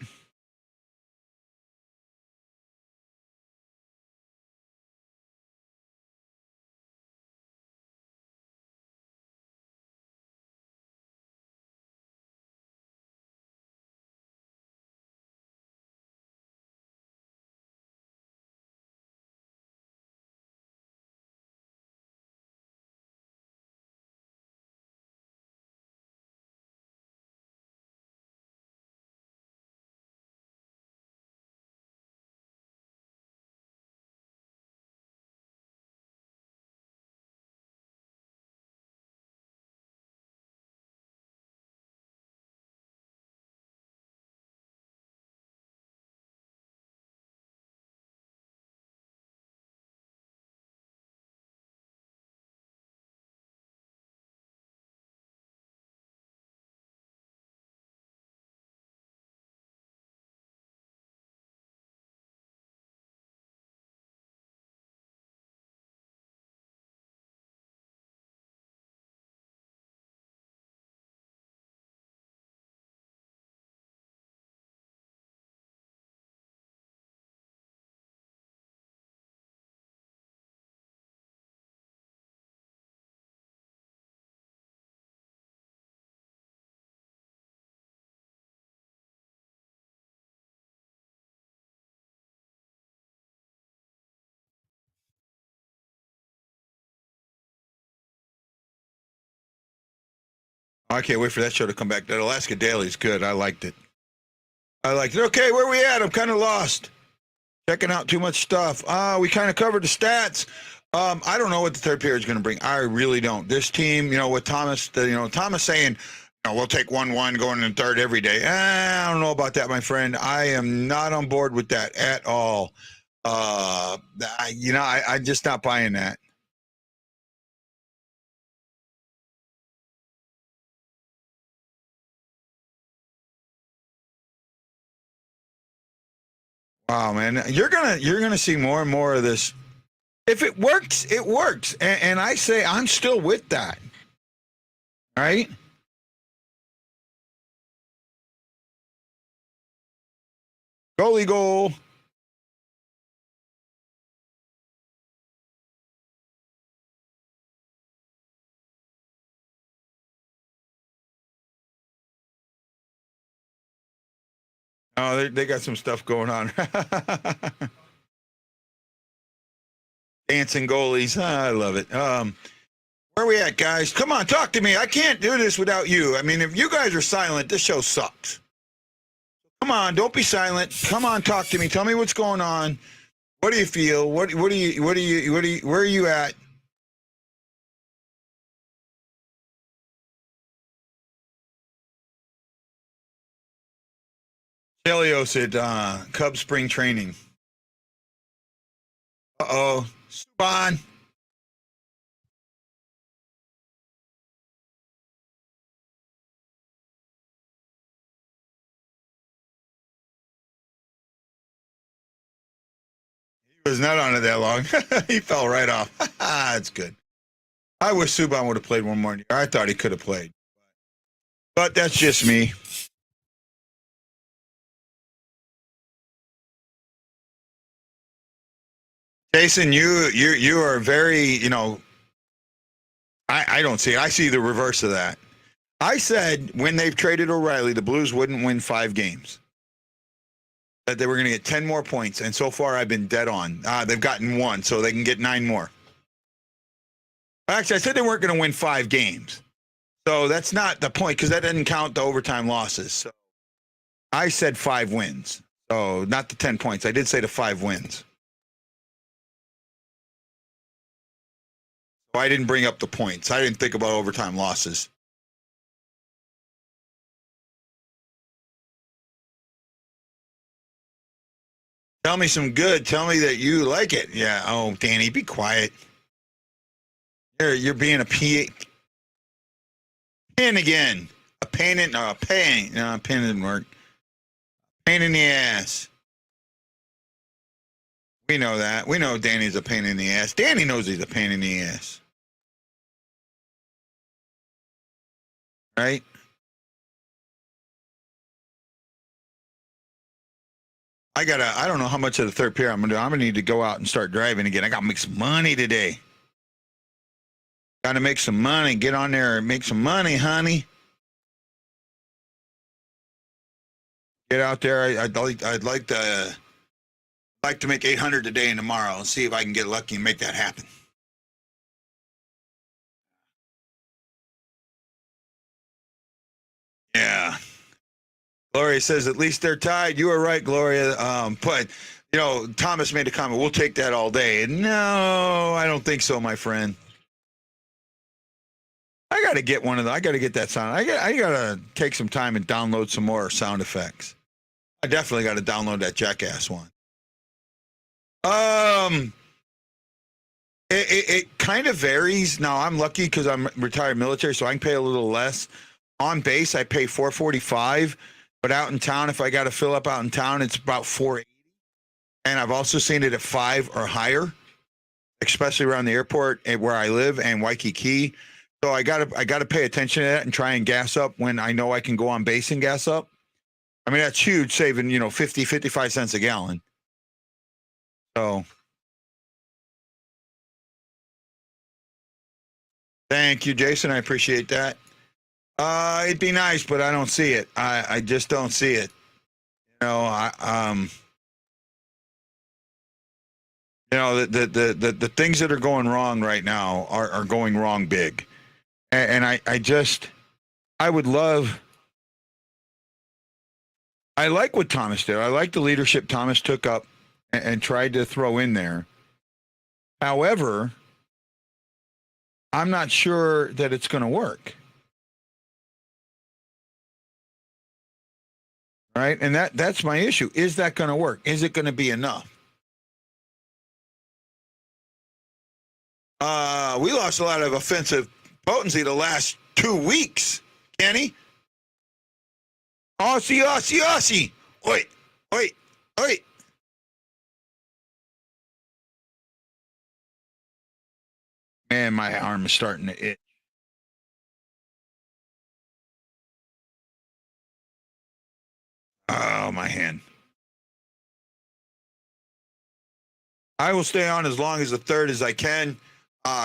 I can't wait for that show to come back. That Alaska Daily is good. I liked it. Okay, where we at? I'm kind of lost. Checking out too much stuff. We kind of covered the stats. I don't know what the third period is going to bring. I really don't. This team, with Thomas, Thomas saying, we'll take 1-1 going in third every day. I don't know about that, my friend. I am not on board with that at I'm just not buying that. Wow, man, you're gonna see more and more of this. If it works, it works, and I say I'm still with that. All right. Goalie goal. Oh, they got some stuff going on. Dancing goalies. I love it. Where are we at, guys? Come on, talk to me. I can't do this without you. I mean, if you guys are silent, this show sucks. Come on, don't be silent. Come on, talk to me. Tell me what's going on. What do you feel? Where are you at? Stelios at Cubs spring training. Uh-oh. Spawn. was not on it that long. He fell right off. That's good. I wish Subban would have played one more year. I thought he could have played. But that's just me. Jason, you are very, I don't see it. I see the reverse of that. I said when they've traded O'Reilly, the Blues wouldn't win 5 games. That they were going to get 10 more points, and so far I've been dead on. They've gotten 1, so they can get 9 more. Actually, I said they weren't going to win 5 games. So that's not the point, because that doesn't count the overtime losses. So I said 5 wins. So not the 10 points. I did say the 5 wins. So I didn't bring up the points. I didn't think about overtime losses. Tell me some good. Tell me that you like it. Yeah. Oh, Danny, be quiet. You're being a pin again. A pain in no, a pain. No, a pin didn't work. Pain in the ass. We know that. We know Danny's a pain in the ass. Danny knows he's a pain in the ass. Right? I don't know how much of the third period I'm gonna do. I'm gonna need to go out and start driving again. I gotta make some money today. Gotta make some money. Get on there and make some money, honey. Get out there. I'd like to make 800 today and tomorrow and see if I can get lucky and make that happen. Yeah. Gloria says at least they're tied. You are right, Gloria. But Thomas made a comment. We'll take that all day. No, I don't think so, my friend. I got to get one of them. I got to get that sound. I got to take some time and download some more sound effects. I definitely got to download that Jackass one. It kind of varies. Now I'm lucky because I'm retired military, so I can pay a little less. On base, I pay $445, but out in town, if I got to fill up out in town, it's about $480. And I've also seen it at 5 or higher, especially around the airport where I live and Waikiki. So I gotta pay attention to that and try and gas up when I know I can go on base and gas up. I mean, that's huge, saving 55 cents a gallon. So thank you, Jason. I appreciate that. It'd be nice, but I don't see it. I just don't see it. The things that are going wrong right now are going wrong big. And I would love, I like what Thomas did. I like the leadership Thomas took up and tried to throw in there. However, I'm not sure that it's going to work. Right? And that's my issue. Is that going to work? Is it going to be enough? We lost a lot of offensive potency the last 2 weeks, Kenny. Aussie, Aussie, Aussie. Oi, oi, oi. Man, my arm is starting to itch. Oh, my hand. I will stay on as long as the third as I can.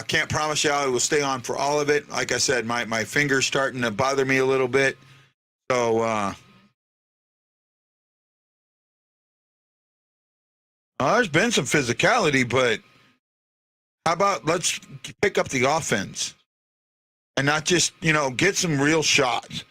Can't promise you I will stay on for all of it. Like I said, my finger's starting to bother me a little bit. So there's been some physicality, but how about let's pick up the offense and not just, get some real shots.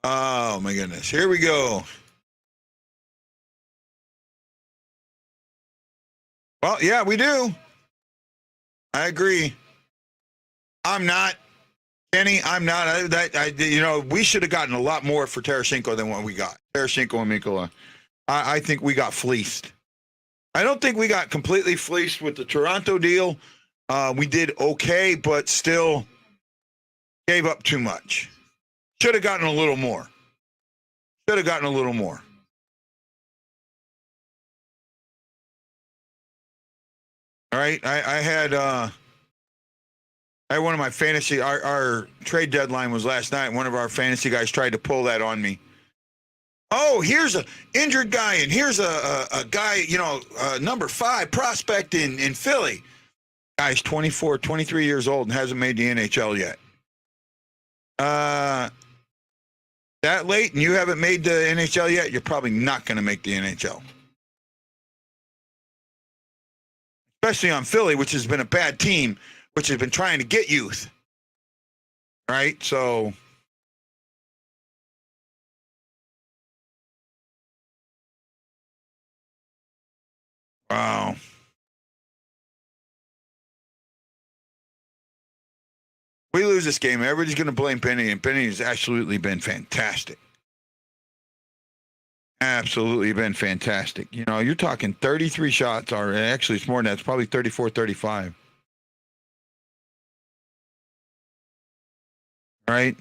Oh, my goodness. Here we go. Well, yeah, we do. I agree. I'm not. Kenny, I'm not. We should have gotten a lot more for Tarasenko than what we got. Tarasenko and Mikkola. I think we got fleeced. I don't think we got completely fleeced with the Toronto deal. We did okay, but still gave up too much. Should have gotten a little more. Should have gotten a little more. All right. I had one of my fantasy, our trade deadline was last night. One of our fantasy guys tried to pull that on me. Oh, here's an injured guy, and here's a guy, number 5 prospect in Philly. Guy's 24, 23 years old and hasn't made the NHL yet. That late and you haven't made the NHL yet, you're probably not going to make the NHL. Especially on Philly, which has been a bad team, which has been trying to get youth. Right? So... Wow. We lose this game, everybody's going to blame Penny, and Penny has absolutely been fantastic. Absolutely been fantastic. You're talking 33 shots, or actually it's more than that. It's probably 34, 35. Right?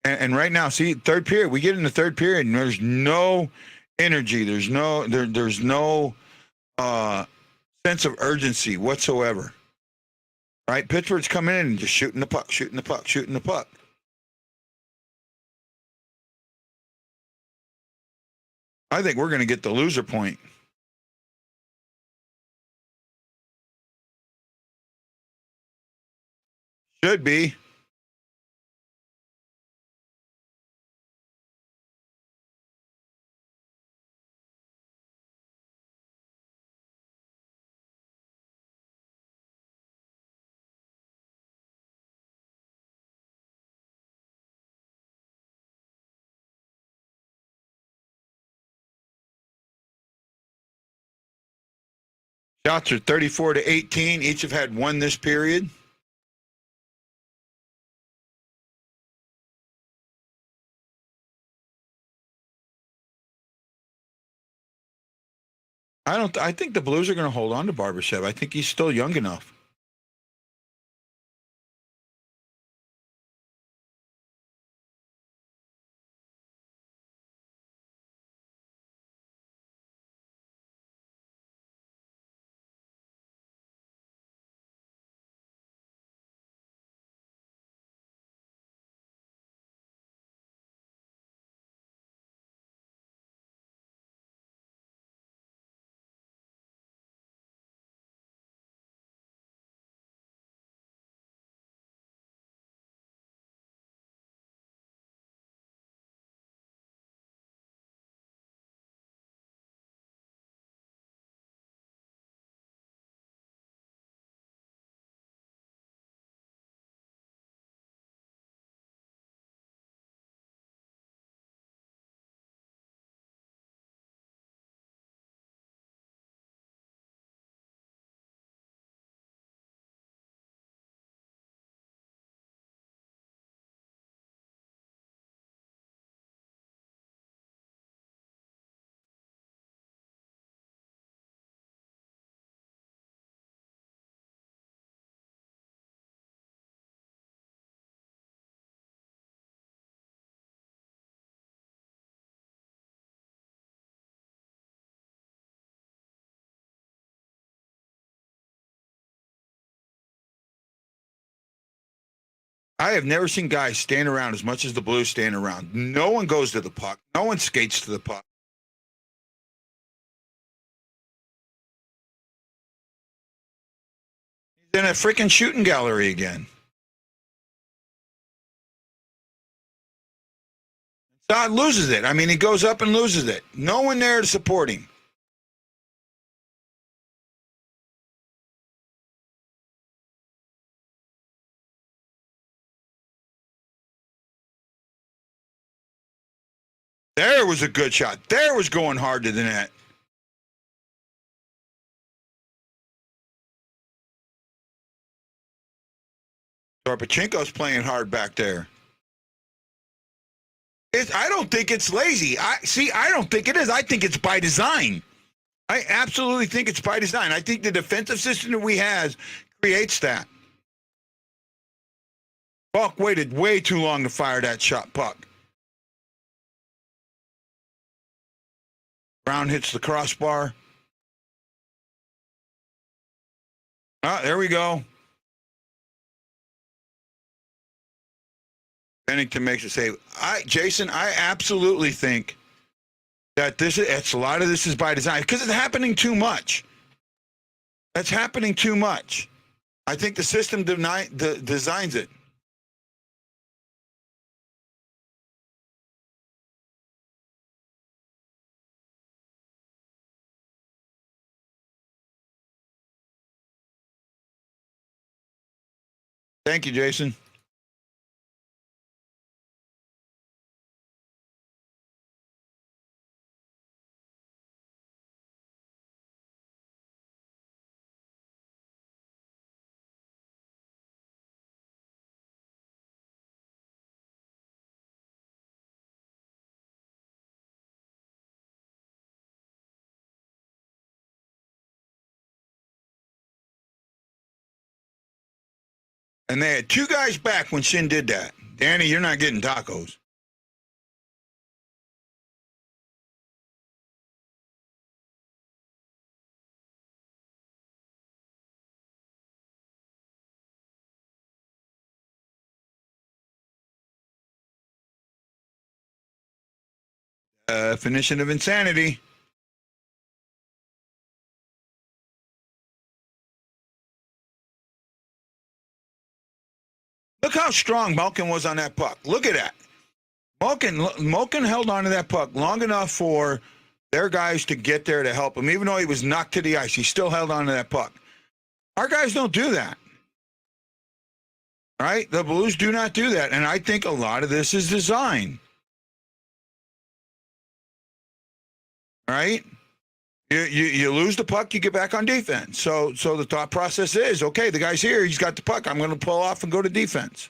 And right now, see, third period, we get in the third period, and there's no energy. There's no sense of urgency whatsoever. Right? Pittsburgh's coming in and just shooting the puck. I think we're going to get the loser point. Should be. Shots are 34 to 18. Each have had one this period. I think the Blues are going to hold on to Barbashev. I think he's still young enough. I have never seen guys stand around as much as the Blues stand around. No one goes to the puck. No one skates to the puck. He's in a freaking shooting gallery again. Todd loses it. I mean, he goes up and loses it. No one there to support him. There was a good shot. There was going hard to the net. Torpachenko's playing hard back there. I don't think it's lazy. I don't think it is. I think it's by design. I absolutely think it's by design. I think the defensive system that we have creates that. Buck waited way too long to fire that shot, Puck. Brown hits the crossbar. Ah, there we go. Bennington makes a save. Jason, I absolutely think that a lot of this is by design because it's happening too much. That's happening too much. I think the system designs it. Thank you, Jason. And they had two guys back when Shin did that. Danny, you're not getting tacos. Definition of insanity. Look how strong Malkin was on that puck. Look at that. Malkin held on to that puck long enough for their guys to get there to help him. Even though he was knocked to the ice, he still held on to that puck. Our guys don't do that. Right? The Blues do not do that. And I think a lot of this is design. Right? You lose the puck, you get back on defense. So the thought process is, okay, the guy's here, he's got the puck. I'm going to pull off and go to defense.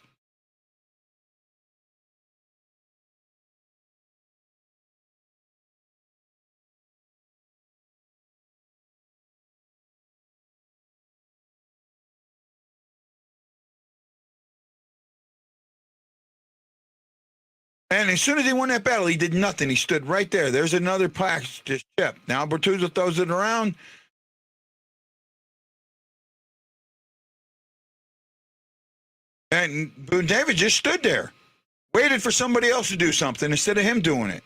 And as soon as he won that battle, he did nothing. He stood right there. There's another pass just chipped. Now Bertuzzo throws it around. And Boone David just stood there, waited for somebody else to do something instead of him doing it.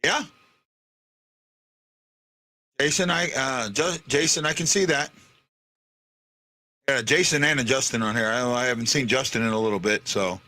Yeah. Jason, I can see that. Yeah, Jason and a Justin on here. I haven't seen Justin in a little bit, so.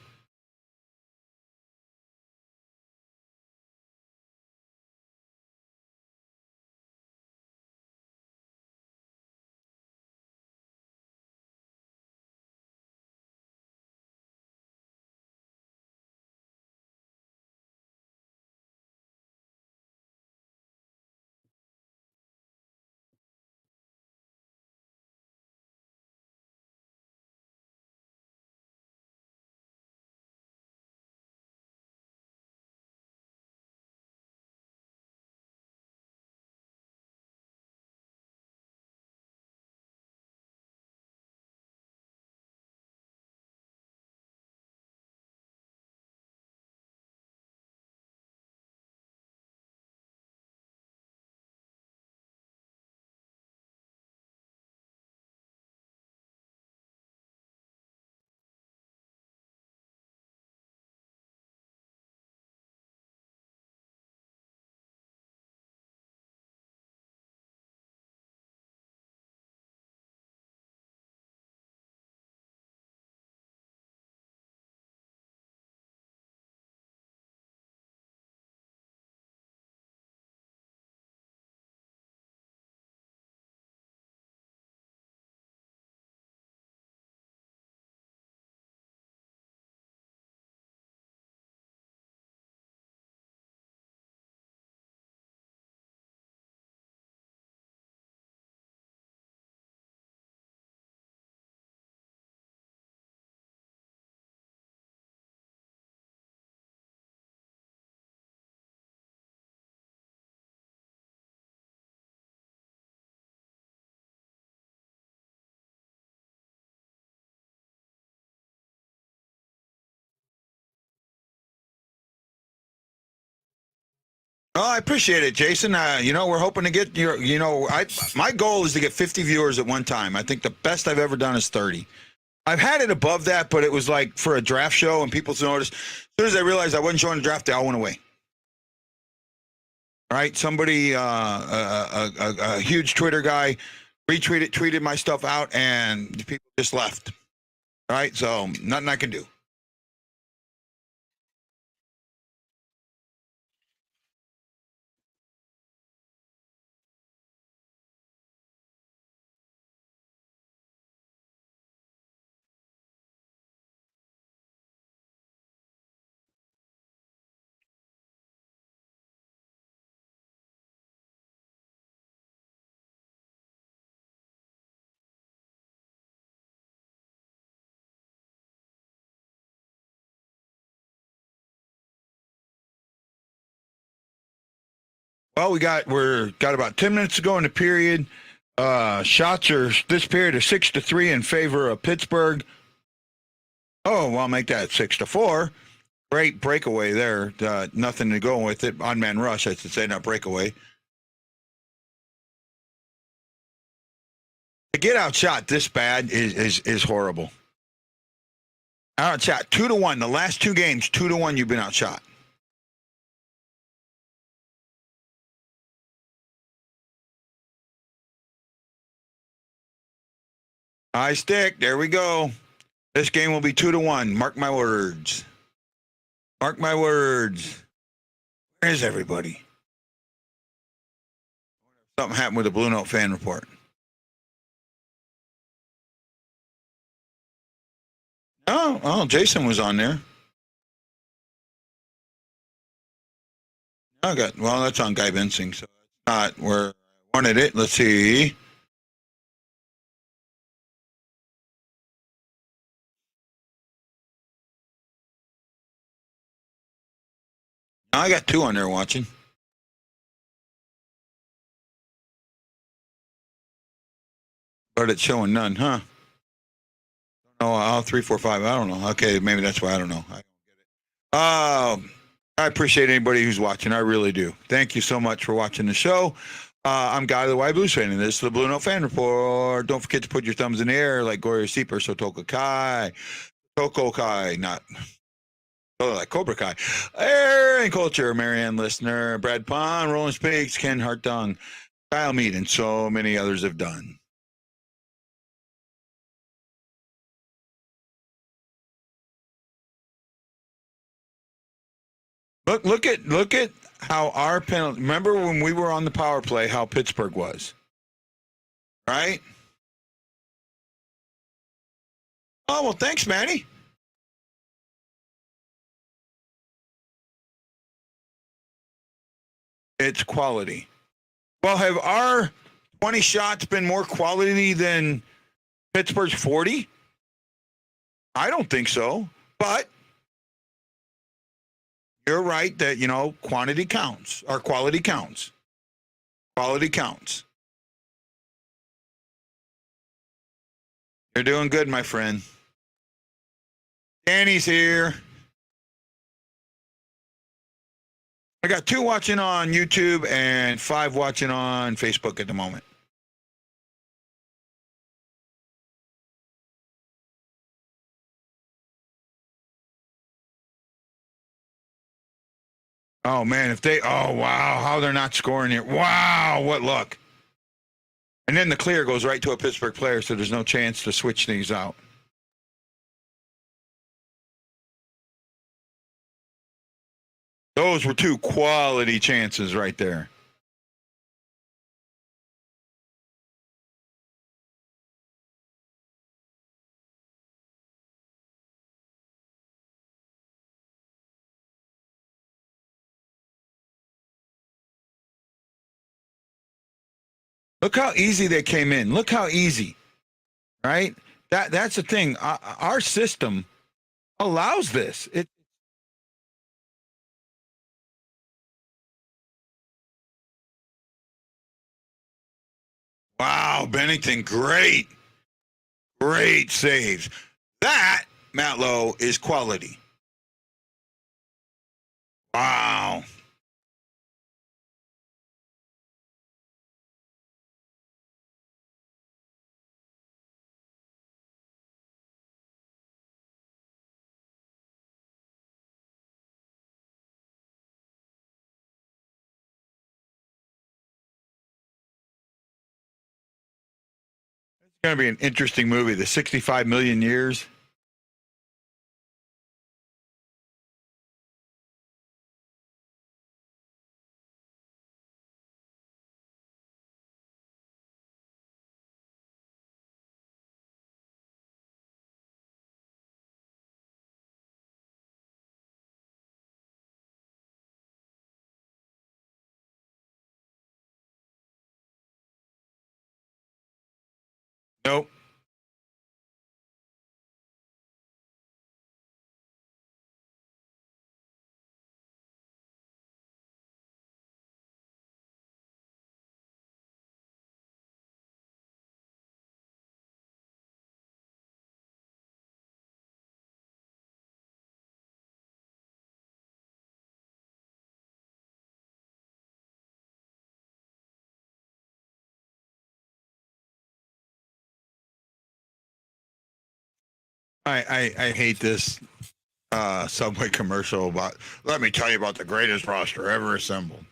Oh, I appreciate it, Jason. We're hoping to get my goal is to get 50 viewers at one time. I think the best I've ever done is 30. I've had it above that, but it was like for a draft show, and people noticed. As soon as I realized I wasn't showing the draft, they all went away. All right, somebody, a huge Twitter guy, tweeted my stuff out, and people just left. All right, so nothing I can do. Well, we're got about 10 minutes to go in the period. Shots are this period are 6-3 in favor of Pittsburgh. Oh, well, I'll make that 6-4. Great breakaway there. Nothing to go with it. On man rush, I should say, not breakaway. To get outshot this bad is horrible. Outshot 2-1. The last two games, 2-1. You've been outshot. High stick. There we go. This game will be 2-1. Mark my words. Mark my words. Where is everybody? Something happened with the BlueNote fan report. Oh, Jason was on there. Well, that's on Guy Bensing, so that's not where I wanted it. Let's see. I got two on there watching. But it's showing none, huh? Oh, 3, 4, 5. I don't know. Okay, maybe that's why I don't know. I don't get it. I appreciate anybody who's watching. I really do. Thank you so much for watching the show. I'm Guy the White Blues fan, and this is the BlueNote fan report. Don't forget to put your thumbs in the air like Gloria Seeper, Sotoka Kai, Toko Kai, not like Cobra Kai. Aaron Culture, Marianne Listener, Brad Pond, Roland Speaks, Ken Hartung, Kyle Mead, and so many others have done. Look at how our penalty. Remember when we were on the power play, how Pittsburgh was, right? Oh, well, thanks, Manny. It's quality. Well, have our 20 shots been more quality than Pittsburgh's 40? I don't think so. But you're right that, quantity counts, or quality counts. Quality counts. You're doing good, my friend. Danny's here. I got 2 watching on YouTube and 5 watching on Facebook at the moment. Oh, man, wow, how they're not scoring here. Wow, what luck. And then the clear goes right to a Pittsburgh player, so there's no chance to switch things out. Those were 2 quality chances right there. Look how easy they came in. Look how easy, right? That's the thing. Our system allows this. Wow, Bennington, great saves. That, Matlow, is quality. Wow. Gonna be an interesting movie. The 65 million years. Nope. I hate this Subway commercial about. Let me tell you about the greatest roster ever assembled.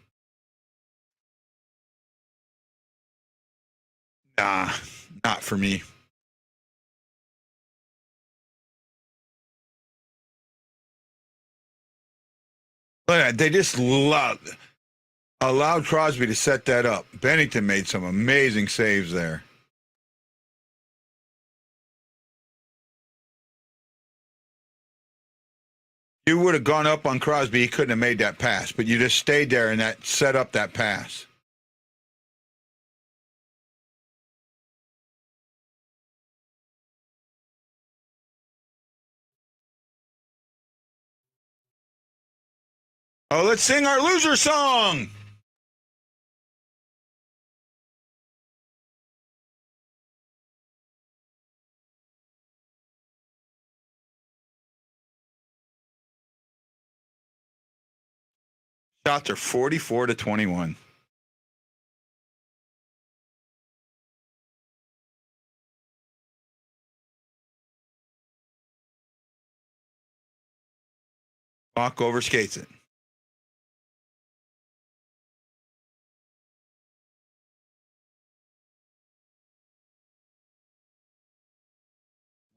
Nah, not for me. But they just allowed Crosby to set that up. Bennington made some amazing saves there. You would have gone up on Crosby, he couldn't have made that pass, but you just stayed there and that set up that pass. Oh, let's sing our loser song. Shots are 44-21. Walkover skates it.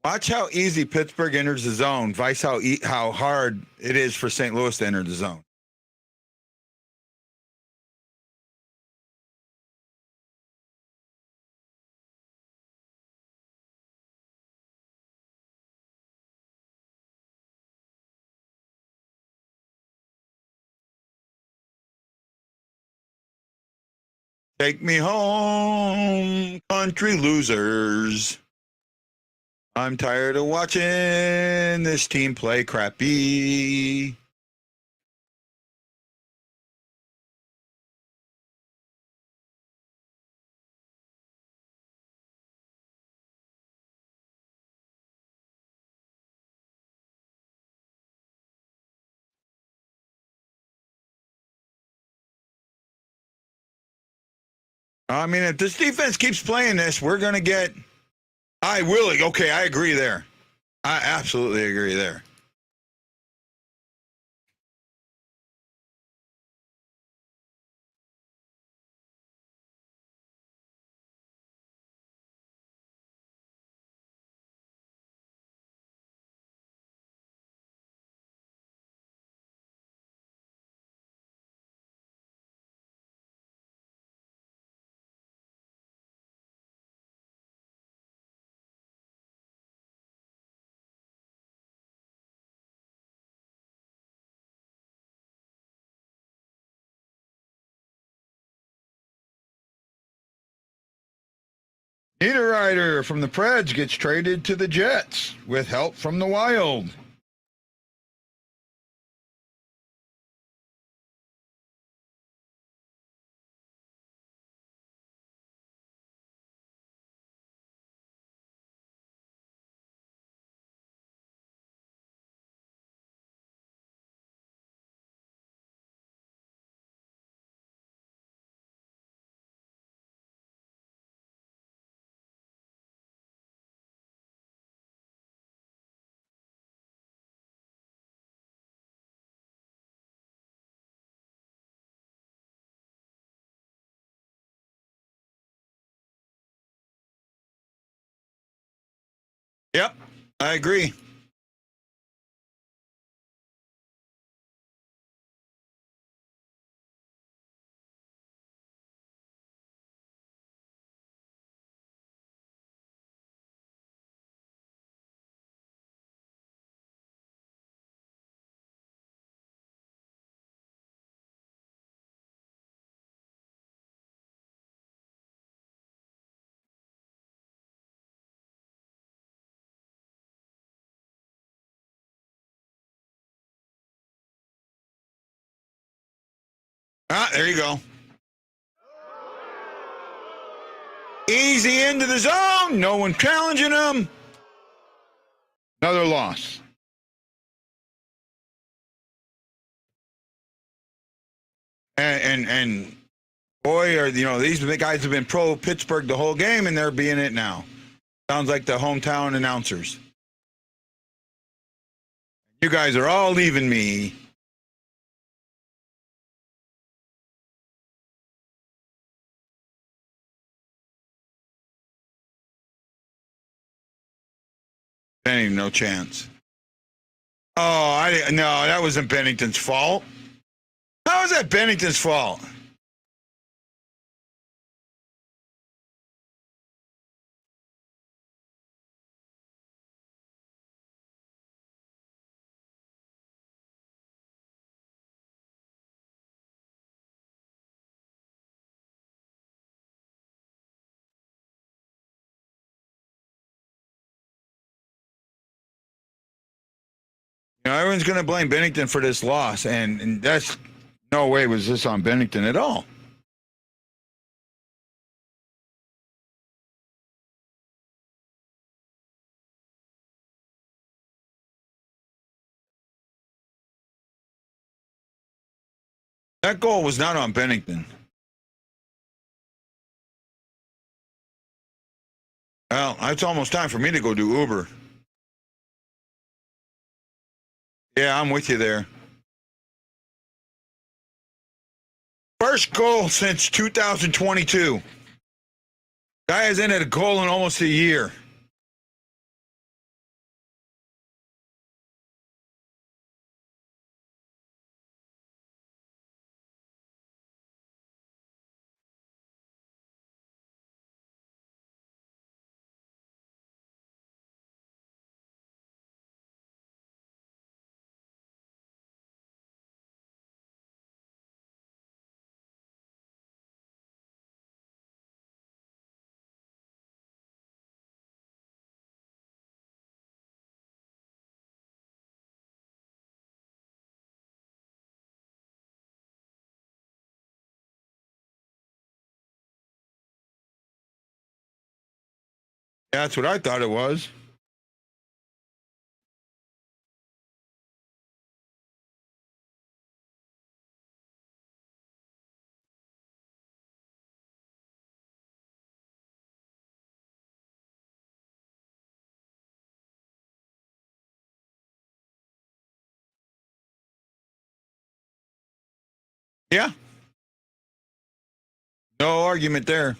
Watch how easy Pittsburgh enters the zone. Vice how hard it is for St. Louis to enter the zone. Take me home, country losers. I'm tired of watching this team play crappy. I mean, if this defense keeps playing this, we're going to get. Okay, I agree there. I absolutely agree there. Niederreiter from the Preds gets traded to the Jets with help from the Wild. Yep, I agree. Ah, there you go. Easy into the zone. No one challenging him. Another loss. And boy, are these guys have been pro Pittsburgh the whole game, and they're being it now. Sounds like the hometown announcers. You guys are all leaving me. Ain't no chance. Oh, no, that wasn't Bennington's fault. How is that Bennington's fault? Everyone's going to blame Bennington for this loss, and that's no way was this on Bennington at all. That goal was not on Bennington. Well, it's almost time for me to go do Uber. Yeah, I'm with you there. First goal since 2022. Guy hasn't had a goal in almost a year. That's what I thought it was. Yeah. No argument there.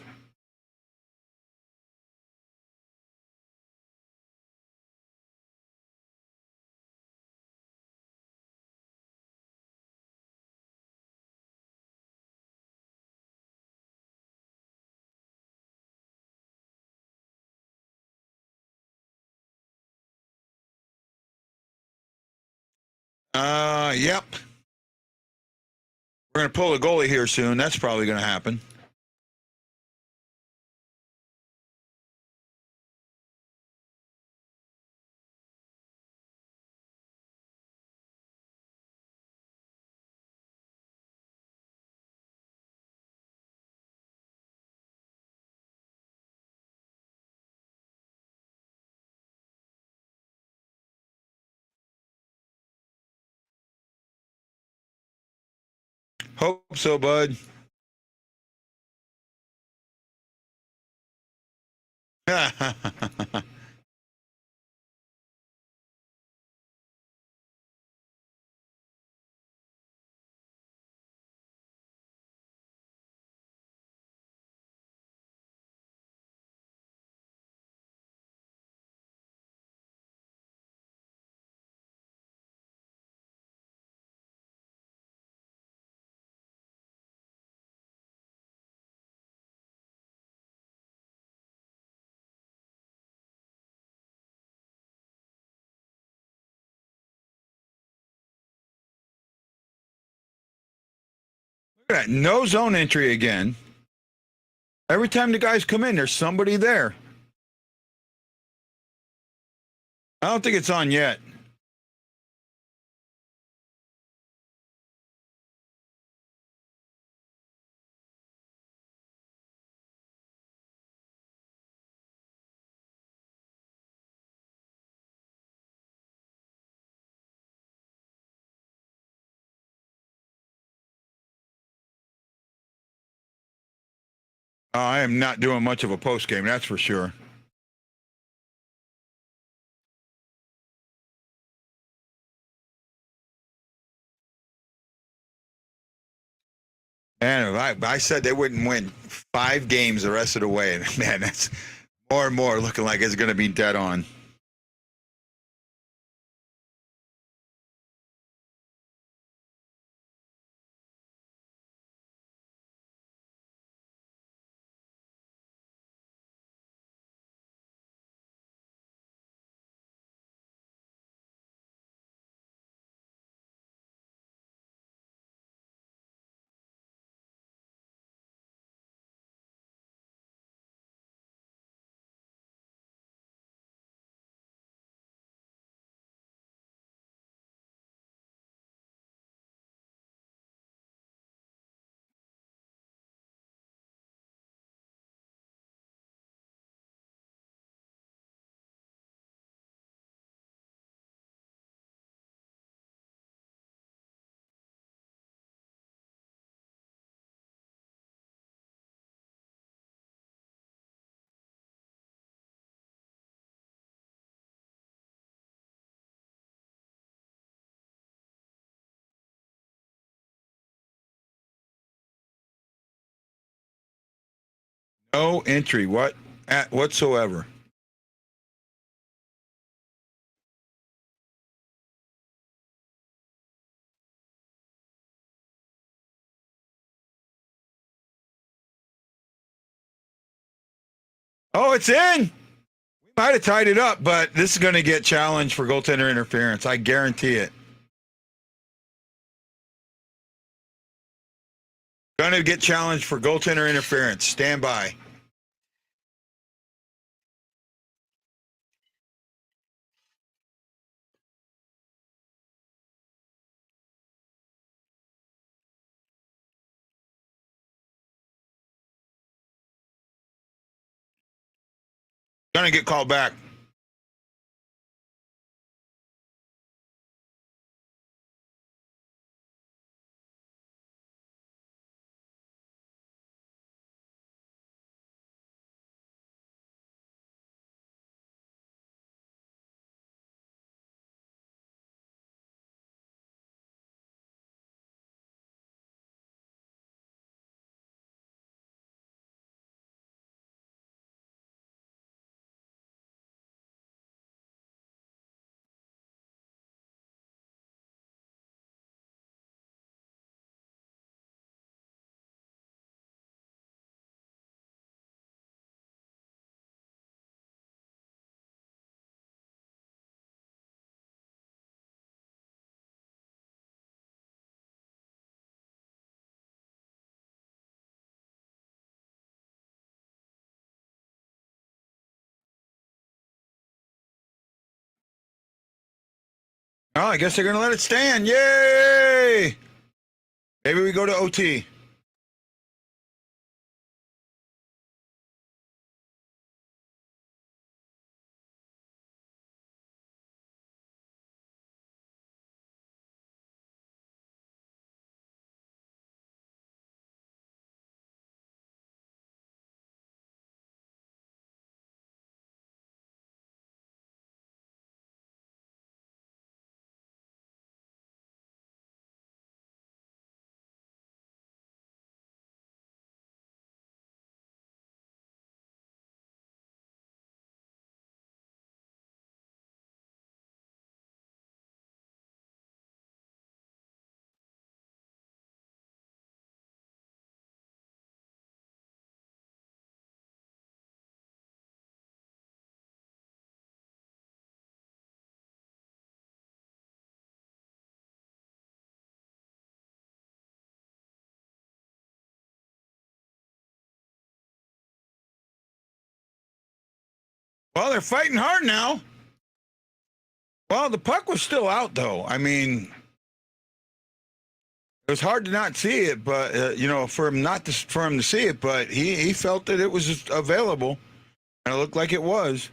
Yep. We're going to pull a goalie here soon. That's probably going to happen. Hope so, bud. Look at that. No zone entry again. Every time the guys come in, there's somebody there. I don't think it's on yet. I am not doing much of a post game, that's for sure. And I said they wouldn't win 5 games the rest of the way. Man, that's more and more looking like it's going to be dead on. No entry whatsoever. Oh, it's in. We might have tied it up, but this is going to get challenged for goaltender interference. I guarantee it. Going to get challenged for goaltender interference. Stand by. Going to get called back. Oh, I guess they're going to let it stand. Yay! Maybe we go to OT. Well, they're fighting hard now. Well, the puck was still out, though. I mean, it was hard to not see it, but you know, for him to see it, but he felt that it was available, and it looked like it was.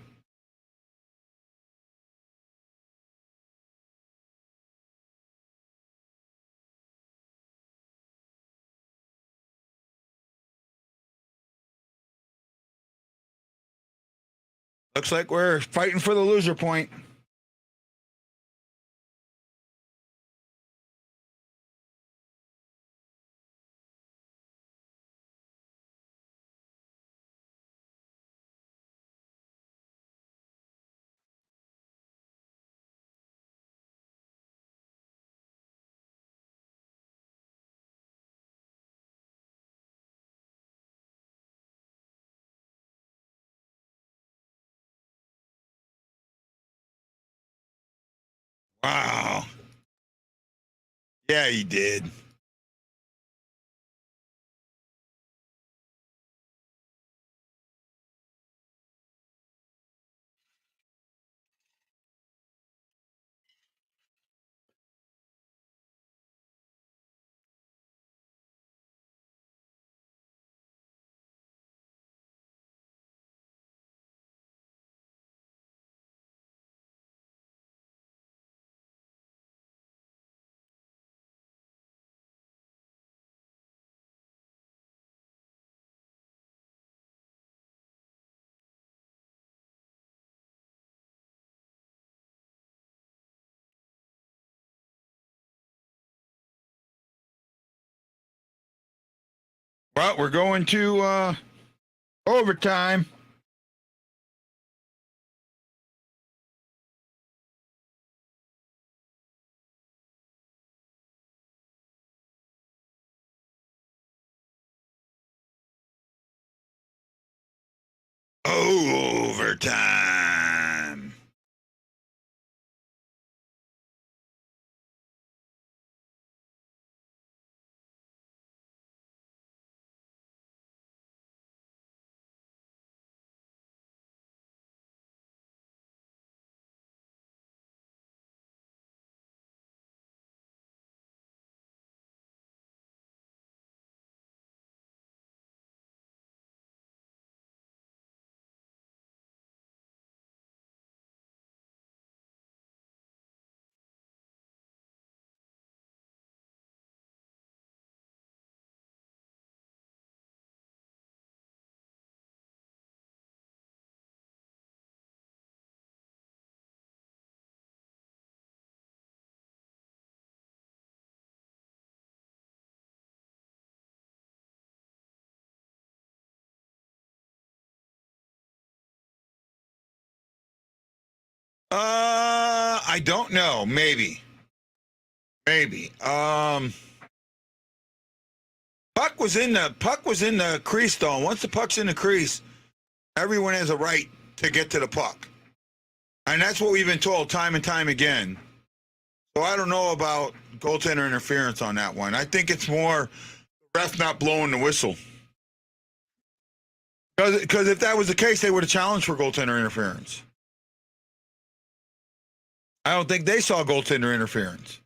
Looks like we're fighting for the loser point. Wow. Yeah, he did. Well, we're going to overtime. Overtime. I don't know. Maybe. Maybe. Puck was in the crease though. Once the puck's in the crease, everyone has a right to get to the puck. And that's what we've been told time and time again. So I don't know about goaltender interference on that one. I think it's more ref not blowing the whistle. Because if that was the case, they would have challenged for goaltender interference. I don't think they saw goaltender interference.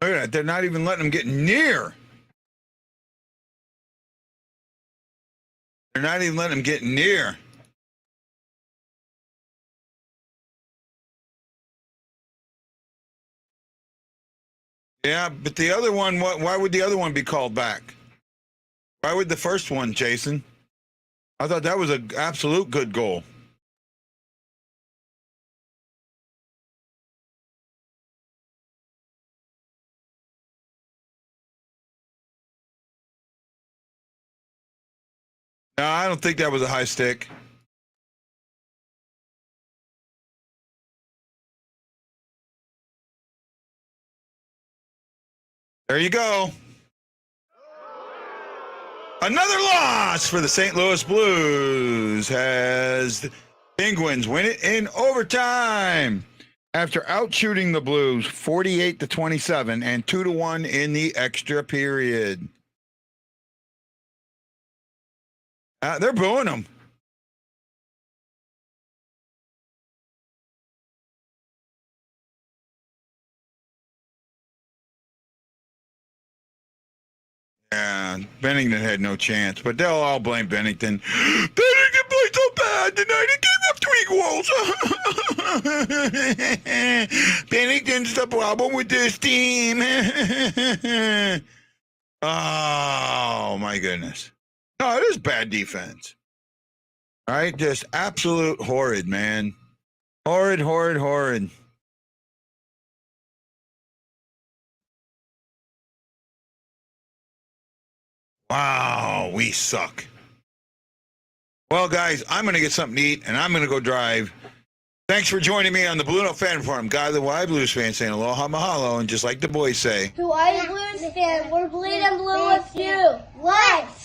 Look at that. They're not even letting them get near. They're not even letting them get near. Yeah, but the other one, why would the other one be called back? Why would the first one, Jason? I thought that was an absolute good goal. No, I don't think that was a high stick. There you go. Another loss for the St. Louis Blues as the Penguins win it in overtime after outshooting the Blues 48-27 and 2-1 in the extra period. They're booing them. Yeah, Bennington had no chance, but they'll all blame Bennington. Bennington played so bad tonight. He gave up 3 goals. Bennington's the problem with this team. Oh, my goodness. No, it is bad defense. All right, just absolute horrid, man. Horrid, horrid, horrid. Wow, we suck. Well, guys, I'm going to get something to eat, and I'm going to go drive. Thanks for joining me on the BlueNote Fan Forum. Guy, the Hawaii Blues fan, saying aloha mahalo, and just like the boys say, Hawaii Blues fan, we're bleeding blue with you. Let's